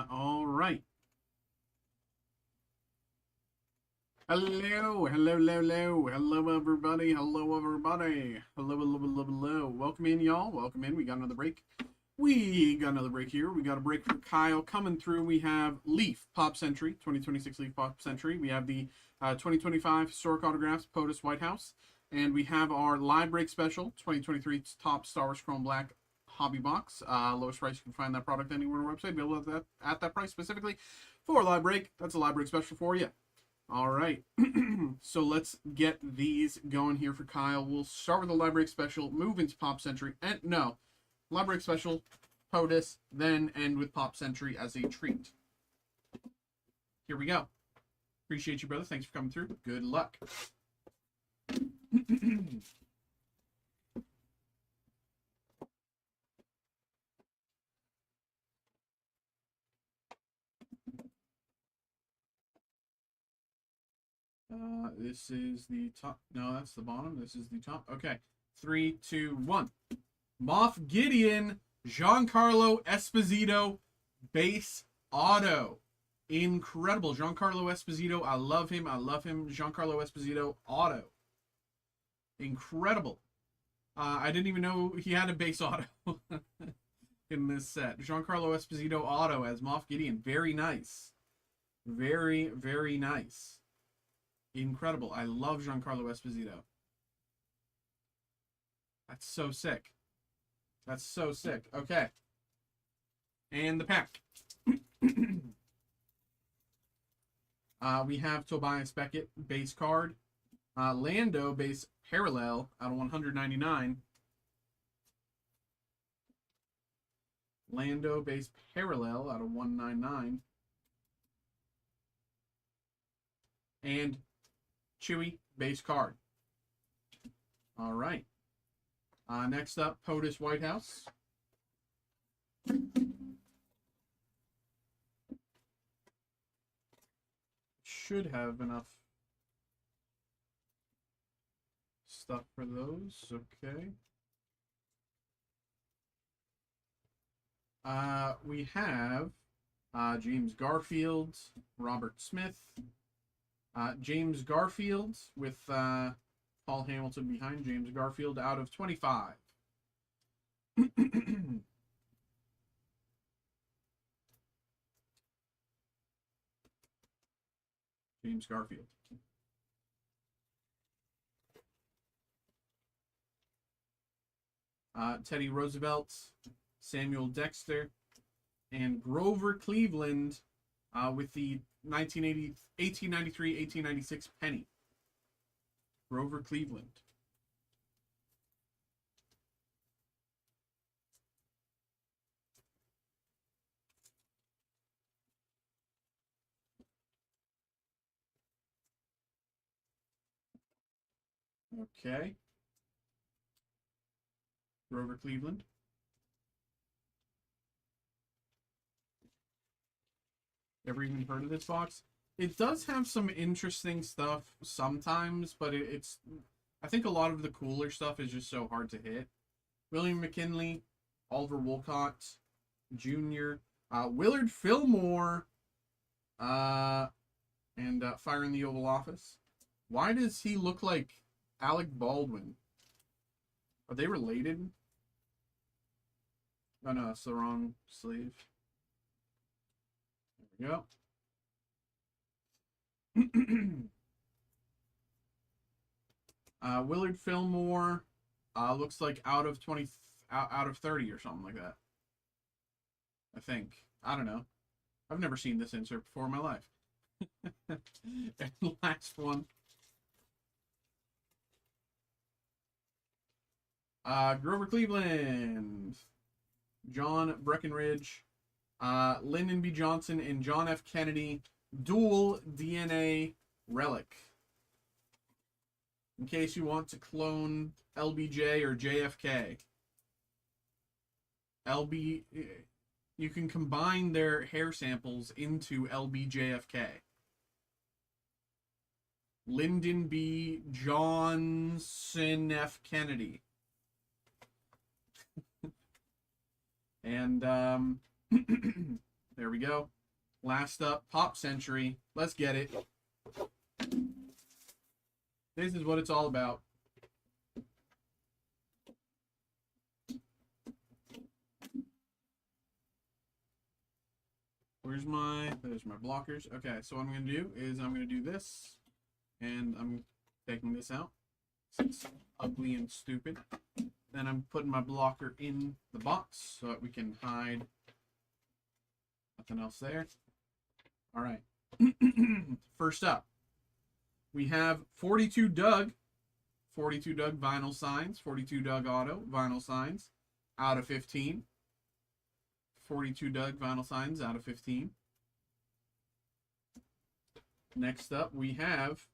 Speaker 1: All right. Hello, hello, hello, hello, hello, everybody, hello, everybody, hello, hello, hello, hello. Welcome in, y'all. Welcome in. We got another break. We got another break here. We got a break for Kyle coming through. We have Leaf Pop Century, 2026 Leaf Pop Century. We have the 2025 Historic Autographs, POTUS White House. And we have our live break special, 2023 Top Star Wars Chrome Black Hobby Box. Lowest price, you can find that product anywhere on our website. Available at that price specifically for live break. That's a live break special for you. All right, so let's get these going here for Kyle. We'll start with the live break special, move into Pop Century, and no, live break special, POTUS, then end with Pop Century as a treat. Here we go. Appreciate you, brother. Thanks for coming through. Good luck. This is the top. No, that's the bottom. This is the top. Okay. 3, 2, 1. Moff Gideon, Giancarlo Esposito, base auto. Incredible. Giancarlo Esposito. I love him. I love him. Giancarlo Esposito, auto. Incredible. I didn't even know he had a base auto in this set. Giancarlo Esposito, auto as Moff Gideon. Very nice. Very, very nice. Incredible. I love Giancarlo Esposito. That's so sick. That's so sick. Okay. And the pack. We have Tobias Beckett, base card. Lando, base parallel out of 199. Lando, base parallel out of 199. And Chewie, base card. All right. Next up, POTUS White House. Should have enough stuff for those. Okay. We have James Garfield, Robert Smith, James Garfield with Paul Hamilton behind. James Garfield out of 25. James Garfield. Teddy Roosevelt, Samuel Dexter, and Grover Cleveland with the 1893-1896 penny. Grover Cleveland. Okay. Grover Cleveland. Ever even heard of this box? It does have some interesting stuff sometimes, but it's... I think a lot of the cooler stuff is just so hard to hit. William McKinley, Oliver Wolcott Jr., Willard Fillmore, and Fire in the Oval Office. Why does he look like Alec Baldwin? Are they related? Oh no, it's the wrong sleeve. There we go. Willard Fillmore looks like out of 20, out of 30 or something like that. I think. I don't know. I've never seen this insert before in my life. And the last one. Grover Cleveland, John Breckenridge, Lyndon B. Johnson, and John F. Kennedy dual DNA relic. In case you want to clone LBJ or JFK. You can combine their hair samples into LBJFK. Lyndon B. Johnson F. Kennedy. And there we go. Last up, Pop Century. Let's get it. This is what it's all about. There's my blockers. Okay, so what I'm going to do is I'm going to do this. And I'm taking this out. It's ugly and stupid. Then I'm putting my blocker in the box so that we can hide. Nothing else there. All right. First up, we have 42 Doug. 42 Doug vinyl signs. 42 Doug auto vinyl signs out of 15. 42 Doug vinyl signs out of 15. Next up, we have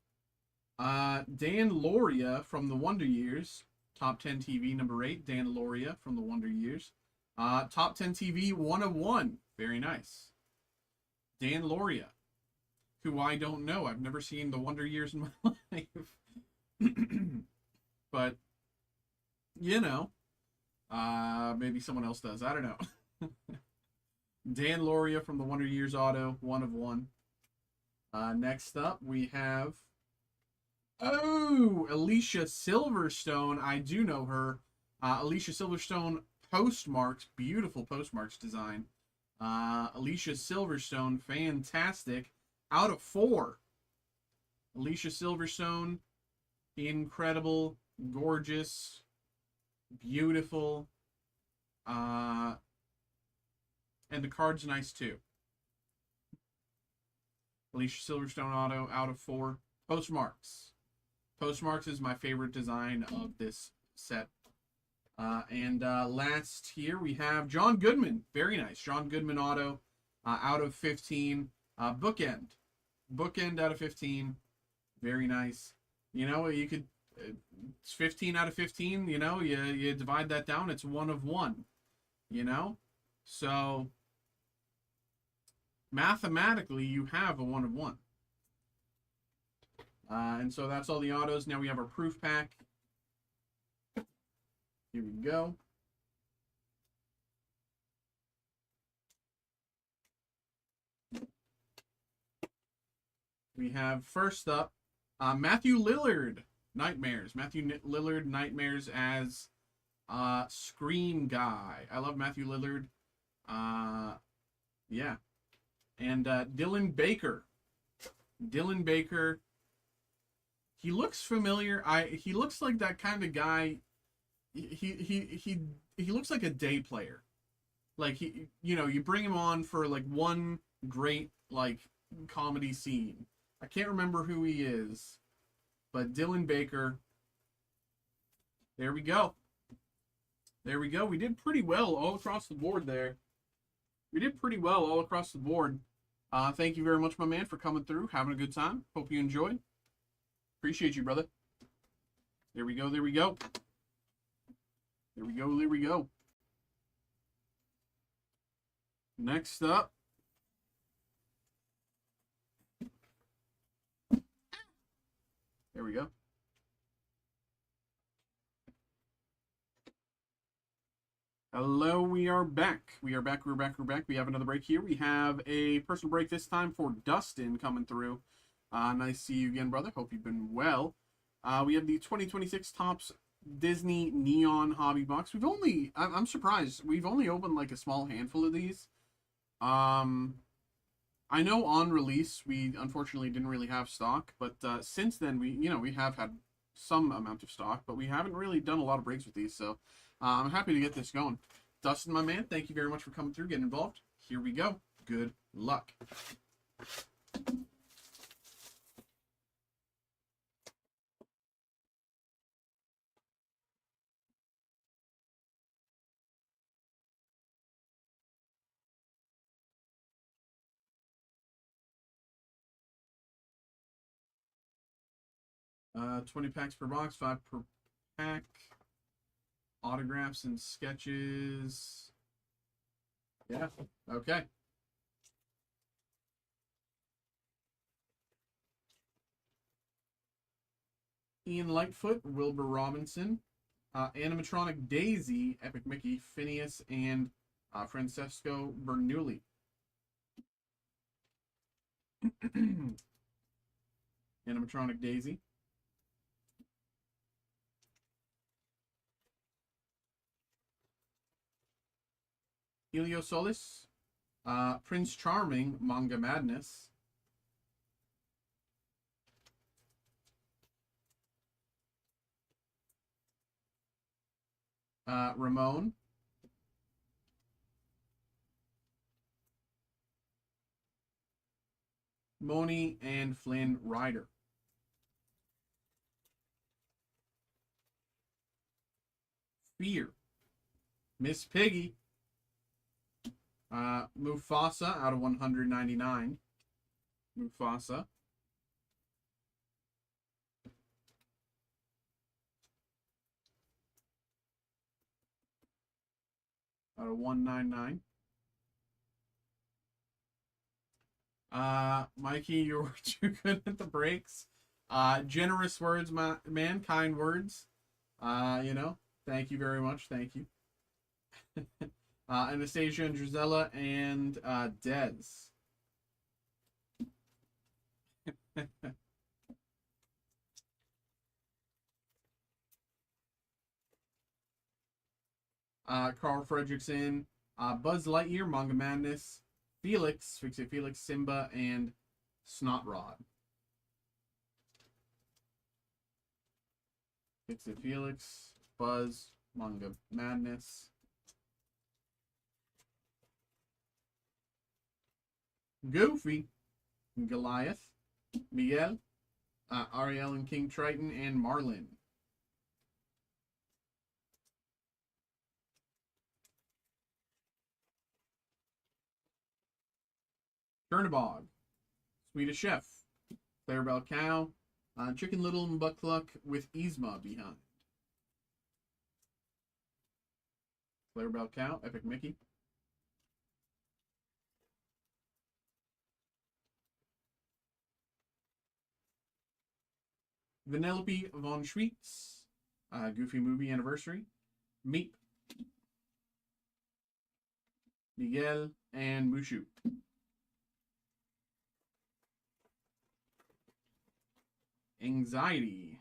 Speaker 1: Dan Loria from the Wonder Years. Top 10 TV number 8. Dan Loria from the Wonder Years. Top 10 TV 1 of 1. Very nice. Dan Loria, who I don't know. I've never seen the Wonder Years in my life. But, you know, maybe someone else does. I don't know. Dan Loria from the Wonder Years auto, 1 of 1. Next up, we have, Alicia Silverstone. I do know her. Alicia Silverstone postmarks, beautiful postmarks design. Alicia Silverstone, fantastic. Out of 4. Alicia Silverstone, incredible, gorgeous, beautiful. And the card's nice too. Alicia Silverstone auto, out of 4. Postmarks. Postmarks is my favorite design of this set. And last here we have John Goodman. Very nice. John Goodman auto, out of 15. Bookend. Bookend out of 15. Very nice. You know, you could, it's 15 out of 15. You know, you divide that down, it's 1 of 1. You know? So, mathematically, you have a 1 of 1. And so that's all the autos. Now we have our proof pack. Here we go. We have first up, Matthew Lillard, Nightmares. Matthew Lillard, Nightmares as Screen Guy. I love Matthew Lillard. Yeah. And Dylan Baker. Dylan Baker. He looks familiar. He looks like that kind of guy. He looks like a day player. Like, you know, you bring him on for like one great like comedy scene. I can't remember who he is, but Dylan Baker. There we go. There we go. We did pretty well all across the board there. We did pretty well all across the board. Thank you very much, my man, for coming through, having a good time. Hope you enjoyed. Appreciate you, brother. There we go. There we go. There we go. There we go. Next up. There we go. Hello, we are back. We are back. We're back. We're back. We have another break here. We have a personal break this time for Dustin coming through. Nice to see you again, brother. Hope you've been well. We have the 2026 Topps Disney Neon Hobby Box. We've only, I'm surprised, we've only opened like a small handful of these. I know on release we unfortunately didn't really have stock, but since then we have had some amount of stock, but we haven't really done a lot of breaks with these, so I'm happy to get this going. Dustin, my man, thank you very much for coming through, getting involved. Here we go. Good luck. 20 packs per box, 5 per pack. Autographs and sketches. Yeah, okay. Ian Lightfoot, Wilbur Robinson, animatronic Daisy, Epic Mickey, Phineas, and Francesco Bernoulli. Animatronic Daisy. Helio Solis, Prince Charming, Manga Madness. Ramon. Moni and Flynn Rider. Fear. Miss Piggy. Mufasa out of 199. Mufasa. Out of 199. Mikey, you were too good at the breaks. Generous words, man. Kind words. You know, thank you very much. Thank you. Anastasia and Drizella and Dez. Carl Fredrickson, Buzz Lightyear, Manga Madness, Felix, Fix-It Felix, Simba, and Snotrod. Fix-It Felix, Buzz, Manga Madness. Goofy, Goliath, Miguel, Ariel and King Triton, and Marlin. Chernabog, Swedish Chef, Clarabelle Cow, Chicken Little and Buck Cluck with Yzma behind. Clarabelle Cow, Epic Mickey. Vanellope von Schweetz, Goofy Movie Anniversary, Meep, Miguel, and Mushu. Anxiety,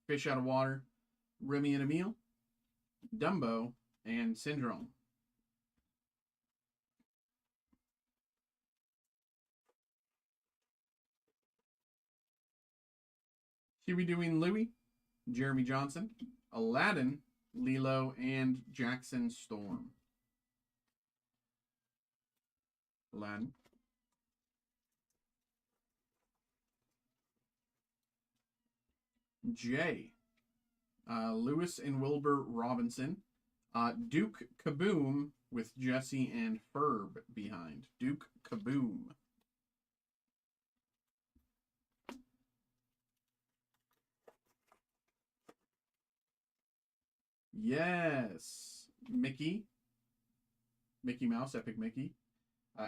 Speaker 1: Fish Out of Water, Remy and Emile, Dumbo, and Syndrome. Huey Dewey and Louie, Jeremy Johnson, Aladdin, Lilo, and Jackson Storm. Aladdin. Jay, Lewis and Wilbur Robinson, Duke Kaboom with Jesse and Ferb behind. Duke Kaboom. Yes. Mickey. Mickey Mouse, Epic Mickey.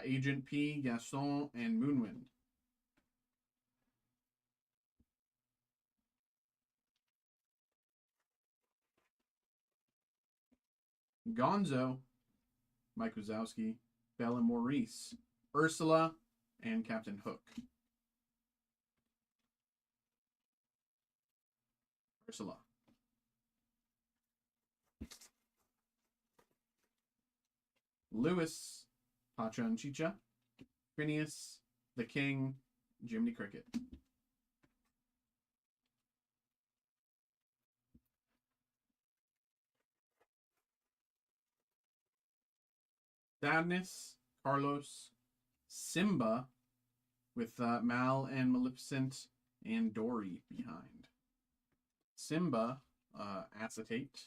Speaker 1: Agent P, Gaston, and Moonwind. Gonzo, Mike Wazowski, Belle and Maurice, Ursula, and Captain Hook. Ursula. Lewis, Pacha and Chicha, Phineas, the King, Jiminy Cricket. Sadness, Carlos, Simba, with Mal and Maleficent and Dory behind. Simba, acetate.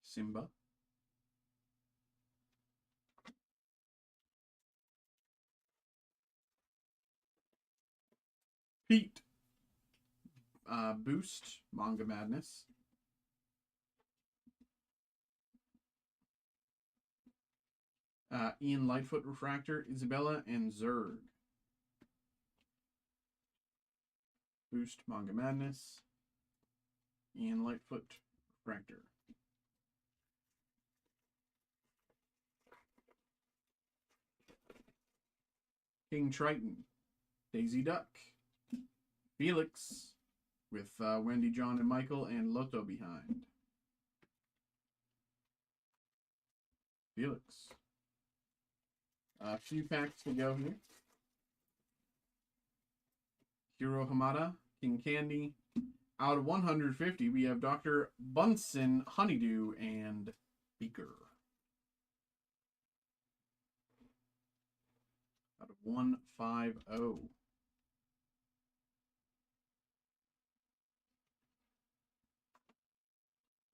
Speaker 1: Simba. Pete. Boost, Manga Madness. Ian Lightfoot Refractor, Isabella, and Zerg. Boost, Manga Madness. Ian Lightfoot Refractor. King Triton, Daisy Duck. Felix, with Wendy, John, and Michael, and Loto behind. Felix. A few packs to go here. Hiro Hamada, King Candy. Out of 150, we have Dr. Bunsen, Honeydew, and Beaker. Out of 150.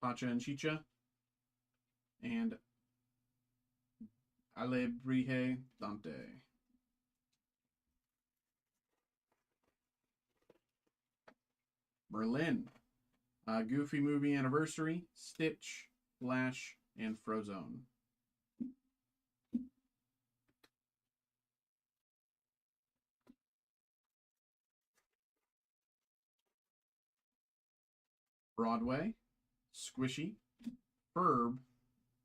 Speaker 1: Pacha and Chicha. And Alebrije Dante. Berlin. Goofy Movie Anniversary, Stitch, Flash, and Frozone. Broadway, Squishy, Herb,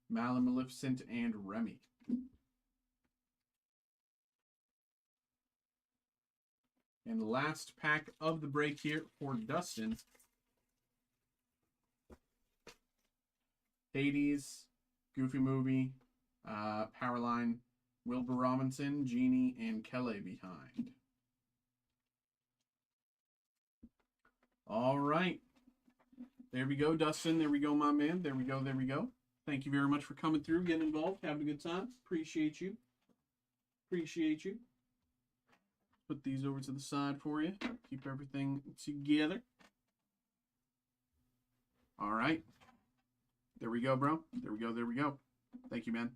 Speaker 1: Mal and Maleficent, and Remy. And the last pack of the break here for Dustin. Hades, Goofy Movie, Powerline, Wilbur Robinson, Genie, and Kelly behind. All right. There we go, Dustin. There we go, my man. There we go. There we go. Thank you very much for coming through, getting involved, having a good time. Appreciate you. Appreciate you. Put these over to the side for you. Keep everything together. All right. There we go, bro. There we go. There we go. Thank you, man.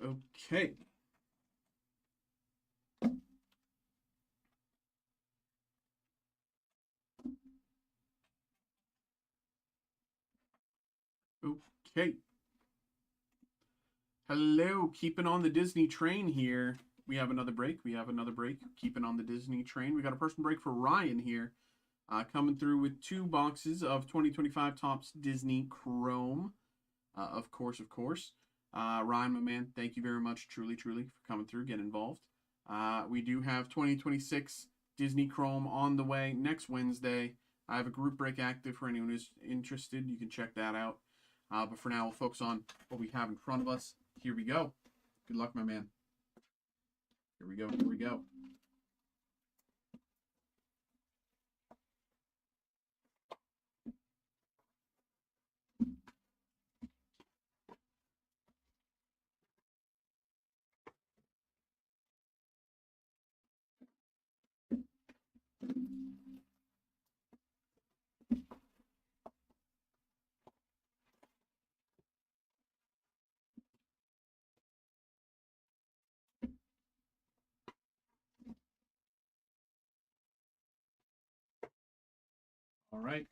Speaker 1: Okay. Okay. Hello, keeping on the Disney train here. We have another break. We have another break. Keeping on the Disney train. We got a personal break for Ryan here. Coming through with 2 boxes of 2025 Topps Disney Chrome. Of course, of course. Ryan, my man, thank you very much, truly, truly, for coming through, getting involved. We do have 2026 Disney Chrome on the way next Wednesday. I have a group break active for anyone who's interested. You can check that out. But for now, we'll focus on what we have in front of us. Here we go. Good luck, my man. Here we go. Here we go. All right.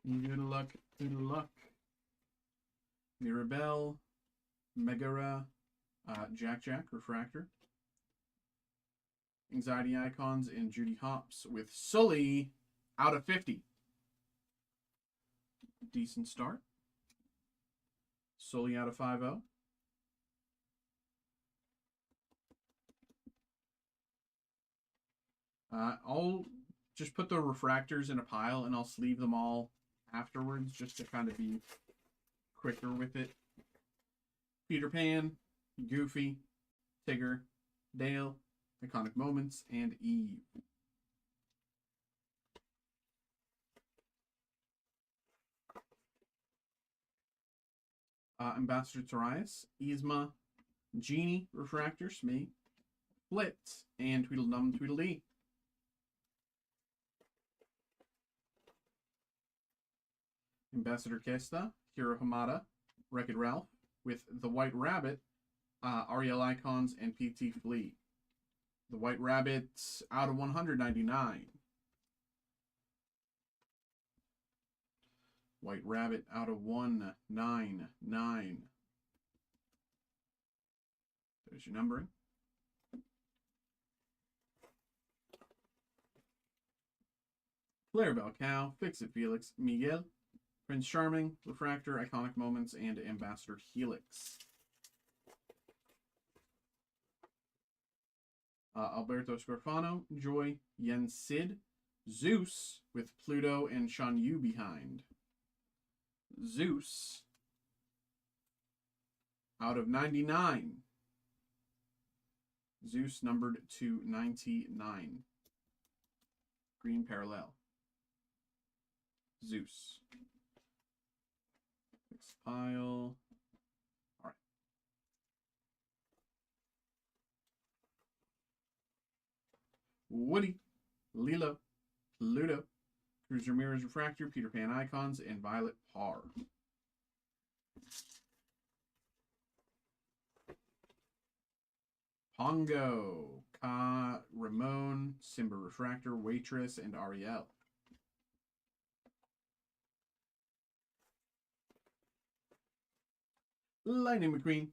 Speaker 1: Good luck. Good luck. Mirabelle, Megara, Jack Refractor, Anxiety Icons, and Judy Hopps with Sully out of 50. Decent start. Sully out of 50. I'll just put the refractors in a pile and I'll sleeve them all afterwards just to kind of be quicker with it. Peter Pan, Goofy, Tigger, Dale, Iconic Moments, and Eve. Ambassador Torias, Yzma, Genie, Refractor, Smee, Blitz, and Tweedledum Tweedledee. Ambassador Kesta, Hiro Hamada, Wreck-It Ralph, with the White Rabbit, Ariel Icons, and PT Flea. The White Rabbit out of 199. White Rabbit out of 199. There's your numbering. Clarabelle Cow, Fix-It Felix, Miguel, Prince Charming, Refractor, Iconic Moments, and Ambassador Helix. Alberto Scarfano, Joy, Yen Sid, Zeus with Pluto and Shan Yu behind. Zeus out of 99. Zeus numbered to 99. Green parallel. Zeus. Fix pile. All right. Woody, Lilo, Pluto, Cruz Ramirez Refractor, Peter Pan Icons, and Violet Parr. Pongo, Ka, Ramon, Simba Refractor, Waitress, and Ariel. Lightning McQueen,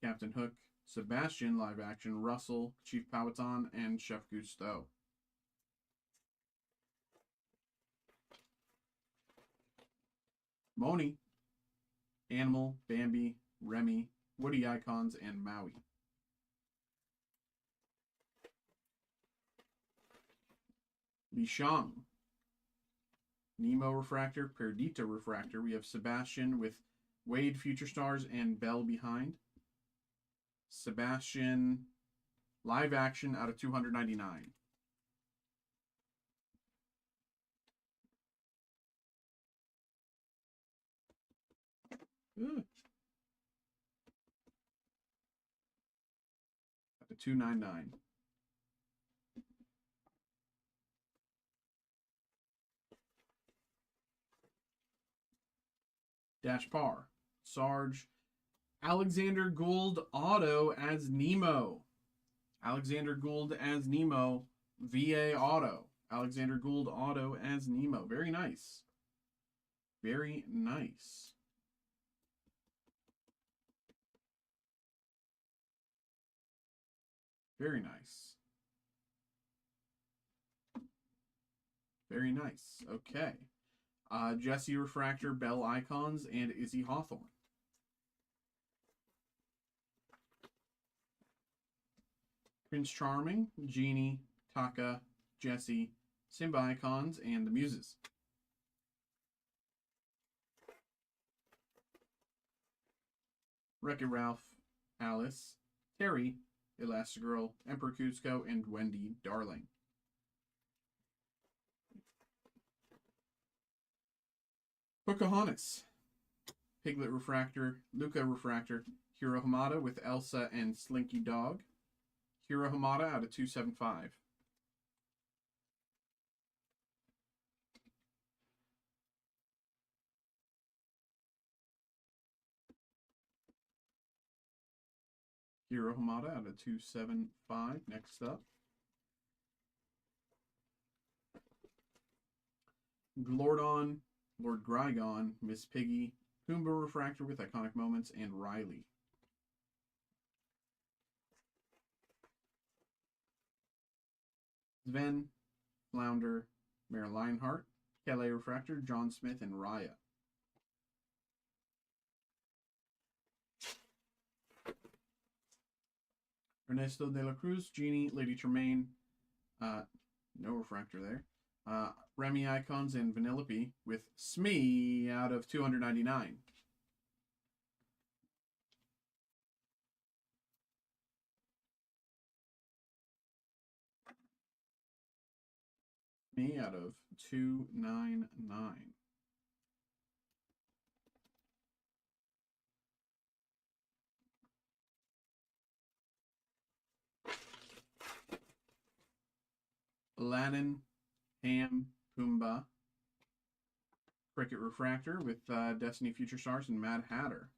Speaker 1: Captain Hook, Sebastian, live action, Russell, Chief Powhatan, and Chef Gusteau. Moni, Animal, Bambi, Remy, Woody Icons, and Maui. Li Shang, Nemo Refractor, Perdita Refractor. We have Sebastian with Wade Future Stars and Bell behind. Sebastian, live action out of 299. Out of 299. Dash Par, Sarge, Alexander Gould Auto as Nemo. Alexander Gould as Nemo, VA Auto. Alexander Gould Auto as Nemo. Very nice. Very nice. Very nice. Very nice. Okay. Jesse Refractor, Bell Icons, and Izzy Hawthorne. Prince Charming, Genie, Taka, Jesse, Simba Icons, and the Muses. Wreck-It Ralph, Alice, Terry, Elastigirl, Emperor Kuzco, and Wendy Darling. Pocahontas, Piglet Refractor, Luca Refractor, Hiro Hamada with Elsa and Slinky Dog. Hiro Hamada out of 275. Hiro Hamada out of 275. Next up. Glordon, Lord Grygon, Miss Piggy, Pumbaa Refractor with Iconic Moments, and Riley. Sven, Flounder, Mare Lionheart, Kelly Refractor, John Smith, and Raya. Ernesto de la Cruz, Genie, Lady Tremaine, no Refractor there. Remy Icons and Vanellope with Smee out of 299. Me out of 299. Aladdin, Ham, Pumbaa, Cricket Refractor with Destiny Future Stars and Mad Hatter.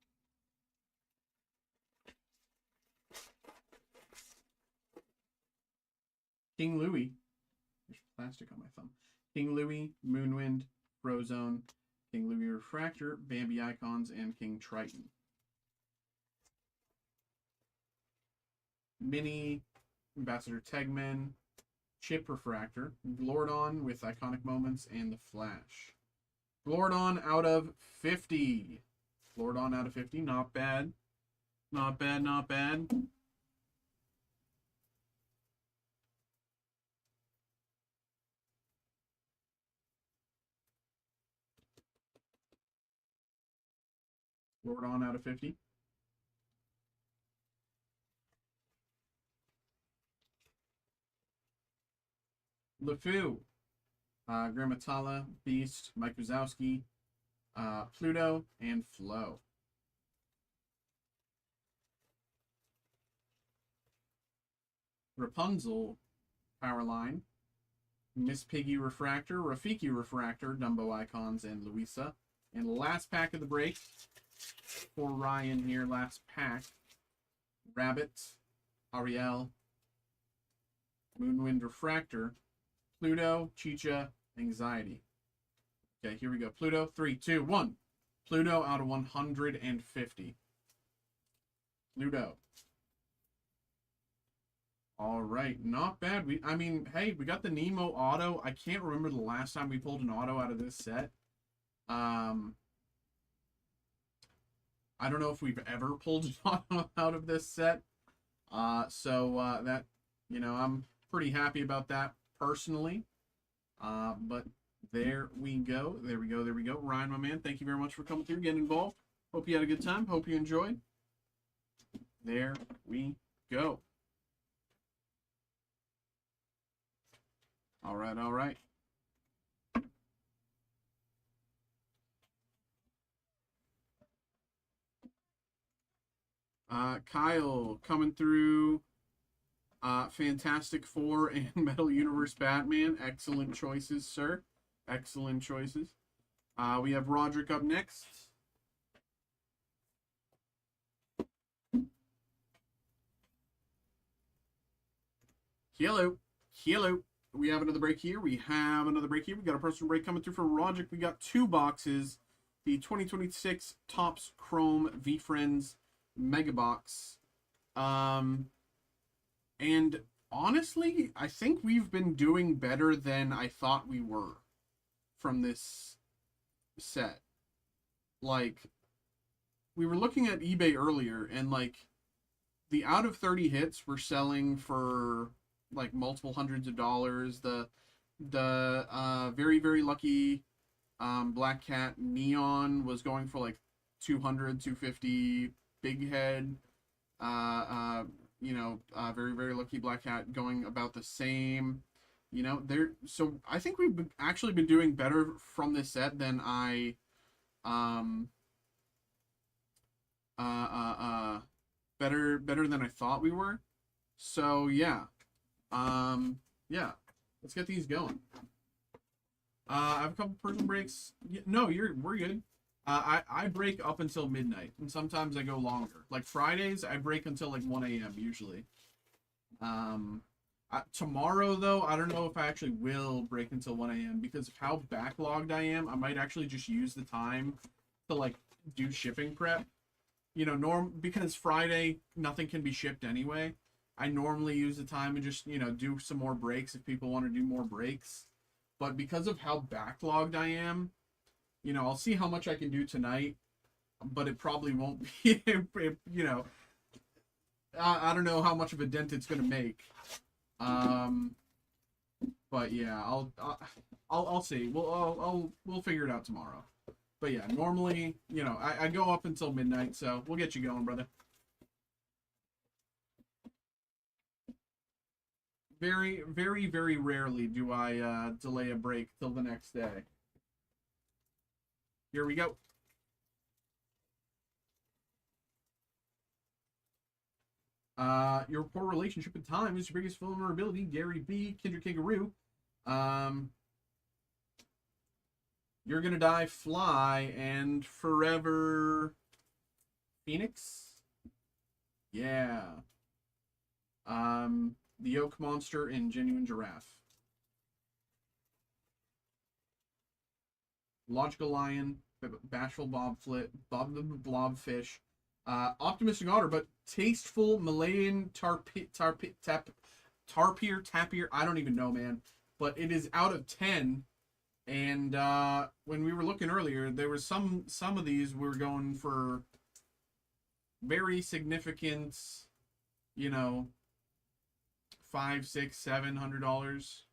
Speaker 1: King Louie. There's plastic on my thumb. King Louie, Moonwind, Frozone, King Louie Refractor, Bambi Icons, and King Triton. Mini, Ambassador Tegman, Chip Refractor, Glordon with Iconic Moments, and the Flash. Glordon out of 50. Glordon out of 50, not bad. Not bad, not bad. Glordon out of 50. LeFou, Gramatala, Beast, Mike Wazowski, Pluto, and Flo. Rapunzel, Powerline, Miss Piggy Refractor, Rafiki Refractor, Dumbo Icons, and Louisa. And last pack of the break for Ryan here, last pack. Rabbit, Ariel, Moonwind Refractor, Pluto, Chicha, Anxiety. Okay, here we go. Pluto, 3, 2, 1. Pluto out of 150. Pluto. All right, not bad. I mean, hey, we got the Nemo auto. I can't remember the last time we pulled an auto out of this set. I don't know if we've ever pulled an auto out of this set. So that, you know, I'm pretty happy about that personally. But there we go. There we go. There we go. Ryan, my man, thank you very much for coming through, getting involved. Hope you had a good time. Hope you enjoyed. There we go. All right, all right. Kyle coming through. Fantastic Four and Metal Universe Batman. Excellent choices, sir. Excellent choices. We have Roderick up next. Hello. Hello. We have another break here. We have another break here. We got a personal break coming through for Roderick. We got 2 boxes. The 2026 Topps Chrome V-Friends Mega Box. And honestly, I think we've been doing better than I thought we were from this set. Like, we were looking at eBay earlier, and like, the out of 30 hits were selling for like multiple hundreds of dollars. The very, very lucky Black Cat Neon was going for like 200, 250. Big Head, you know, very, very lucky Black Cat going about the same. You know, so I think we've actually been doing better from this set than I better than I thought we were. So yeah. Yeah, let's get these going. I have a couple personal breaks. No, we're good. I break up until midnight, and sometimes I go longer. Like Fridays, I break until like 1 a.m. usually. Tomorrow, though, I don't know if I actually will break until 1 a.m. because of how backlogged I am. I might actually just use the time to like do shipping prep. You know, because Friday nothing can be shipped anyway. I normally use the time and just, you know, do some more breaks if people want to do more breaks. But because of how backlogged I am, you know, I'll see how much I can do tonight, but it probably won't be, you know, I don't know how much of a dent it's going to make. But yeah, I'll see. We'll figure it out tomorrow. But yeah, normally, you know, I go up until midnight, so we'll get you going, brother. Very, very, very rarely do I delay a break till the next day. Here we go. Your poor relationship with time is your biggest vulnerability. Gary B. Kindred Kangaroo. You're gonna die. Fly and forever. Phoenix. Yeah. The Oak Monster and Genuine Giraffe. Logical Lion, Bashful Bobflit, Bob the Blobfish, Optimistic Otter, but Tasteful Malayan Tapir. I don't even know, man. But it is out of 10. And when we were looking earlier, there was some of these we were going for very significant, you know, $500, $600, $700.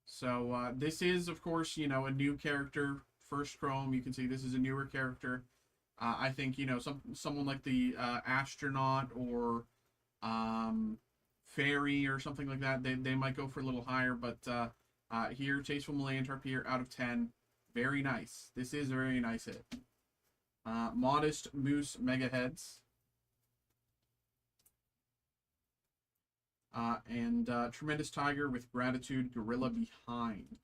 Speaker 1: So this is, of course, you know, a new character. First Chrome, you can see this is a newer character. I think, you know, someone like the astronaut or fairy or something like that, they might go for a little higher. But here, Tasteful Malayan Tarpier out of 10. Very nice. This is a very nice hit. Modest Moose Mega Heads. And Tremendous Tiger with Gratitude Gorilla Behind.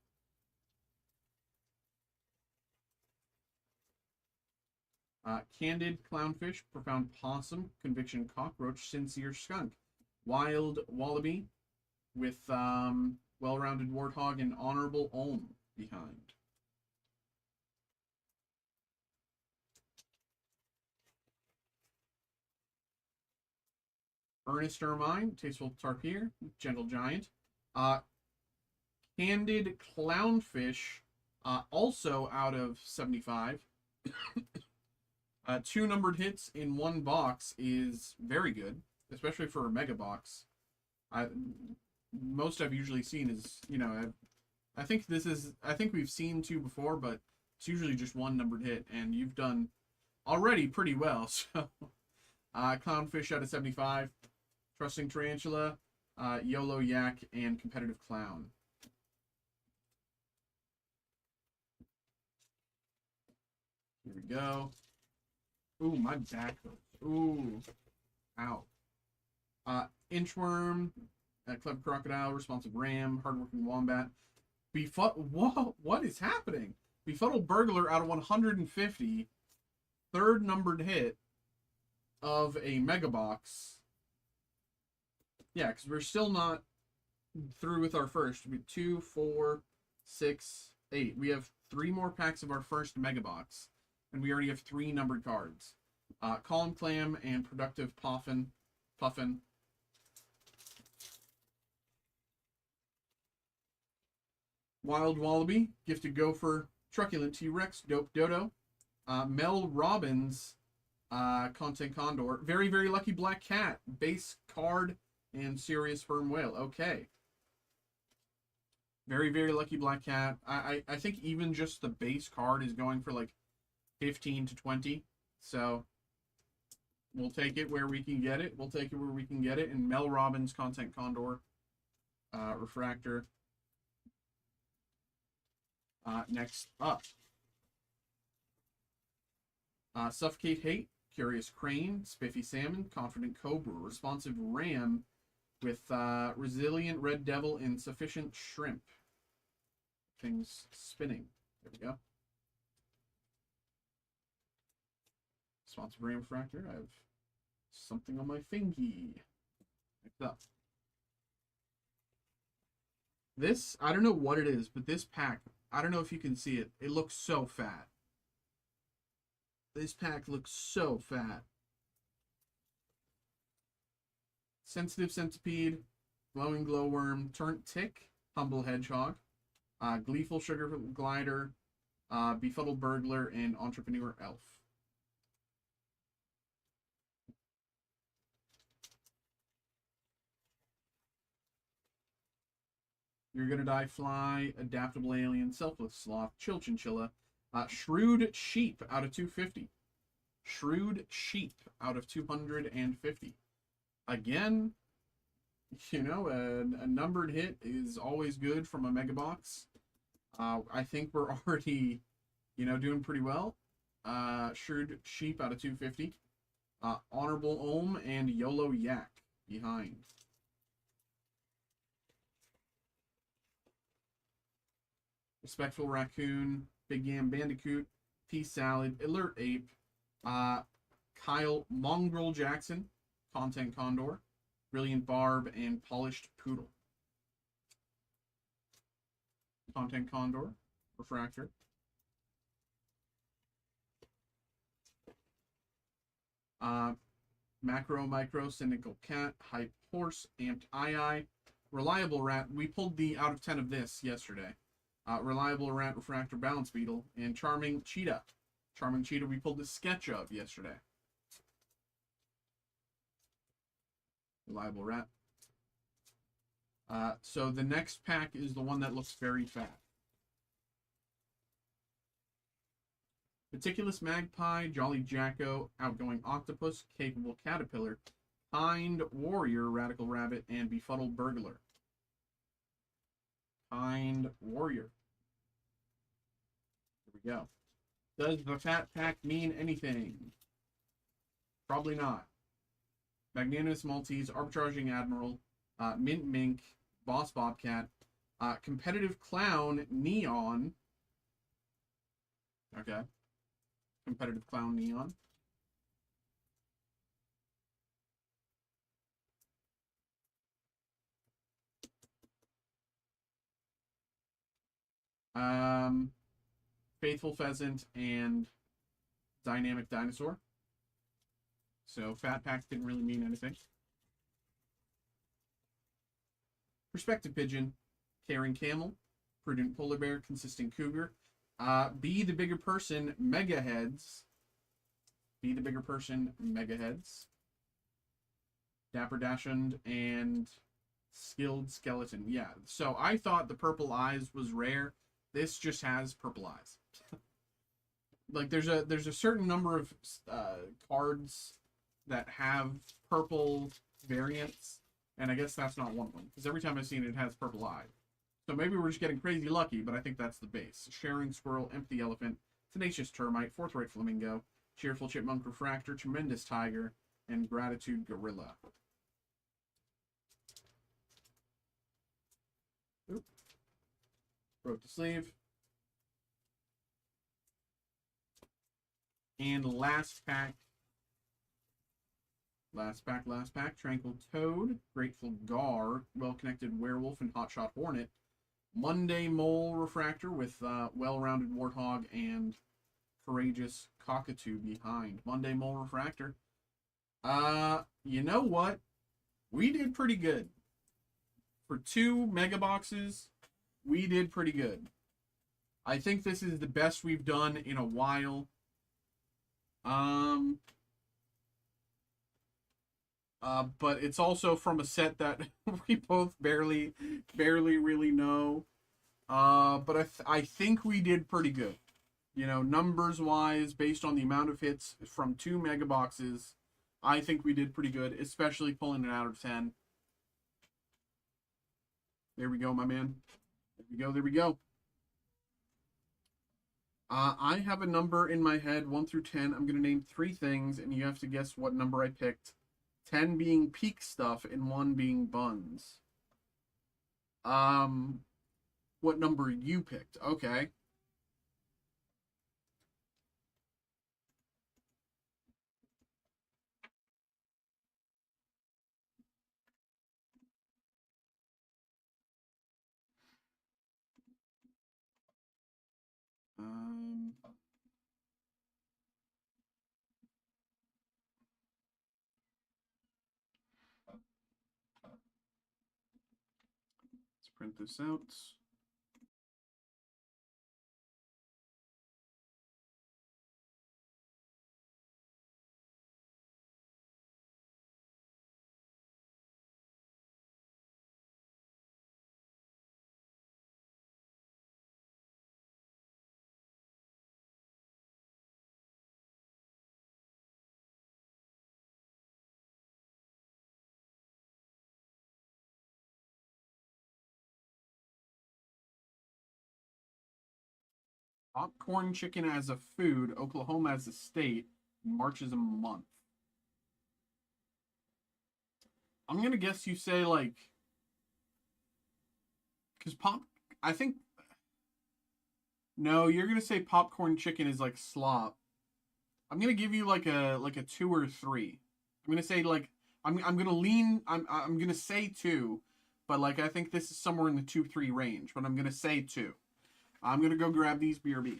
Speaker 1: Candid Clownfish, Profound Possum, Conviction Cockroach, Sincere Skunk. Wild Wallaby with Well-Rounded Warthog and Honorable Olm behind. Earnest Ermine, Tasteful Tarpier, Gentle Giant. Candid Clownfish, also out of 75. 2 numbered hits in 1 box is very good, especially for a mega box. Most I've usually seen is, you know, I think we've seen 2 before, but it's usually just 1 numbered hit, and you've done already pretty well. So, Clownfish out of 75. Trusting Tarantula, YOLO Yak, and Competitive Clown. Here we go. Ooh, my back hurts. Ooh. Ow. Inchworm, Clever Crocodile, Responsive Ram, Hardworking Wombat. Whoa, what is happening? Befuddled Burglar out of 150. 3rd numbered hit of a Mega Box. Yeah, because we're still not through with our first. 2, 4, 6, 8. We have 3 more packs of our first Mega Box. And we already have 3 numbered cards. Calm Clam and Productive Puffin. Wild Wallaby, Gifted Gopher, Truculent T-Rex, Dope Dodo. Mel Robbins, Content Condor. Very, very Lucky Black Cat, Base Card, and Serious Sperm Whale. Okay. Very, very Lucky Black Cat. I think even just the base card is going for like 15 to 20. So we'll take it where we can get it. And Mel Robbins, Content Condor, Refractor. Next up. Suffocate Hate, Curious Crane, Spiffy Salmon, Confident Cobra, Responsive Ram, with Resilient Red Devil and Sufficient Shrimp. Things spinning. There we go. Responsive Ram Refractor. I have something on my fingy. Next up. This, I don't know what it is, but this pack, I don't know if you can see it. It looks so fat. This pack looks so fat. Sensitive Centipede, Glowing Glowworm, Turnt Tick, Humble Hedgehog, Gleeful Sugar Glider, Befuddled Burglar, and Entrepreneur Elf. You're Gonna Die Fly, Adaptable Alien, Selfless Sloth, Chill Chinchilla, Shrewd Sheep out of 250. Shrewd Sheep out of 250. Again, You know, a numbered hit is always good from a mega box. I think we're already, you know, doing pretty well. Shrewd Sheep out of 250. Honorable Ohm and YOLO Yak behind. Respectful Raccoon, Big Yam Bandicoot, Peace Salad, Alert Ape, Kyle Mongrel Jackson, Content Condor, Brilliant Barb, and Polished Poodle. Content Condor, Refractor. Macro Micro, Cynical Cat, Hype Horse, Amped Eye, Reliable Rat. We pulled the out of 10 of this yesterday. Reliable Rat, Refractor, Balance Beetle, and Charming Cheetah. Charming Cheetah we pulled the sketch of yesterday. Reliable Rat. So the next pack is the one that looks very fat. Meticulous Magpie, Jolly Jacko, Outgoing Octopus, Capable Caterpillar, Kind Warrior, Radical Rabbit, and Befuddled Burglar. Kind Warrior. Here we go. Does the fat pack mean anything? Probably not. Magnanimous Maltese, Arbitraging Admiral, Mint Mink, Boss Bobcat, Competitive Clown, Neon. Okay. Competitive Clown, Neon. Faithful Pheasant and Dynamic Dinosaur. So fat pack didn't really mean anything. Perspective Pigeon, Caring Camel, Prudent Polar Bear, Consistent Cougar, Be the Bigger Person, Mega Heads, Be the Bigger Person, Mega Heads, Dapper Dachshund, and Skilled Skeleton. Yeah, so I thought the purple eyes was rare. This just has purple eyes. Like there's a certain number of cards that have purple variants, and I guess that's not one of them, because every time I've seen it, it has purple eye. So maybe we're just getting crazy lucky, but I think that's the base. Sharing Squirrel, Empty Elephant, Tenacious Termite, Forthright Flamingo, Cheerful Chipmunk Refractor, Tremendous Tiger, and Gratitude Gorilla. Oop. Broke the sleeve. And last pack. Last pack. Tranquil Toad, Grateful Gar, Well-Connected Werewolf, and Hotshot Hornet. Monday Mole Refractor with Well-Rounded Warthog and Courageous Cockatoo behind. Monday Mole Refractor. You know what? We did pretty good. For 2 mega boxes, we did pretty good. I think this is the best we've done in a while. But it's also from a set that we both barely really know. But I think we did pretty good. You know, numbers wise, based on the amount of hits from 2 mega boxes, I think we did pretty good, especially pulling it out of 10. There we go, my man. There we go. I have a number in my head, 1 through 10. I'm going to name 3 things, and you have to guess what number I picked. 10 being peak stuff, and 1 being buns. What number you picked? Okay. Let's print this out. Popcorn chicken as a food, Oklahoma as a state, March is a month. I'm gonna guess you say like, because I think, no, you're gonna say popcorn chicken is like slop. I'm gonna give you like a 2 or 3. I'm gonna say like, I'm gonna lean, I'm gonna say 2, but like I think this is somewhere in the 2-3 range, but I'm gonna say 2. I'm gonna go grab these BRB.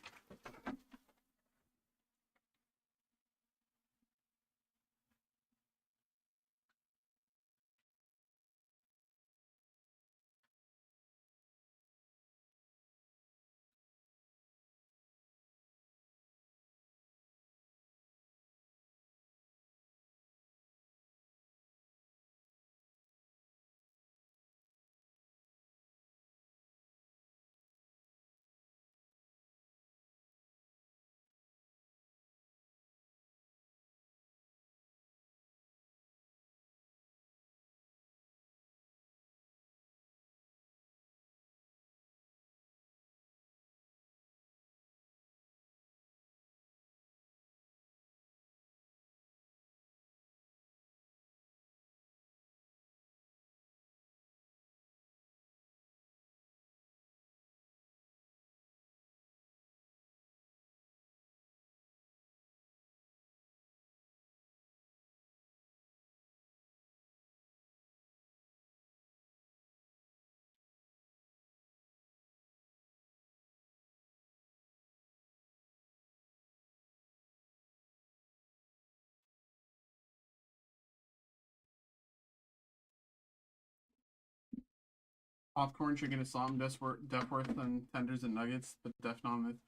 Speaker 1: Popcorn chicken is slop, Duckworth and tenders and nuggets, but def non.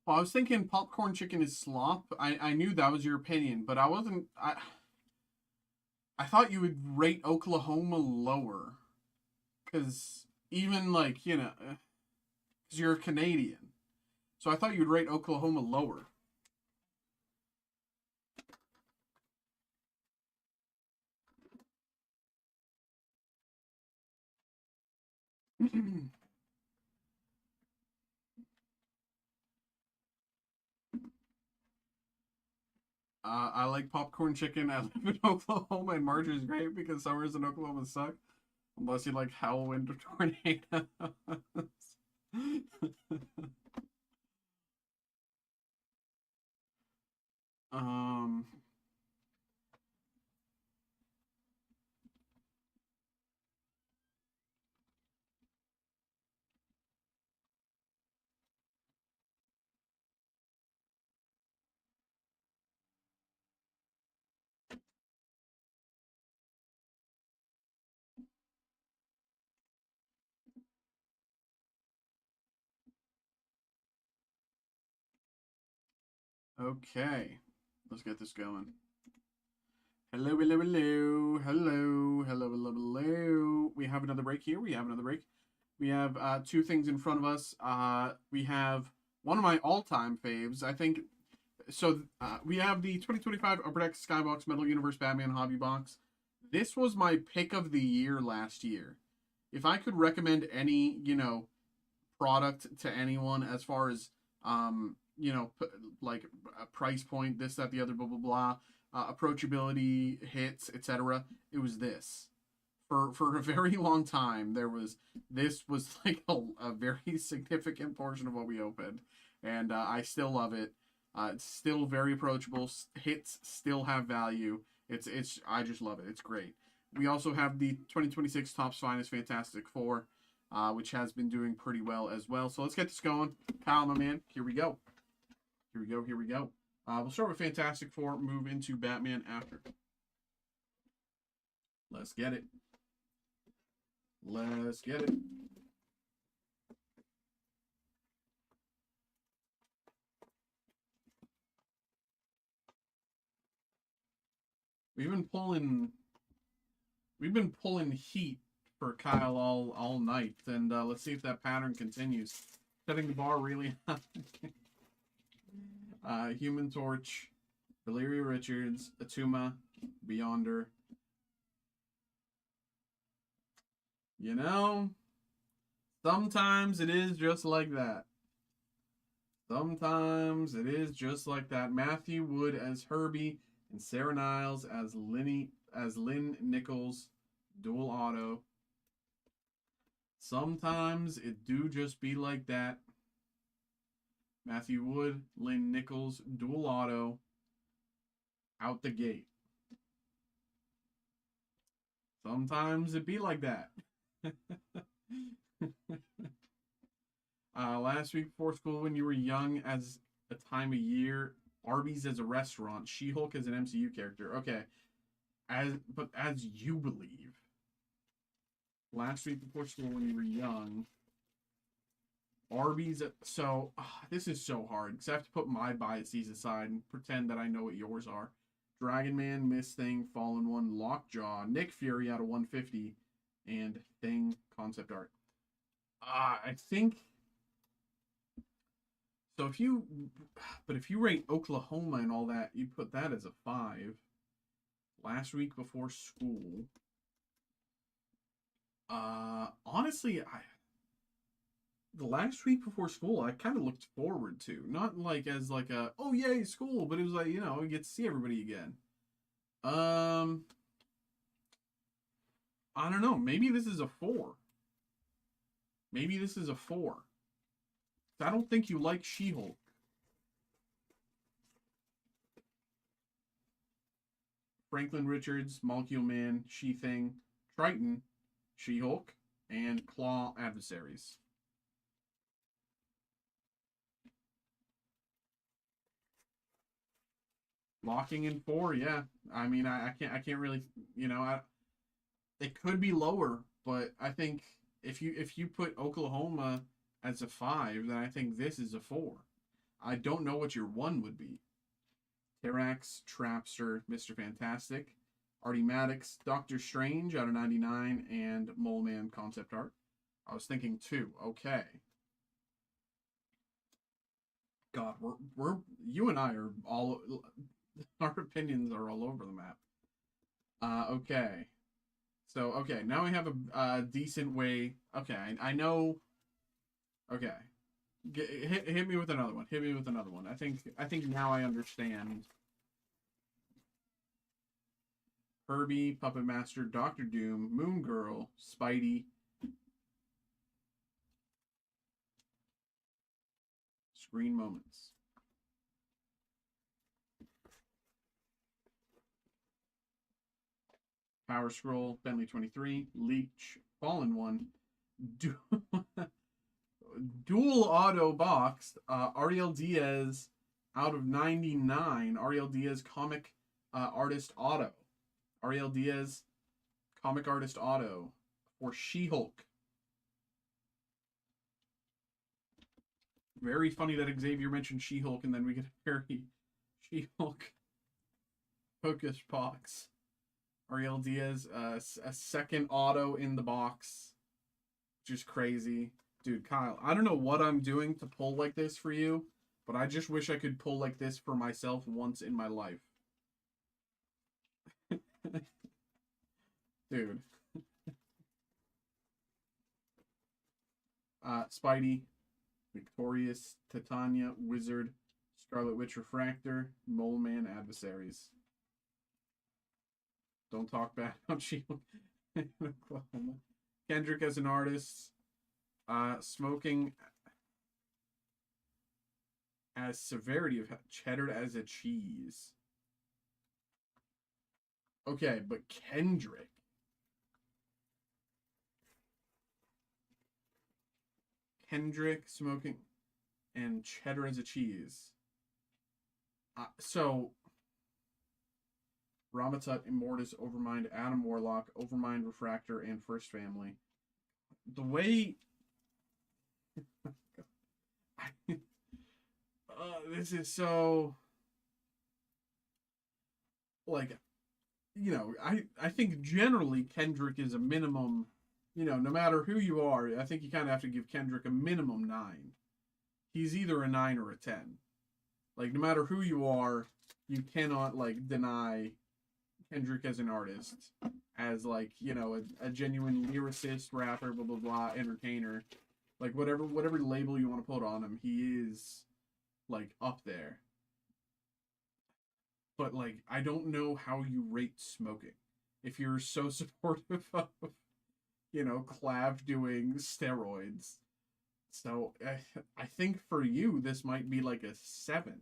Speaker 1: Well, I was thinking popcorn chicken is slop. I knew that was your opinion, but I wasn't. I thought you would rate Oklahoma lower, because even like because you're a Canadian, so I thought you'd rate Oklahoma lower. I like popcorn chicken. I live in Oklahoma, and March is great because summers in Oklahoma suck. Unless you like howl winter tornadoes. um. Okay, let's get this going. Hello, hello, hello, hello, hello, hello, hello. We have another break here. We have another break. We have 2 things in front of us. We have one of my all-time faves. I think so. We have the 2025 Upper Deck Skybox Metal Universe Batman Hobby Box. This was my pick of the year last year. If I could recommend any, product to anyone as far as like a price point, this, that, the other, blah, blah, blah, approachability, hits, etc., it was this. For a very long time, this was like a very significant portion of what we opened, and I still love it. It's still very approachable. Hits still have value. It's I just love it. It's great. We also have the 2026 Topps Finest Fantastic Four, which has been doing pretty well as well. So let's get this going. Kyle, my man, here we go. Here we go. Here we go. We'll start with Fantastic Four, move into Batman after. Let's get it. Let's get it. We've been pulling heat for Kyle all night, and let's see if that pattern continues. Setting the bar really high. Human Torch, Valeria Richards, Atuma, Beyonder. Sometimes it is just like that. Sometimes it is just like that. Matthew Wood as Herbie and Sarah Niles as Lynn Nichols, dual auto. Sometimes it do just be like that. Matthew Wood, Lynn Nichols, dual auto, out the gate. Sometimes it be like that. Last week before school, when you were young, as a time of year, Arby's as a restaurant, She-Hulk as an MCU character. Okay, as you believe. Last week before school, when you were young, Arby's. So this is so hard because I have to put my biases aside and pretend that I know what yours are. Dragon Man, Miss Thing, Fallen One, Lockjaw, Nick Fury out of 150, and Thing concept art. I think. So if you rate Oklahoma and all that, you put that as a 5. Last week before school. Honestly, the last week before school, I kind of looked forward to. Not like as like a, oh yay, school, but it was like, you know, you get to see everybody again. I don't know. Maybe this is a 4. Maybe this is a 4. I don't think you like She-Hulk. Franklin Richards, Molecule Man, She-Thing, Triton, She-Hulk, and Claw Adversaries. Locking in 4, yeah. I mean, I can't really, you know, it could be lower, but I think if you put Oklahoma as a 5, then I think this is a 4. I don't know what your 1 would be. Terrax, Trapster, Mr. Fantastic, Artie Maddox, Doctor Strange out of 99, and Mole Man concept art. I was thinking 2. Okay. God, we're you and I are all, our opinions are all over the map. Okay. So, okay, now we have a decent way. Okay, I know. Okay. Hit me with another one. Hit me with another one. I think now I understand. Herbie, Puppet Master, Doctor Doom, Moon Girl, Spidey. Screen moments. Power Scroll, Bentley 23, Leech, Fallen One, dual auto boxed, Ariel Diaz out of 99, Ariel Diaz comic artist auto. Ariel Diaz comic artist auto for She-Hulk. Very funny that Xavier mentioned She-Hulk and then we get a very She-Hulk focus box. Ariel Diaz, a second auto in the box. Just crazy. Dude, Kyle, I don't know what I'm doing to pull like this for you, but I just wish I could pull like this for myself once in my life. Dude. Spidey, Victorious, Titania, Wizard, Scarlet Witch Refractor, Mole Man Adversaries. Don't talk bad about She-Hulk. Kendrick as an artist. Smoking as severity of cheddar as a cheese. Okay, but Kendrick. Kendrick smoking and cheddar as a cheese. So Ramatut, Immortus, Overmind, Adam Warlock, Overmind, Refractor, and First Family. The way this is so, like, you know, I think generally Kendrick is a minimum, you know, no matter who you are, I think you kind of have to give Kendrick a minimum 9. He's either a 9 or a 10. Like, no matter who you are, you cannot, like, deny Kendrick as an artist, as, like, you know, a genuine lyricist, rapper, blah blah blah, entertainer, like whatever label you want to put on him, he is like, up there. But, like, I don't know how you rate smoking. If you're so supportive of, Clav doing steroids. So, I think for you, this might be like a 7.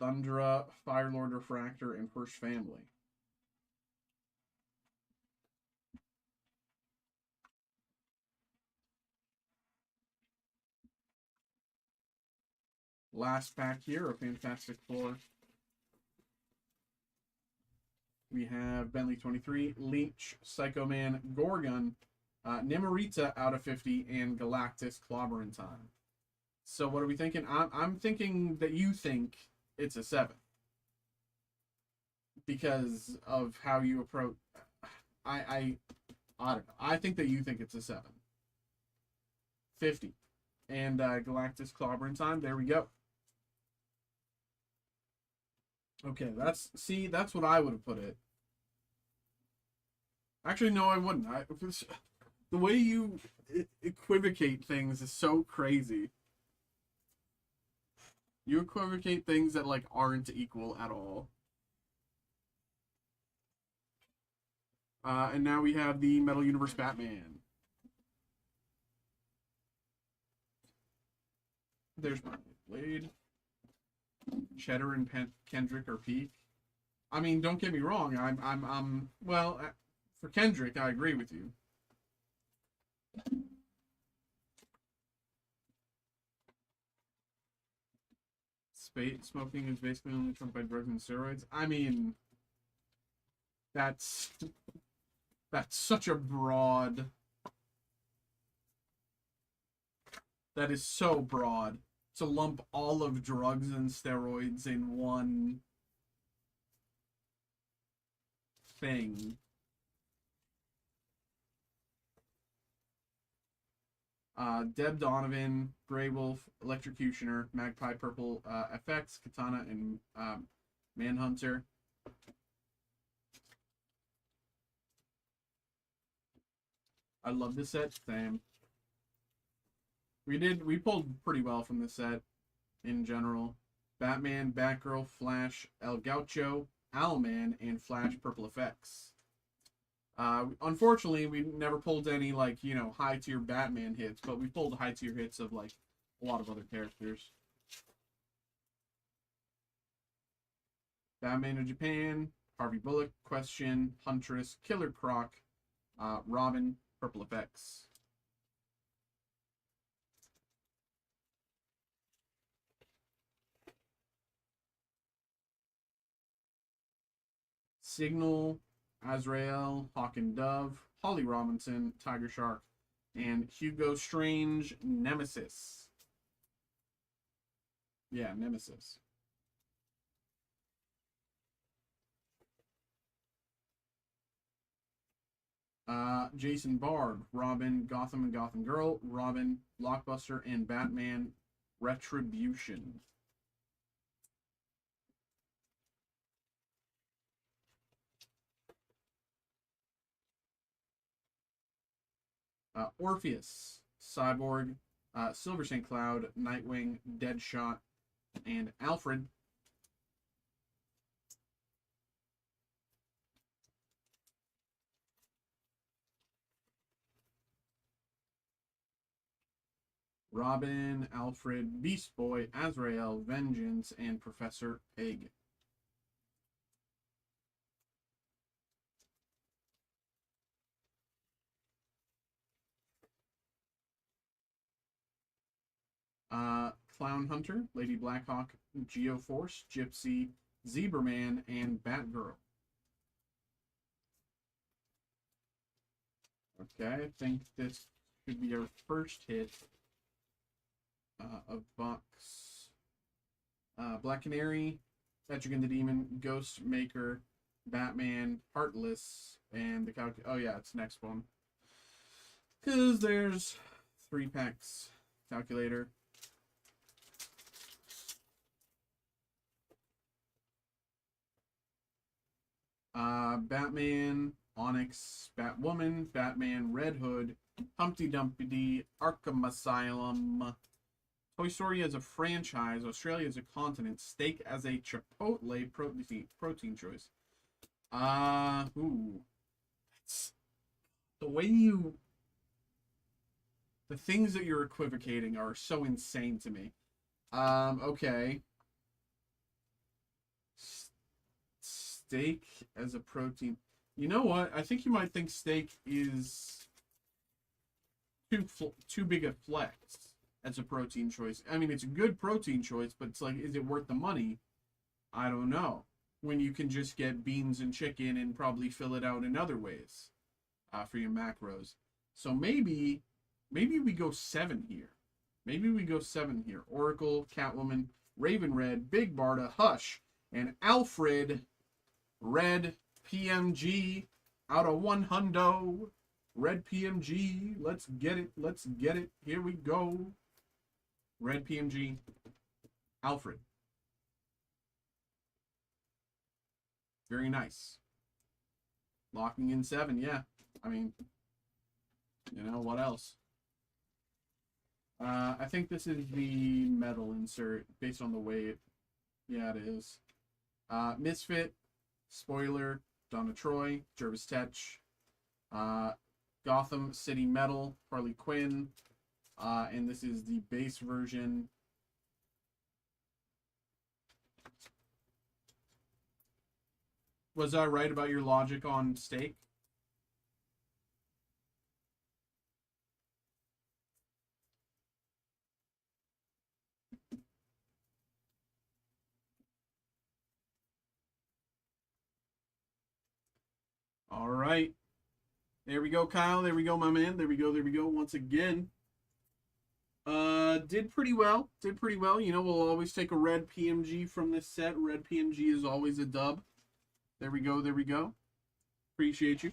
Speaker 1: Thundra, Firelord Refractor, and First Family. Last pack here of Fantastic Four. We have Bentley 23, Leech, Psycho Man, Gorgon, Nimorita out of 50, and Galactus Clobbering Time. So what are we thinking? I'm thinking that you think it's a 7. Because of how you approach... I don't know. I think that you think it's a 7. 50. And Galactus Clobbering Time. There we go. Okay, that's what I would have put it. Actually, no, I wouldn't. The way you equivocate things is so crazy. You equivocate things that, like, aren't equal at all. And now we have the Metal Universe Batman. There's my Blade. Cheddar and Kendrick are peak. I mean, don't get me wrong. Well, for Kendrick, I agree with you. Smoking is basically only trumped by drugs and steroids. I mean, that's such a broad. That is so broad to lump all of drugs and steroids in one thing. Deb Donovan, Grey Wolf, Electrocutioner, Magpie Purple, FX, Katana, and Manhunter. I love this set. Same. We pulled pretty well from this set in general. Batman, Batgirl, Flash, El Gaucho, Owlman, and Flash Purple Effects. Unfortunately, we never pulled any, like, high-tier Batman hits, but we pulled high-tier hits of, like, a lot of other characters. Batman of Japan, Harvey Bullock, Question, Huntress, Killer Croc, Robin, Purple Effects. Signal, Azrael, Hawk and Dove, Holly Robinson, Tiger Shark, and Hugo Strange, Nemesis. Yeah, Nemesis. Jason Bard, Robin, Gotham and Gotham Girl, Robin, Blockbuster, and Batman, Retribution. Orpheus, Cyborg, Silver St. Cloud, Nightwing, Deadshot, and Alfred. Robin, Alfred, Beast Boy, Azrael, Vengeance, and Professor Egg. Clown Hunter, Lady Blackhawk, Geoforce, Gypsy, Zebraman, and Batgirl. Okay, I think this should be our first hit of box. Black Canary, Etrigan the Demon, Ghost Maker, Batman, Heartless, and the oh yeah, it's next one. Because there's 3 packs. Calculator. Batman, Onyx, Batwoman, Batman, Red Hood, Humpty Dumpty, Arkham Asylum, Toy Story as a franchise, Australia as a continent, steak as a Chipotle protein choice. Ooh. It's the way you... The things that you're equivocating are so insane to me. Okay. Steak as a protein. You know what? I think you might think steak is too big a flex as a protein choice. I mean, it's a good protein choice, but it's like, is it worth the money? I don't know. When you can just get beans and chicken and probably fill it out in other ways for your macros. So maybe we go 7 here. Maybe we go 7 here. Oracle, Catwoman, Raven Red, Big Barda, Hush, and Alfred Red PMG out of 100. Red PMG. Let's get it. Let's get it. Here we go. Red PMG. Alfred. Very nice. Locking in 7. Yeah. I mean, you know, what else? I think this is the metal insert based on the weight. Yeah, it is. Misfit, Spoiler, Donna Troy, Jervis Tetch, Gotham City Metal, Harley Quinn, and this is the base version. Was I right about your logic on steak? All right. There we go, Kyle. There we go, my man. There we go. There we go. Once again. Did pretty well. Did pretty well. You know, we'll always take a red PMG from this set. Red PMG is always a dub. There we go. There we go. Appreciate you.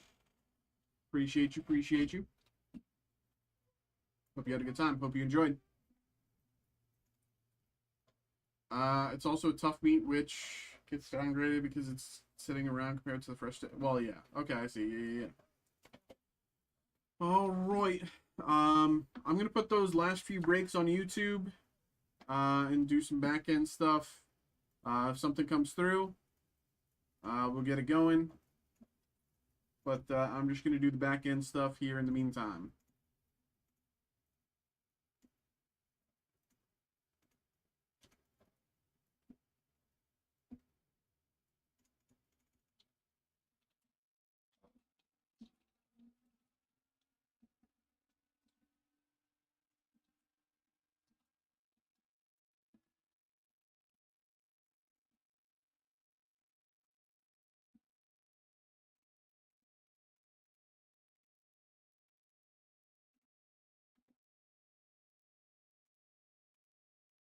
Speaker 1: Appreciate you. Appreciate you. Hope you had a good time. Hope you enjoyed. It's also a tough meat, which gets downgraded because it's sitting around compared to the fresh. Well, yeah. Okay, I see. Yeah. All right. I'm gonna put those last few breaks on YouTube, and do some back end stuff. If something comes through, we'll get it going. But I'm just gonna do the back end stuff here in the meantime.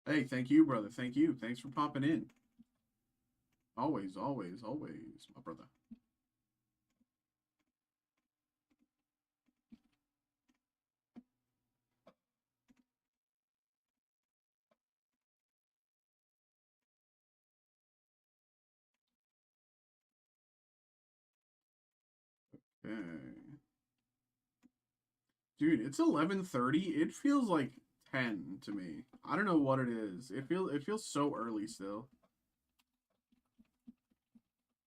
Speaker 1: Hey, thank you, brother. Thank you. Thanks for popping in. Always, always, always, my brother. Okay. Dude, it's 11:30. It feels like 10 to me. I don't know what it is. It feels so early still.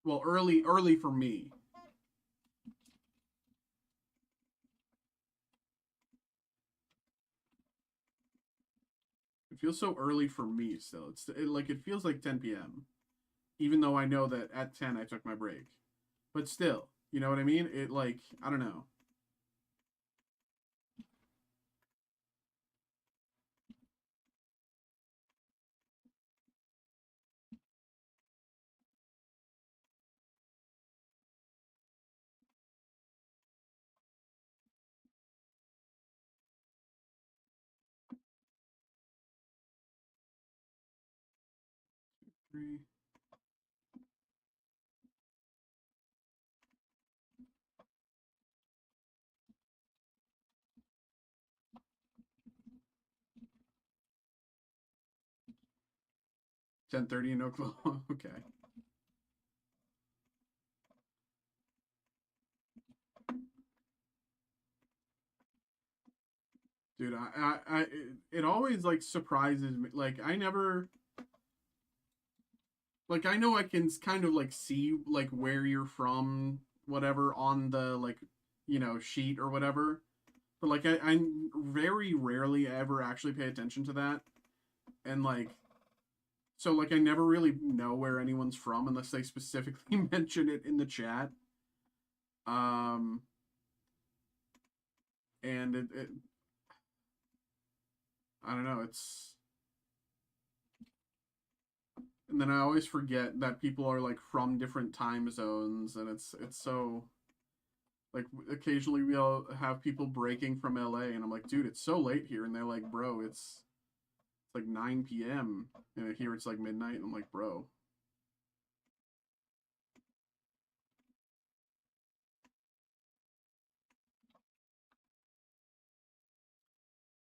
Speaker 1: Well, early for me. It feels so early for me still. It feels like 10 p.m. Even though I know that at 10 I took my break. But still, you know what I mean? It like, I don't know. Three. $10:30 in Oklahoma. Okay. Dude, it always like surprises me. Like I never, like I know I can kind of like see like where you're from, whatever on the like sheet or whatever. But like I very rarely ever actually pay attention to that, and like so like I never really know where anyone's from unless they specifically mention it in the chat. Um, and it I don't know, it's and then I always forget that people are like from different time zones, and it's so like occasionally we'll have people breaking from LA, and I'm like, dude, it's so late here, and they're like, bro, it's like 9 p.m. and here it's like midnight, and I'm like, bro.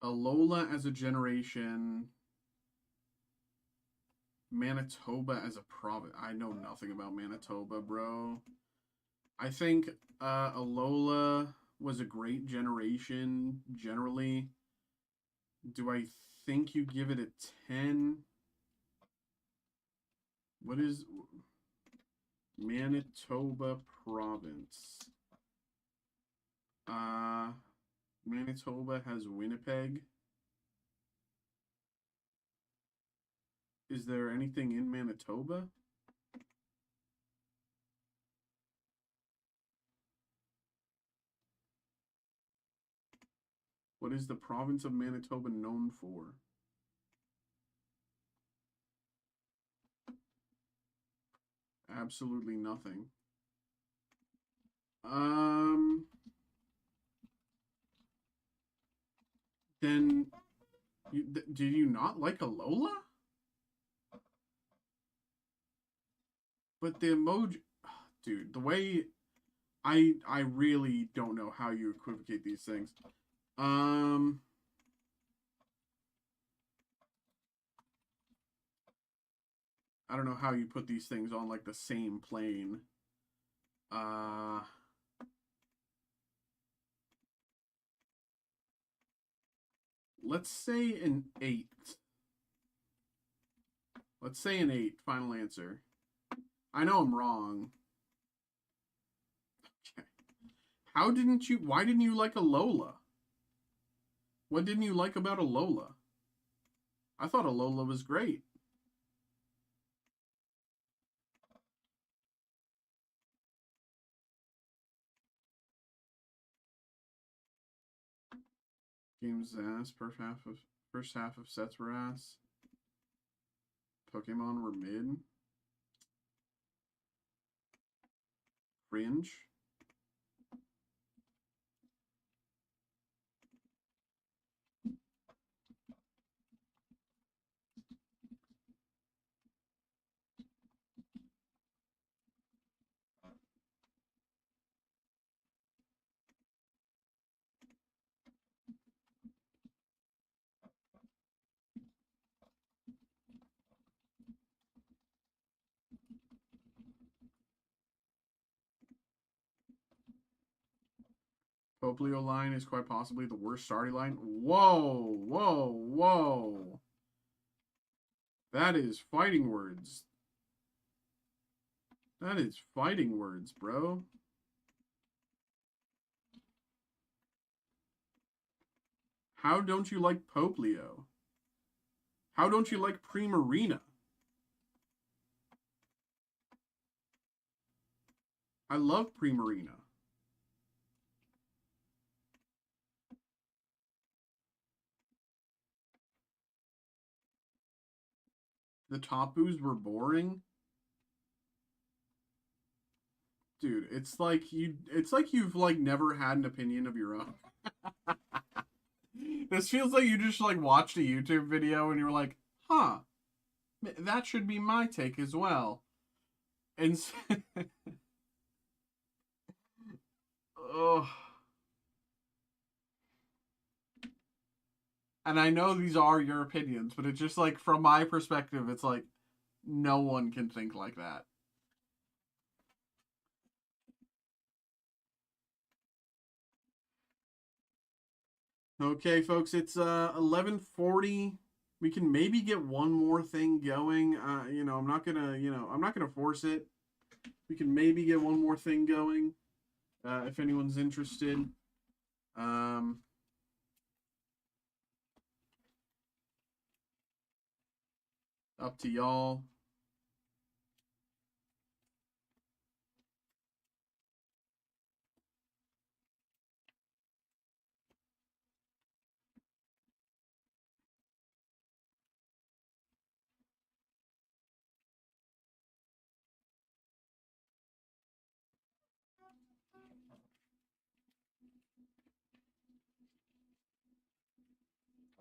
Speaker 1: Alola as a generation, Manitoba as a province. I know nothing about Manitoba, bro. I think Alola was a great generation generally. Do I think you give it a 10? What is Manitoba province? Manitoba has Winnipeg. Is there anything in Manitoba? What is the province of Manitoba known for? Absolutely nothing. Then do you not like Alola? But the emoji, dude, the way I really don't know how you equivocate these things. I don't know how you put these things on like the same plane. Let's say an 8. Let's say an 8. Final answer. I know I'm wrong. Okay. Why didn't you like Alola? What didn't you like about Alola? I thought Alola was great. Game's ass. First half of sets were ass. Pokemon were mid. Fringe. Poplio line is quite possibly the worst starting line. Whoa, whoa, whoa. That is fighting words. That is fighting words, bro. How don't you like Poplio? How don't you like Primarina? I love Primarina. The Tapus were boring. Dude, it's like you've like never had an opinion of your own. This feels like you just like watched a YouTube video and you were like, huh, that should be my take as well. And oh, and I know these are your opinions, but it's just like from my perspective, it's like no one can think like that. Okay, folks, it's 11:40. We can maybe get one more thing going. I'm not gonna, I'm not gonna force it. We can maybe get one more thing going. If anyone's interested. Um, Up to y'all.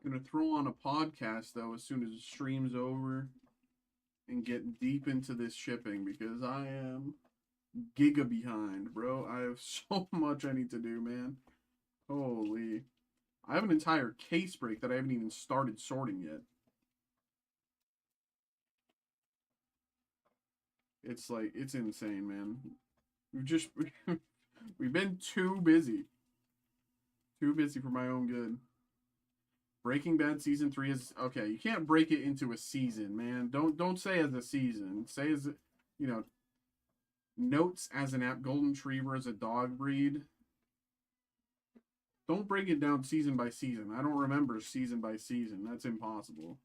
Speaker 1: Gonna throw on a podcast though as soon as the stream's over and get deep into this shipping because I am giga behind, bro. I have so much I need to do, man. Holy. I have an entire case break that I haven't even started sorting yet. It's like, it's insane, man. We've just, we've been too busy. Too busy for my own good. Breaking Bad season 3 is okay. You can't break it into a season, man. Don't say as a season. Say as you know notes as an app. Golden Retriever as a dog breed. Don't break it down season by season. I don't remember season by season. That's impossible.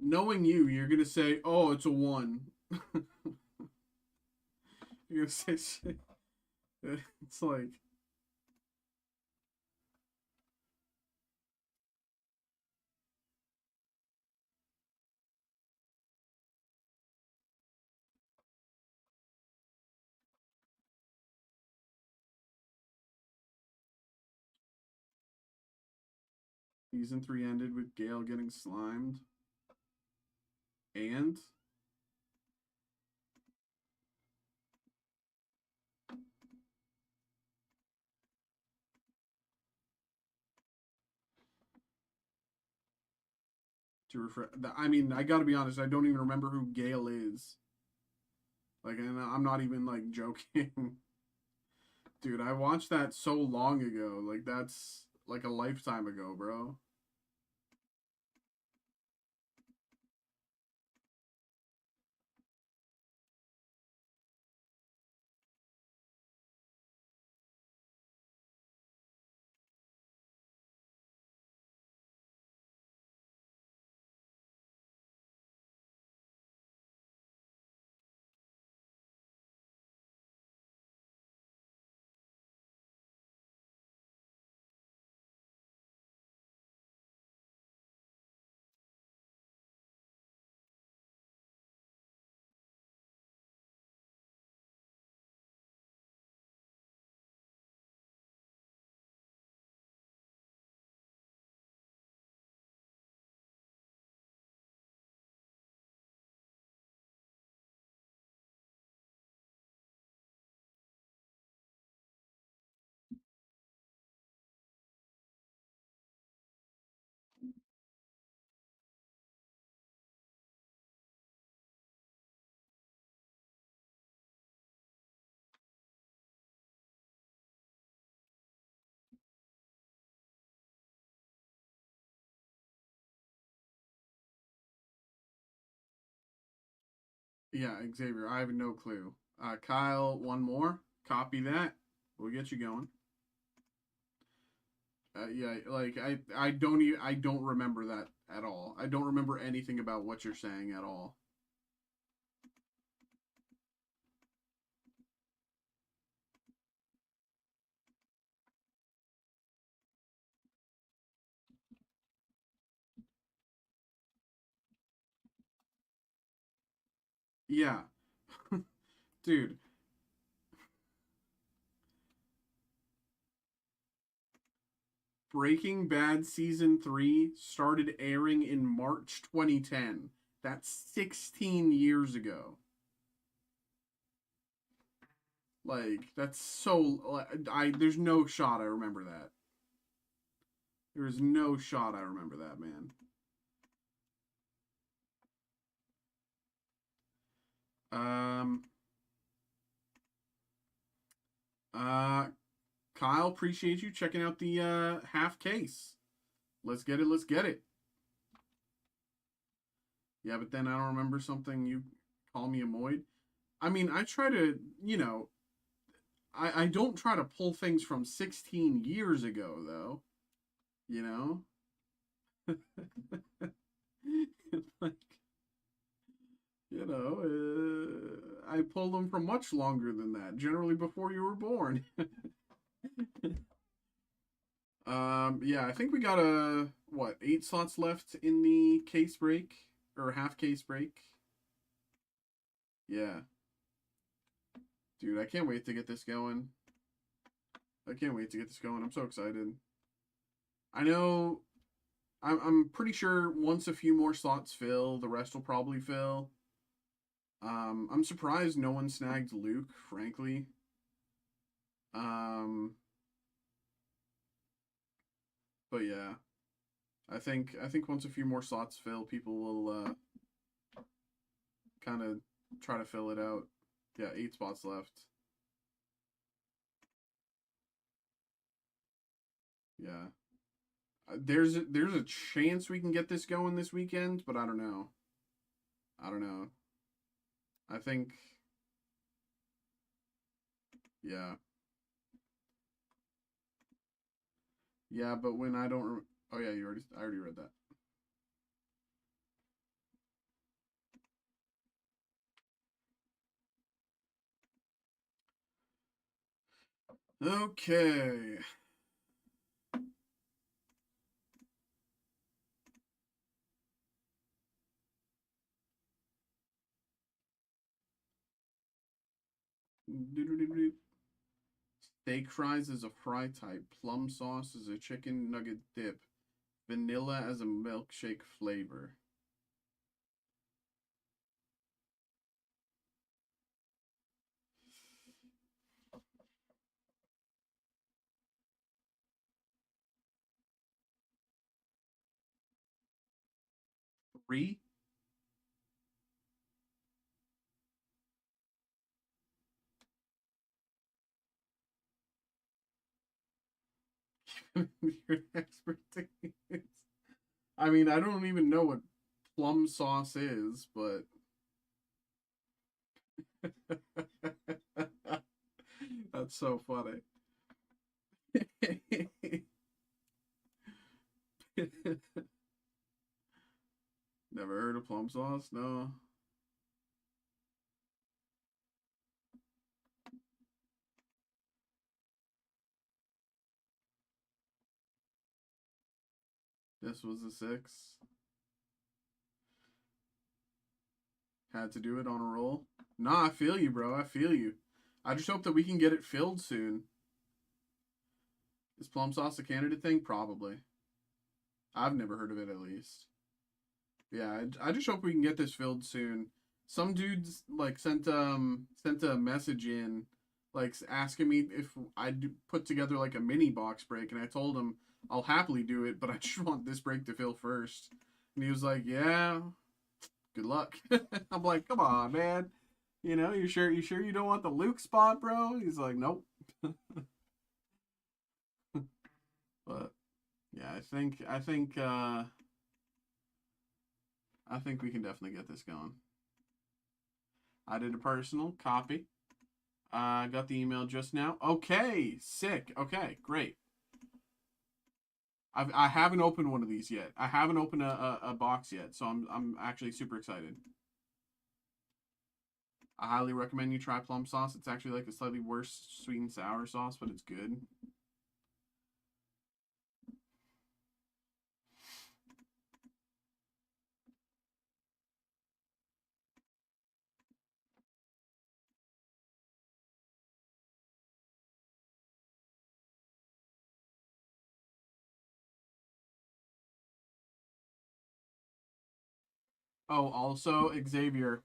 Speaker 1: Knowing you, you're gonna say, "Oh, it's a 1." You're gonna say shit. It's like season 3 ended with Gale getting slimed, and to refresh. I mean, I gotta be honest. I don't even remember who Gale is. Like, and I'm not even like joking. Dude, I watched that so long ago. Like, that's like a lifetime ago, bro. Yeah, Xavier, I have no clue. Kyle, one more. Copy that. We'll get you going. Yeah, like I don't remember that at all. I don't remember anything about what you're saying at all. Yeah, dude. Breaking Bad season 3 started airing in March 2010. That's 16 years ago. Like, that's so I there's no shot I remember that. There is no shot I remember that, man. Kyle, appreciate you checking out the half case. Let's get it. Let's get it. Yeah, but then I don't remember something you call me a moid. I mean, I try to, you know, I don't try to pull things from 16 years ago, though. You know? Like, you know, I pull them from much longer than that, generally before you were born. Yeah, I think we got what, 8 slots left in the case break, or half case break. Yeah. Dude, I can't wait to get this going. I can't wait to get this going. I'm so excited. I know, I'm pretty sure once a few more slots fill, the rest will probably fill. I'm surprised no one snagged Luke, frankly. But yeah, I think once a few more slots fill, people will kind of try to fill it out. Yeah, 8 spots left. Yeah, there's a chance we can get this going this weekend, but I don't know. I don't know. I think, yeah, yeah, but when I don't, oh yeah, I already read that. Okay. Steak fries is a fry type. Plum sauce is a chicken nugget dip. Vanilla as a milkshake flavor. Three? Your expertise. I mean, I don't even know what plum sauce is, but that's so funny. Never heard of plum sauce? No. This was a 6. Had to do it on a roll. Nah, I feel you, bro. I feel you. I just hope that we can get it filled soon. Is plum sauce a Canada thing? Probably. I've never heard of it, at least. Yeah, I just hope we can get this filled soon. Some dudes like sent a message in, like asking me if I'd put together like a mini box break, and I told him I'll happily do it, but I just want this break to fill first. And he was like, "Yeah, good luck." I'm like, "Come on, man. You know, you sure you don't want the Luke spot, bro?" He's like, "Nope." But yeah, I think we can definitely get this going. I did a personal copy. I got the email just now. Okay, sick. Okay, great. I haven't opened one of these yet. I haven't opened a box yet, so I'm actually super excited. I highly recommend you try plum sauce. It's actually like a slightly worse sweet and sour sauce, but it's good. Oh, also, Xavier,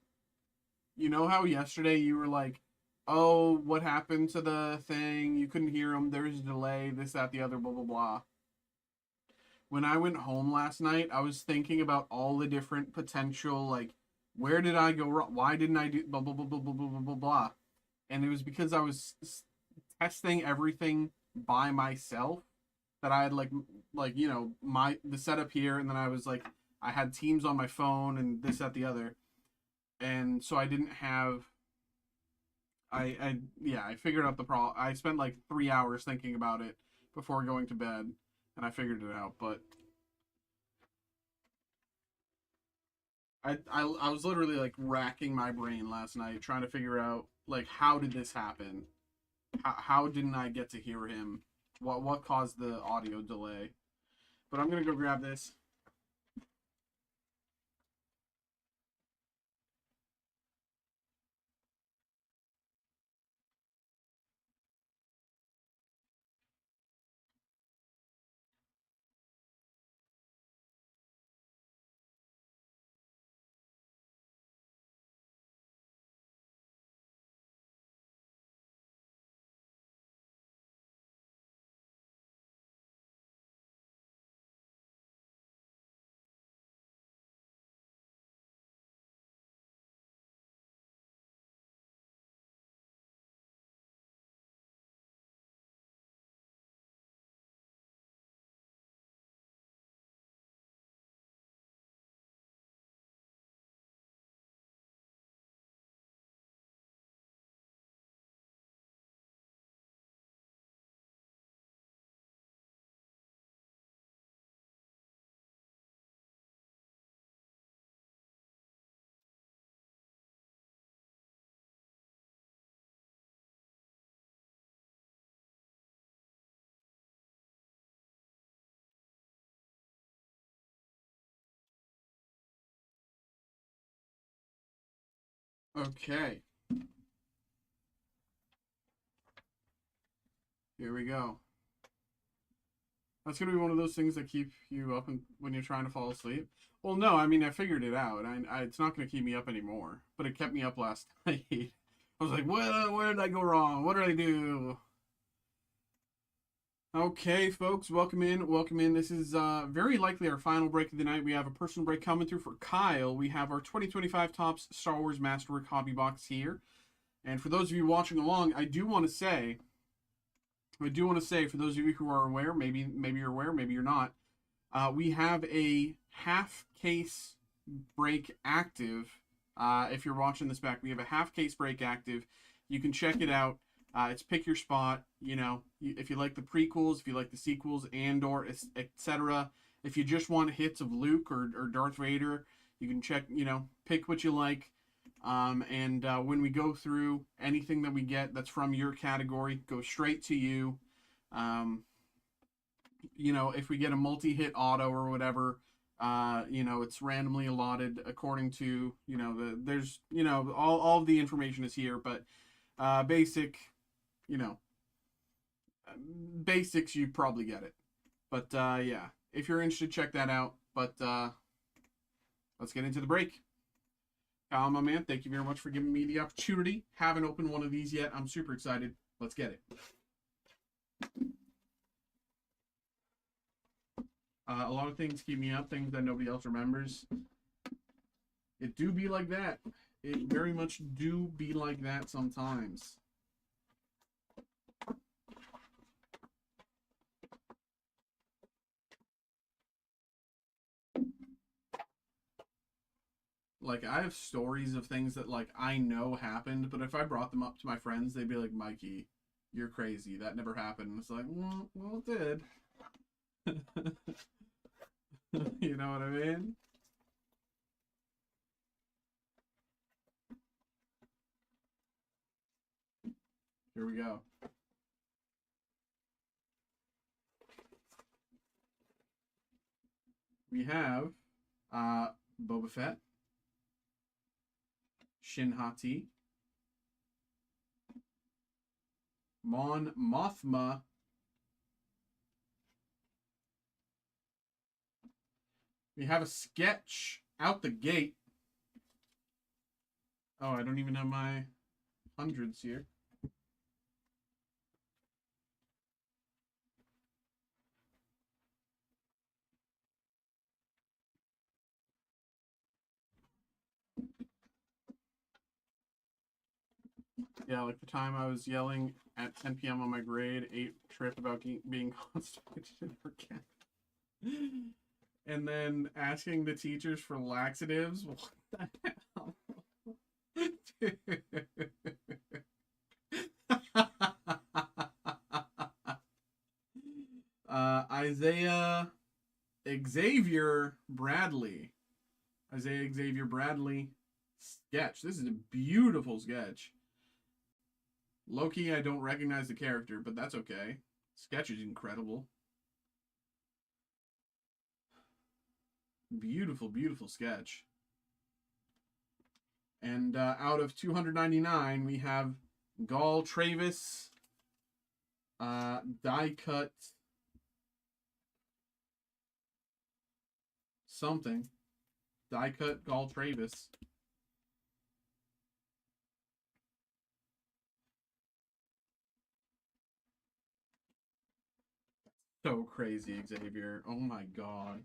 Speaker 1: you know how yesterday you were like, "Oh, what happened to the thing? You couldn't hear him. There's a delay. This, that, the other, blah blah blah." when I went home last night, I was thinking about all the different potential, like, where did I go wrong? Why didn't I do blah, blah, blah, blah, blah, blah, blah, blah, blah. And it was because I was testing everything by myself that I had, like, you know, the setup here. And then I was like, I had Teams on my phone and this, that, the other. And so I didn't have, yeah, I figured out the problem. I spent like 3 hours thinking about it before going to bed, and I figured it out. But I was literally like racking my brain last night trying to figure out like how did this happen? How didn't I get to hear him? What caused the audio delay? But I'm gonna go grab this. Okay, here we go. That's gonna be one of those things that keep you up when you're trying to fall asleep. Well, no, I mean I figured it out. It's not gonna keep me up anymore, but it kept me up last night. I was like, where did I go wrong? What did I do? Okay, folks, welcome in. Welcome in. This is very likely our final break of the night. We have a personal break coming through for Kyle. We have our 2025 Topps Star Wars Masterwork Hobby Box here. And for those of you watching along, I do want to say, for those of you who are aware, maybe you're aware, maybe you're not, we have a half case break active. If you're watching this back, we have a half case break active. You can check it out. It's pick your spot. You know, if you like the prequels, if you like the sequels, and/or etc. If you just want hits of Luke or Darth Vader, you can check. You know, pick what you like. And when we go through anything that we get that's from your category, go straight to you. You know, if we get a multi-hit auto or whatever, you know, it's randomly allotted according to, you know, there's, you know, all of the information is here, but basic, you know, basics, you probably get it. But yeah, if you're interested, check that out. But let's get into the break. Kyle, my man, thank you very much for giving me the opportunity. Haven't opened one of these yet. I'm super excited. Let's get it. A lot of things keep me up, things that nobody else remembers. It do be like that. It very much do be like that sometimes. Like, I have stories of things that, like, I know happened, but if I brought them up to my friends, they'd be like, Mikey, you're crazy. That never happened. And it's like, well, it did. You know what I mean? Here we go. We have Boba Fett, Shin Hati, Mon Mothma, we have a sketch out the gate. Oh, I don't even have my hundreds here. Yeah, like the time I was yelling at 10 p.m. on my grade 8 trip about being constipated and forget. And then asking the teachers for laxatives. What the hell? Isaiah Xavier Bradley. Isaiah Xavier Bradley sketch. This is a beautiful sketch. Loki, I don't recognize the character, but that's okay. Sketch is incredible. Beautiful, beautiful sketch. And out of 299, we have Gall Travis, die cut something. Die cut Gall Travis. So crazy, Xavier. Oh my god.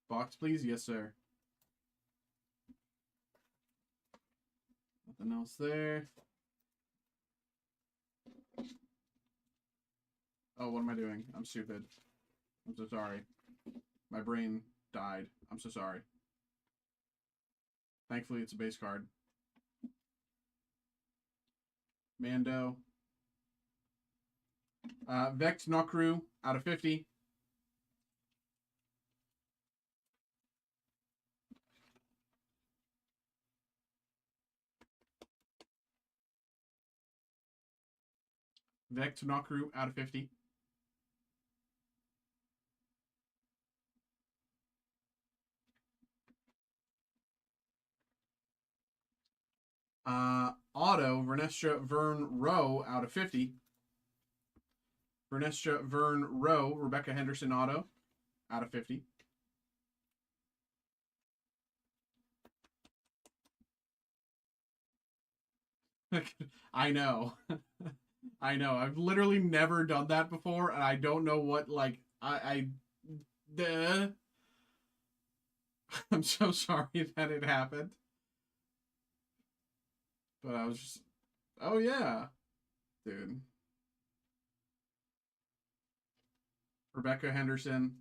Speaker 1: Box, please? Yes, sir. Nothing else there. Oh, what am I doing? I'm stupid. I'm so sorry. My brain died. I'm so sorry. Thankfully, it's a base card. Mando. Vex Nokru out of 50. Vex Nokru out of 50. Auto, Vernestra Vern Rowe out of 50. Vernestra Vern Rowe, Rebecca Henderson auto out of 50. I know. I know. I've literally never done that before, and I don't know what, like, I'm so sorry that it happened. But I was just, oh yeah, dude. Rebecca Henderson.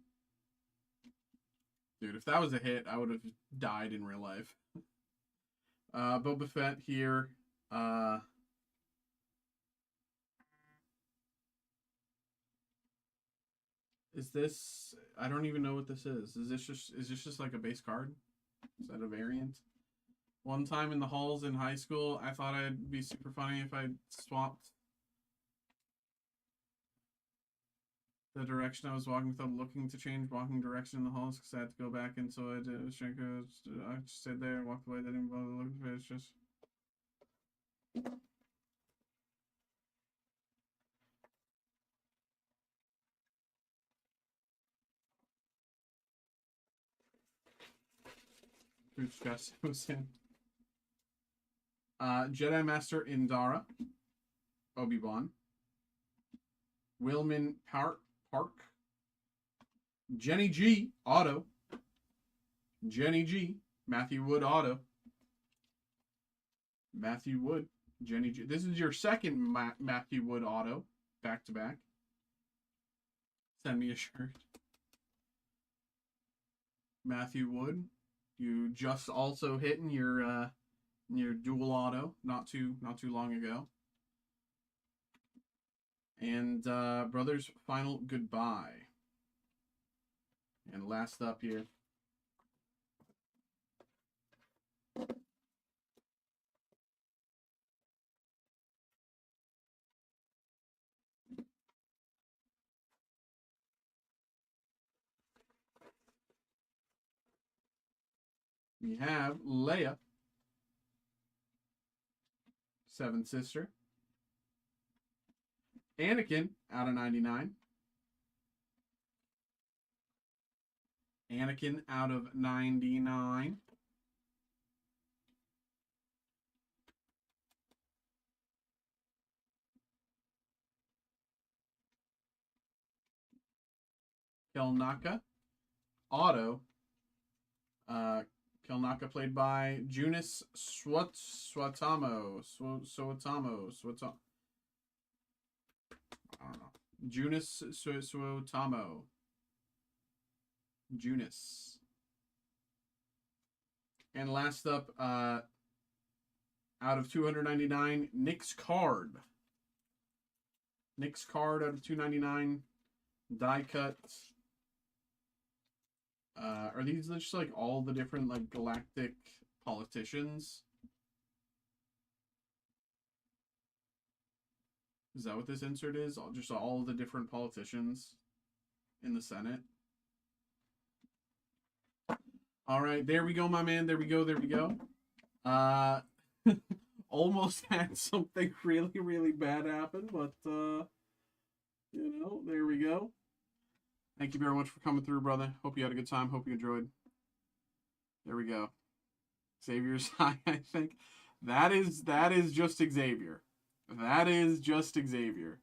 Speaker 1: Dude, if that was a hit, I would have died in real life. Boba Fett here. Is this? I don't even know what this is. Is this just like a base card? Is that a variant? One time in the halls in high school, I thought it'd be super funny if I swapped the direction I was walking without looking to change walking direction in the halls because I had to go back and so I just stayed there and walked away. They didn't bother looking for it. It's just. Who's just who's in? Jedi Master Indara, Obi-Wan, Wilman Park, Jenny G, auto, Jenny G, Matthew Wood auto, Matthew Wood, Jenny G. This is your second Matthew Wood auto, back to back. Send me a shirt. Matthew Wood, you just also hitting your dual auto not too long ago. And Brothers Final Goodbye. And last up here. We have Leia, Seventh Sister. Anakin out of 99. Anakin out of 99. Kelnaka. Auto. Kelnaka played by Junis Swatamo. I don't know. Junis Swatamo. Junis. And last up, out of 299, Nick's Card. Nick's Card out of 299. Die cut. Are these just like all the different like galactic politicians? Is that what this insert is? Just all the different politicians in the Senate. All right, there we go, my man. There we go. There we go. Almost had something really, really bad happen, but you know, there we go. Thank you very much for coming through, brother. Hope you had a good time. Hope you enjoyed. There we go. Xavier's high, I think. That is just Xavier. That is just Xavier.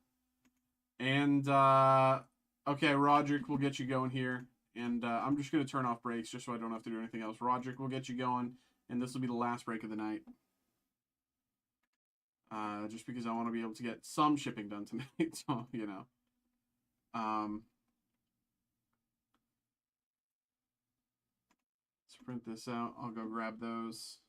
Speaker 1: And okay, Roderick, we'll get you going here. And I'm just going to turn off breaks just so I don't have to do anything else. Roderick, we'll get you going. And this will be the last break of the night. Just because I want to be able to get some shipping done tonight. So, you know. Let's print this out. I'll go grab those.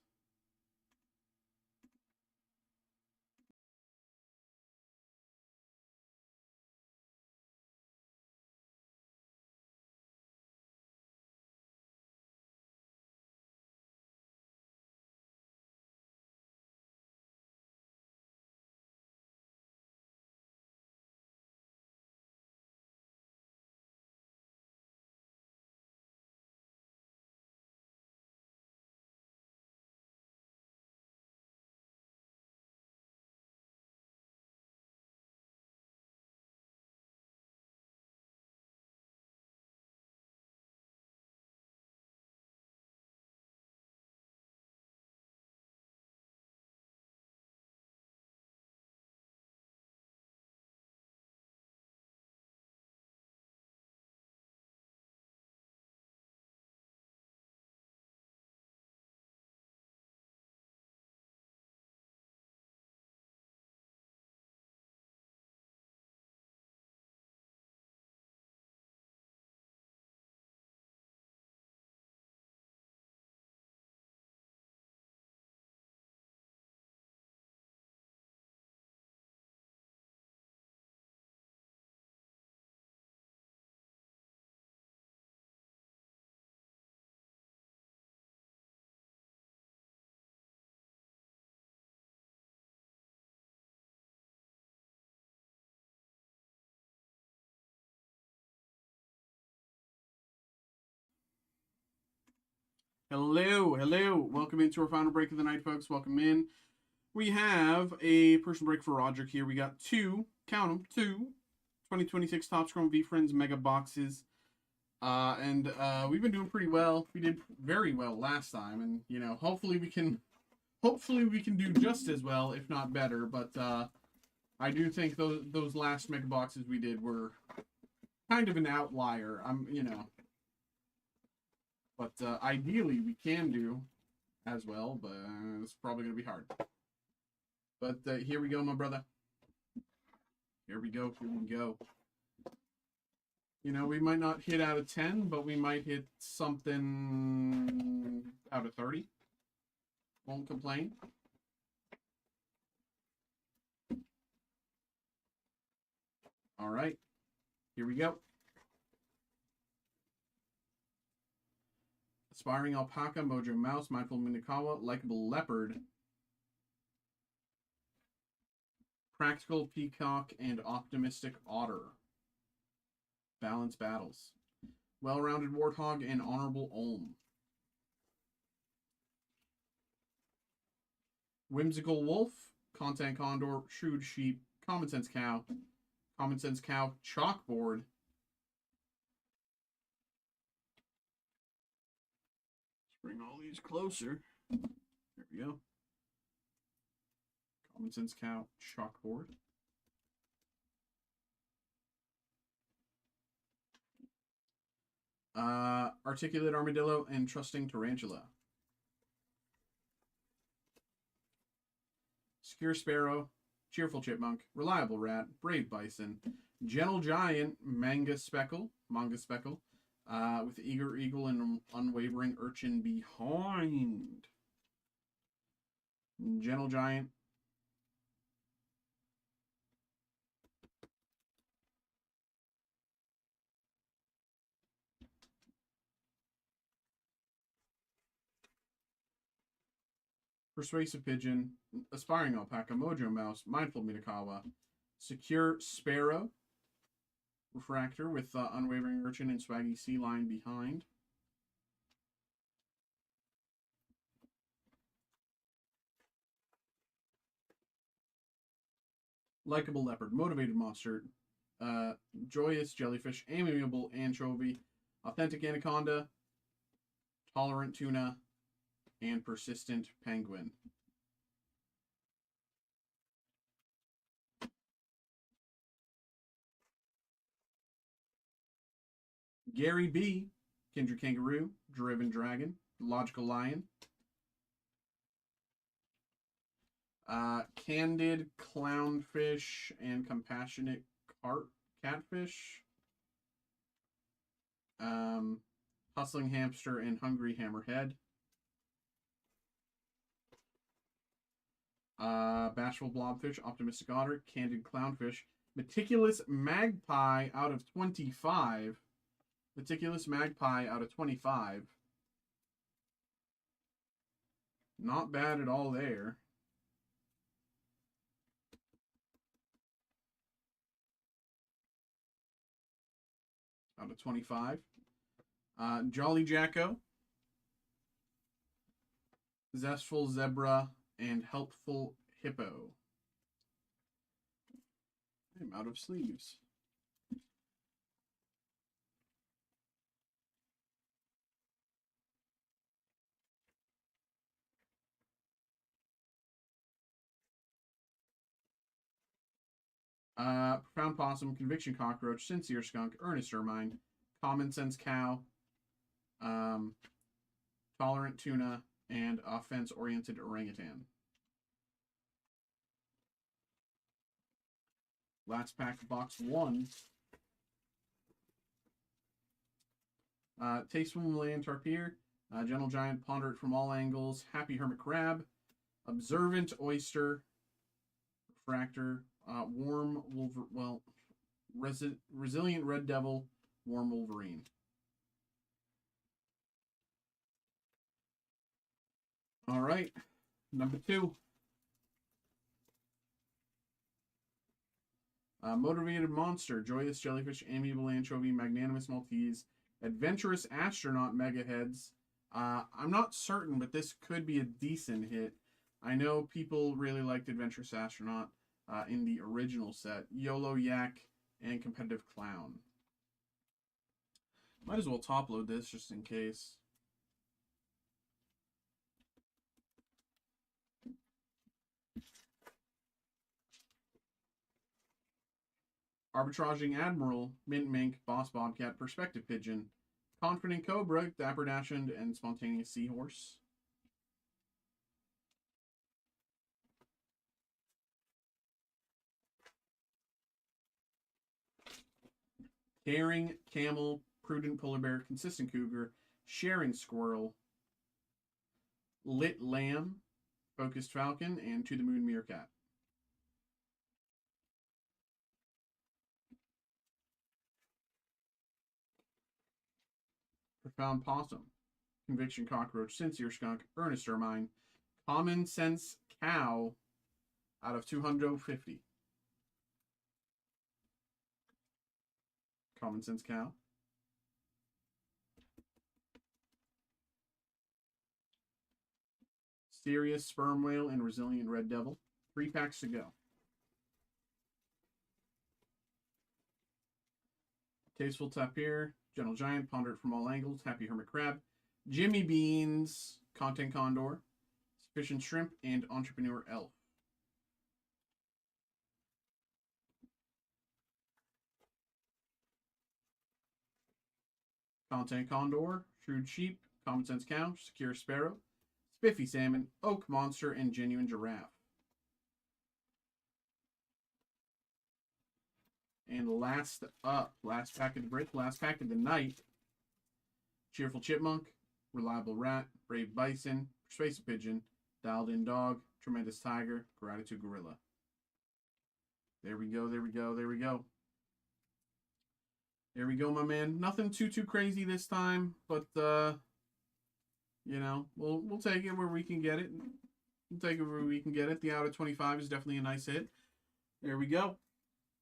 Speaker 1: Hello, hello. Welcome into our final break of the night, folks. Welcome in. We have a personal break for Roderick here. We got two, count them, two 2026 Topps Chrome V-Friends Mega Boxes. And we've been doing pretty well. We did very well last time. And, you know, hopefully we can do just as well, if not better. But I do think those last Mega Boxes we did were kind of an outlier. You know. But ideally, we can do as well, but it's probably going to be hard. But here we go, my brother. Here we go, here we go. You know, we might not hit out of 10, but we might hit something out of 30. Won't complain. All right, here we go. Aspiring Alpaca, Mojo Mouse, Mindful Minakawa, Likeable Leopard, Practical Peacock, and Optimistic Otter. Balanced Battles. Well-Rounded Warthog and Honorable Olm. Whimsical Wolf, Content Condor, Shrewd Sheep, Common Sense Cow, Chalkboard, bring all these closer. There we go. Common Sense Cow, Chalkboard. Articulate Armadillo and Trusting Tarantula.
Speaker 2: Secure Sparrow, Cheerful Chipmunk, Reliable Rat, Brave Bison, Gentle Giant, Manga Speckle, with Eager Eagle and Unwavering Urchin behind. Gentle Giant. Persuasive Pigeon, Aspiring Alpaca, Mojo Mouse, Mindful Mitakawa, Secure Sparrow, Refractor with Unwavering Urchin and Swaggy Sea Lion behind. Likeable Leopard, Motivated Monster, Joyous Jellyfish, Amiable Anchovy, Authentic Anaconda, Tolerant Tuna, and Persistent Penguin. Gary B, Kindred Kangaroo, Driven Dragon, Logical Lion, Candid Clownfish and Compassionate Catfish, Hustling Hamster and Hungry Hammerhead, Bashful Blobfish, Optimistic Otter, Candid Clownfish, Meticulous Magpie out of 25. Meticulous Magpie out of 25. Not bad at all there. Out of 25. Jolly Jacko, Zestful Zebra, and Helpful Hippo. I'm out of sleeves. Profound Possum, Conviction Cockroach, Sincere Skunk, Earnest Ermine, Common Sense Cow, Tolerant Tuna, and Offense-Oriented Orangutan. Last pack, box 1. Tasteful Malayan Tarpier, Gentle Giant, Ponder It From All Angles, Happy Hermit Crab, Observant Oyster, Refractor, Warm Resilient Red Devil, Warm Wolverine. All right, number 2. Motivated Monster, Joyous Jellyfish, Amiable Anchovy, Magnanimous Maltese, Adventurous Astronaut Mega Heads. I'm not certain, but this could be a decent hit. I know people really liked Adventurous Astronaut in the original set. YOLO Yak and Competitive Clown. Might as well top load this just in case. Arbitraging Admiral, Mint Mink, Boss Bobcat, Perspective Pigeon, Confident Cobra, Dapper Dachshund, and Spontaneous Seahorse. Caring Camel, Prudent Polar Bear, Consistent Cougar, Sharing Squirrel, Lit Lamb, Focused Falcon, and To the Moon Meerkat. Profound Possum, Conviction Cockroach, Sincere Skunk, Earnest Ermine, Common Sense Cow out of 250. Common Sense Cow. Serious Sperm Whale and Resilient Red Devil. 3 packs to go. Tasteful Tapir, Gentle Giant, Ponder It From All Angles, Happy Hermit Crab, Jimmy Beans, Content Condor, Sufficient Shrimp, and Entrepreneur Elf. Content Condor, Shrewd Sheep, Common Sense Cow, Secure Sparrow, Spiffy Salmon, Oak Monster, and Genuine Giraffe. And last up, last pack of the break, last pack of the night. Cheerful Chipmunk, Reliable Rat, Brave Bison, Persuasive Pigeon, Dialed In Dog, Tremendous Tiger, Gratitude Gorilla. There we go, there we go, there we go. There we go, my man. Nothing too crazy this time, but you know, we'll take it where we can get it. We'll take it where we can get it. The out of 25 is definitely a nice hit. There we go.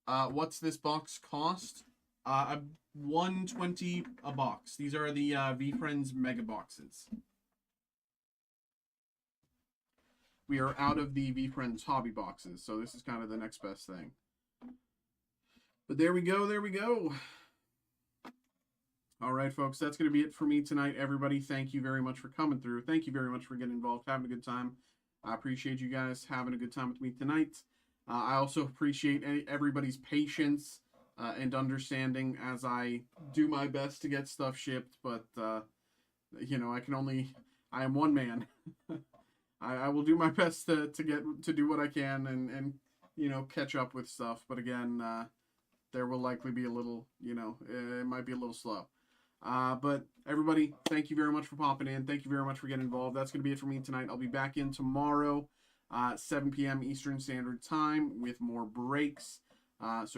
Speaker 2: What's this box cost? $120 a box. These are the V-Friends mega boxes. We are out of the V-Friends hobby boxes, so this is kind of the next best thing. But there we go, there we go. All right, folks, that's going to be it for me tonight. Everybody, thank you very much for coming through. Thank you very much for getting involved, having a good time. I appreciate you guys having a good time with me tonight. I also appreciate everybody's patience and understanding as I do my best to get stuff shipped. But, you know, I am one man. I will do my best to do what I can and, you know, catch up with stuff. But again, there will likely be a little, you know, it might be a little slow. But everybody, thank you very much for popping in. Thank you very much for getting involved. That's going to be it for me tonight. I'll be back in tomorrow, 7 p.m. Eastern Standard Time with more breaks. So if